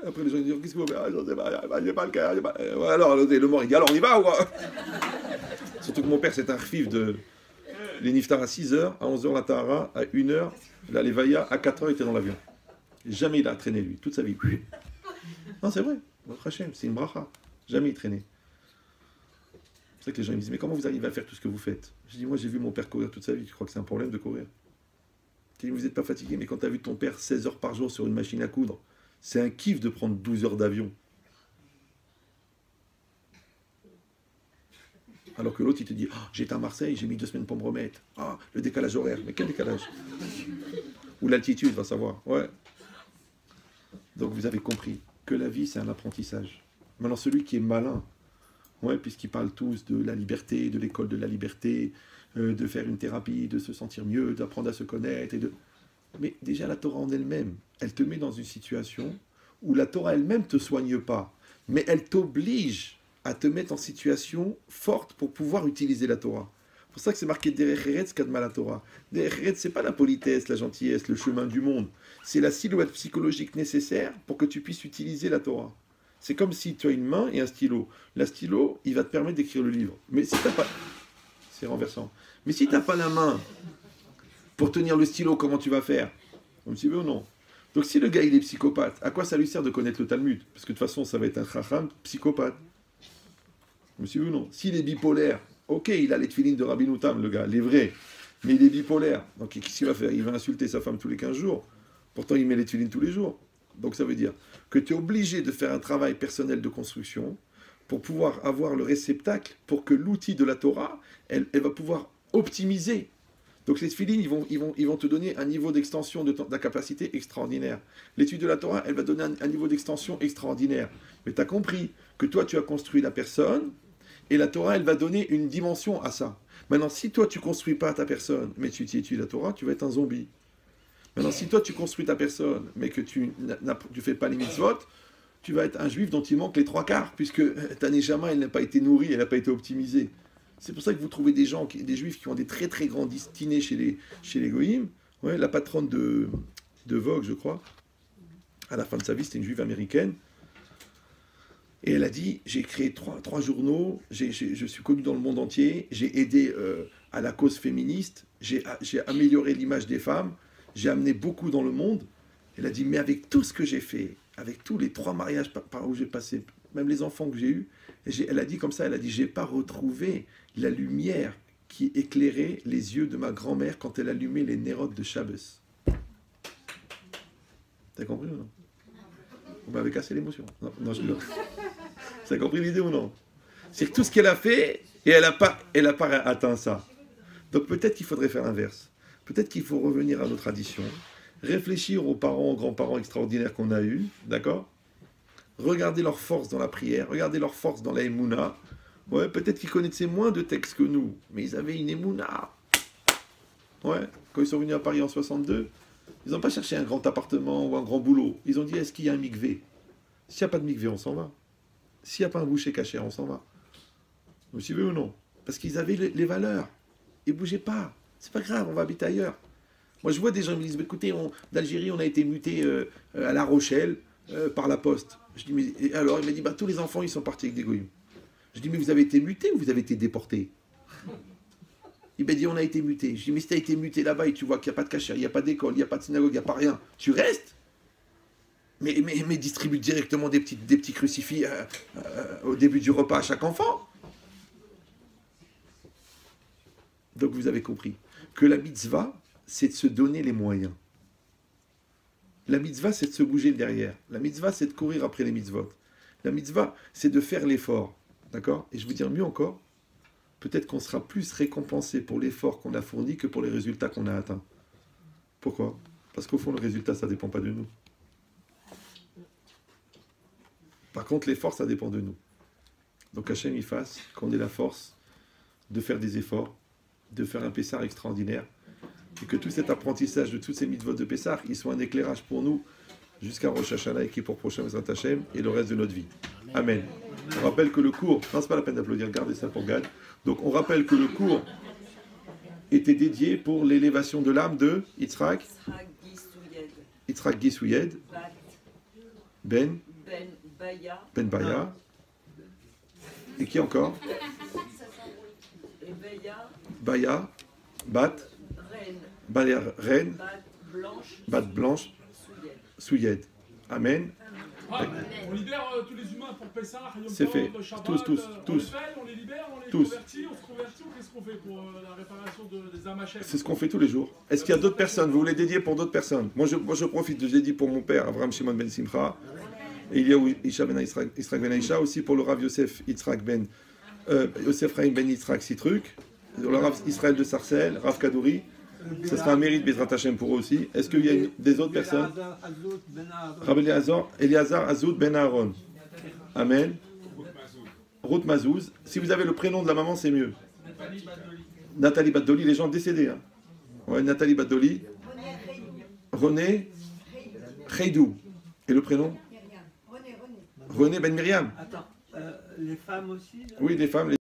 après les gens disent, qu'est-ce que vous faites? J'ai pas le cœur. Alors le mort, il dit, alors on y va ou quoi? Surtout que mon père, c'est un khfif de... Les niftar à 6h, à 11h la tahara, à 1h, la levaya, à 4h, il était dans l'avion. Jamais il a traîné, lui, toute sa vie. Non, c'est vrai, c'est une bracha. Jamais il traînait. C'est vrai que les gens me disent, mais comment vous arrivez à faire tout ce que vous faites? Je dis, moi j'ai vu mon père courir toute sa vie, tu crois que c'est un problème de courir? Je dis, vous n'êtes pas fatigué, mais quand tu as vu ton père 16 heures par jour sur une machine à coudre, c'est un kiff de prendre 12 heures d'avion. Alors que l'autre, il te dit, oh, j'étais à Marseille, j'ai mis 2 semaines pour me remettre. Ah, le décalage horaire. Mais quel décalage? Ou l'altitude, va savoir. Ouais. Donc vous avez compris que la vie, c'est un apprentissage. Maintenant, celui qui est malin, ouais, puisqu'ils parlent tous de la liberté, de l'école de la liberté, de faire une thérapie, de se sentir mieux, d'apprendre à se connaître. Mais déjà, la Torah en elle-même, elle te met dans une situation où la Torah elle-même ne te soigne pas, mais elle t'oblige à te mettre en situation forte pour pouvoir utiliser la Torah. C'est pour ça que c'est marqué Derech Eretz Kadma la Torah. Derech Eretz, c'est pas la politesse, la gentillesse, le chemin du monde. C'est la silhouette psychologique nécessaire pour que tu puisses utiliser la Torah. C'est comme si tu as une main et un stylo. La stylo, il va te permettre d'écrire le livre. Mais si tu n'as pas... C'est renversant. Mais si tu n'as pas la main pour tenir le stylo, comment tu vas faire? Vous me suivez ou non? Donc si le gars il est psychopathe, à quoi ça lui sert de connaître le Talmud? Parce que de toute façon, ça va être un chacham psychopathe. Vous me suivez ou non? S'il est bipolaire, ok, il a les tefilines de Rabbi Noutam, le gars, les vrais, mais il est bipolaire. Donc qu'est-ce qu'il va faire? Il va insulter sa femme tous les 15 jours. Pourtant, il met les tefilines tous les jours. Donc ça veut dire que tu es obligé de faire un travail personnel de construction pour pouvoir avoir le réceptacle, pour que l'outil de la Torah, elle va pouvoir optimiser. Donc les tefilines, ils vont te donner un niveau d'extension de ta capacité extraordinaire. L'étude de la Torah, elle va donner un niveau d'extension extraordinaire. Mais tu as compris que toi, tu as construit la personne, et la Torah, elle va donner une dimension à ça. Maintenant, si toi, tu ne construis pas ta personne, mais tu étudies la Torah, tu vas être un zombie. Maintenant, si toi, tu construis ta personne, mais que tu ne fais pas les mitzvot, tu vas être un juif dont il manque les 3/4, puisque ta neshama, elle n'a pas été nourrie, elle n'a pas été optimisée. C'est pour ça que vous trouvez des gens, des juifs qui ont des très très grands destinées chez les goïms. Ouais, la patronne de Vogue, je crois, à la fin de sa vie, c'était une juive américaine. Et elle a dit, j'ai créé trois journaux, je suis connu dans le monde entier, j'ai aidé à la cause féministe, j'ai amélioré l'image des femmes, j'ai amené beaucoup dans le monde. Elle a dit, mais avec tout ce que j'ai fait, avec tous les 3 mariages par où j'ai passé, même les enfants que j'ai eus, elle a dit comme ça, elle a dit, j'ai pas retrouvé la lumière qui éclairait les yeux de ma grand-mère quand elle allumait les nérodes de Shabbos. T'as compris ou non? Vous m'avez cassé l'émotion. Non, je rigole. Vous avez compris l'idée ou non? C'est que tout ce qu'elle a fait, et elle n'a pas atteint ça. Donc peut-être qu'il faudrait faire l'inverse. Peut-être qu'il faut revenir à nos traditions, réfléchir aux parents, aux grands-parents extraordinaires qu'on a eus, d'accord? Regarder leur force dans la prière, regarder leur force dans la émouna. Ouais, peut-être qu'ils connaissaient moins de textes que nous, mais ils avaient une émouna. Ouais, quand ils sont venus à Paris en 62, ils n'ont pas cherché un grand appartement ou un grand boulot. Ils ont dit, est-ce qu'il y a un mikvé? S'il n'y a pas de mikvé, on s'en va. S'il n'y a pas un boucher caché, on s'en va. Vous suivez ou non? Parce qu'ils avaient les valeurs. Ils ne bougeaient pas. C'est pas grave, on va habiter ailleurs. Moi, je vois des gens qui me disent, écoutez, d'Algérie, on a été muté à La Rochelle par la poste. Je dis, mais et alors, il m'a dit, bah, tous les enfants, ils sont partis avec des goyim. Je dis, mais vous avez été muté ou vous avez été déporté? Il m'a dit, on a été muté. Je dis, mais si tu as été muté là-bas et tu vois qu'il n'y a pas de cachère, il n'y a pas d'école, il n'y a pas de synagogue, il n'y a pas rien, tu restes? Mais distribue directement des petits crucifix au début du repas à chaque enfant. Donc vous avez compris que la mitzvah, c'est de se donner les moyens. La mitzvah, c'est de se bouger le derrière. La mitzvah, c'est de courir après les mitzvot. La mitzvah, c'est de faire l'effort. D'accord? Et je vais vous dire mieux encore, peut-être qu'on sera plus récompensé pour l'effort qu'on a fourni que pour les résultats qu'on a atteints. Pourquoi? Parce qu'au fond, le résultat, ça ne dépend pas de nous. Par contre, l'effort, ça dépend de nous. Donc Hachem, il fasse qu'on ait la force de faire des efforts, de faire un Pessar extraordinaire, et que tout cet apprentissage de toutes ces mitzvot de Pessar, il soit un éclairage pour nous jusqu'à Rosh Hashanah et qui pour prochain Bezrat Hashem et le reste de notre vie. Amen. On rappelle que le cours, non, c'est pas la peine d'applaudir, gardez ça pour Gad. Donc on rappelle que le cours était dédié pour l'élévation de l'âme de Yitzhak Gisuyed, Ben Baya, et qui encore? Baya, Bat, Reine, Bat Blanche, Souyed. Amen. Ah, on libère tous les humains pour Pessah, Yom C'est Tov, fait. Shabbat, Tous. On les libère, on les Tous. convertit, on se convertit, ou qu'est-ce qu'on fait pour la réparation des âmes Hachem? C'est ce qu'on fait tous les jours. Est-ce qu'il y a d'autres personnes? Vous voulez dédier pour d'autres personnes? Moi, je profite, je l'ai dit pour mon père, Avraham Shimon Ben Simcha. Et il y a Isha Ben Yitzhak Ben Aisha, aussi pour le Rav Yosef Yitzhak Ben Yosef Chaim Ben Yitzhak Sitruk, le Rav Israël de Sarcelles, Rav Kadouri. Ce sera un mérite Bezrat Hashem pour eux aussi. Est-ce qu'il y a des autres personnes? Rav Eliezer Azoud Ben Aaron. Amen. Ruth Mazouz. Si vous avez le prénom de la maman, c'est mieux. Nathalie Badoli, les gens décédés. Hein. Ouais, Nathalie Badoli. René Reidou. Et le prénom? René Ben Myriam. Attends, les femmes aussi là? Oui, les femmes.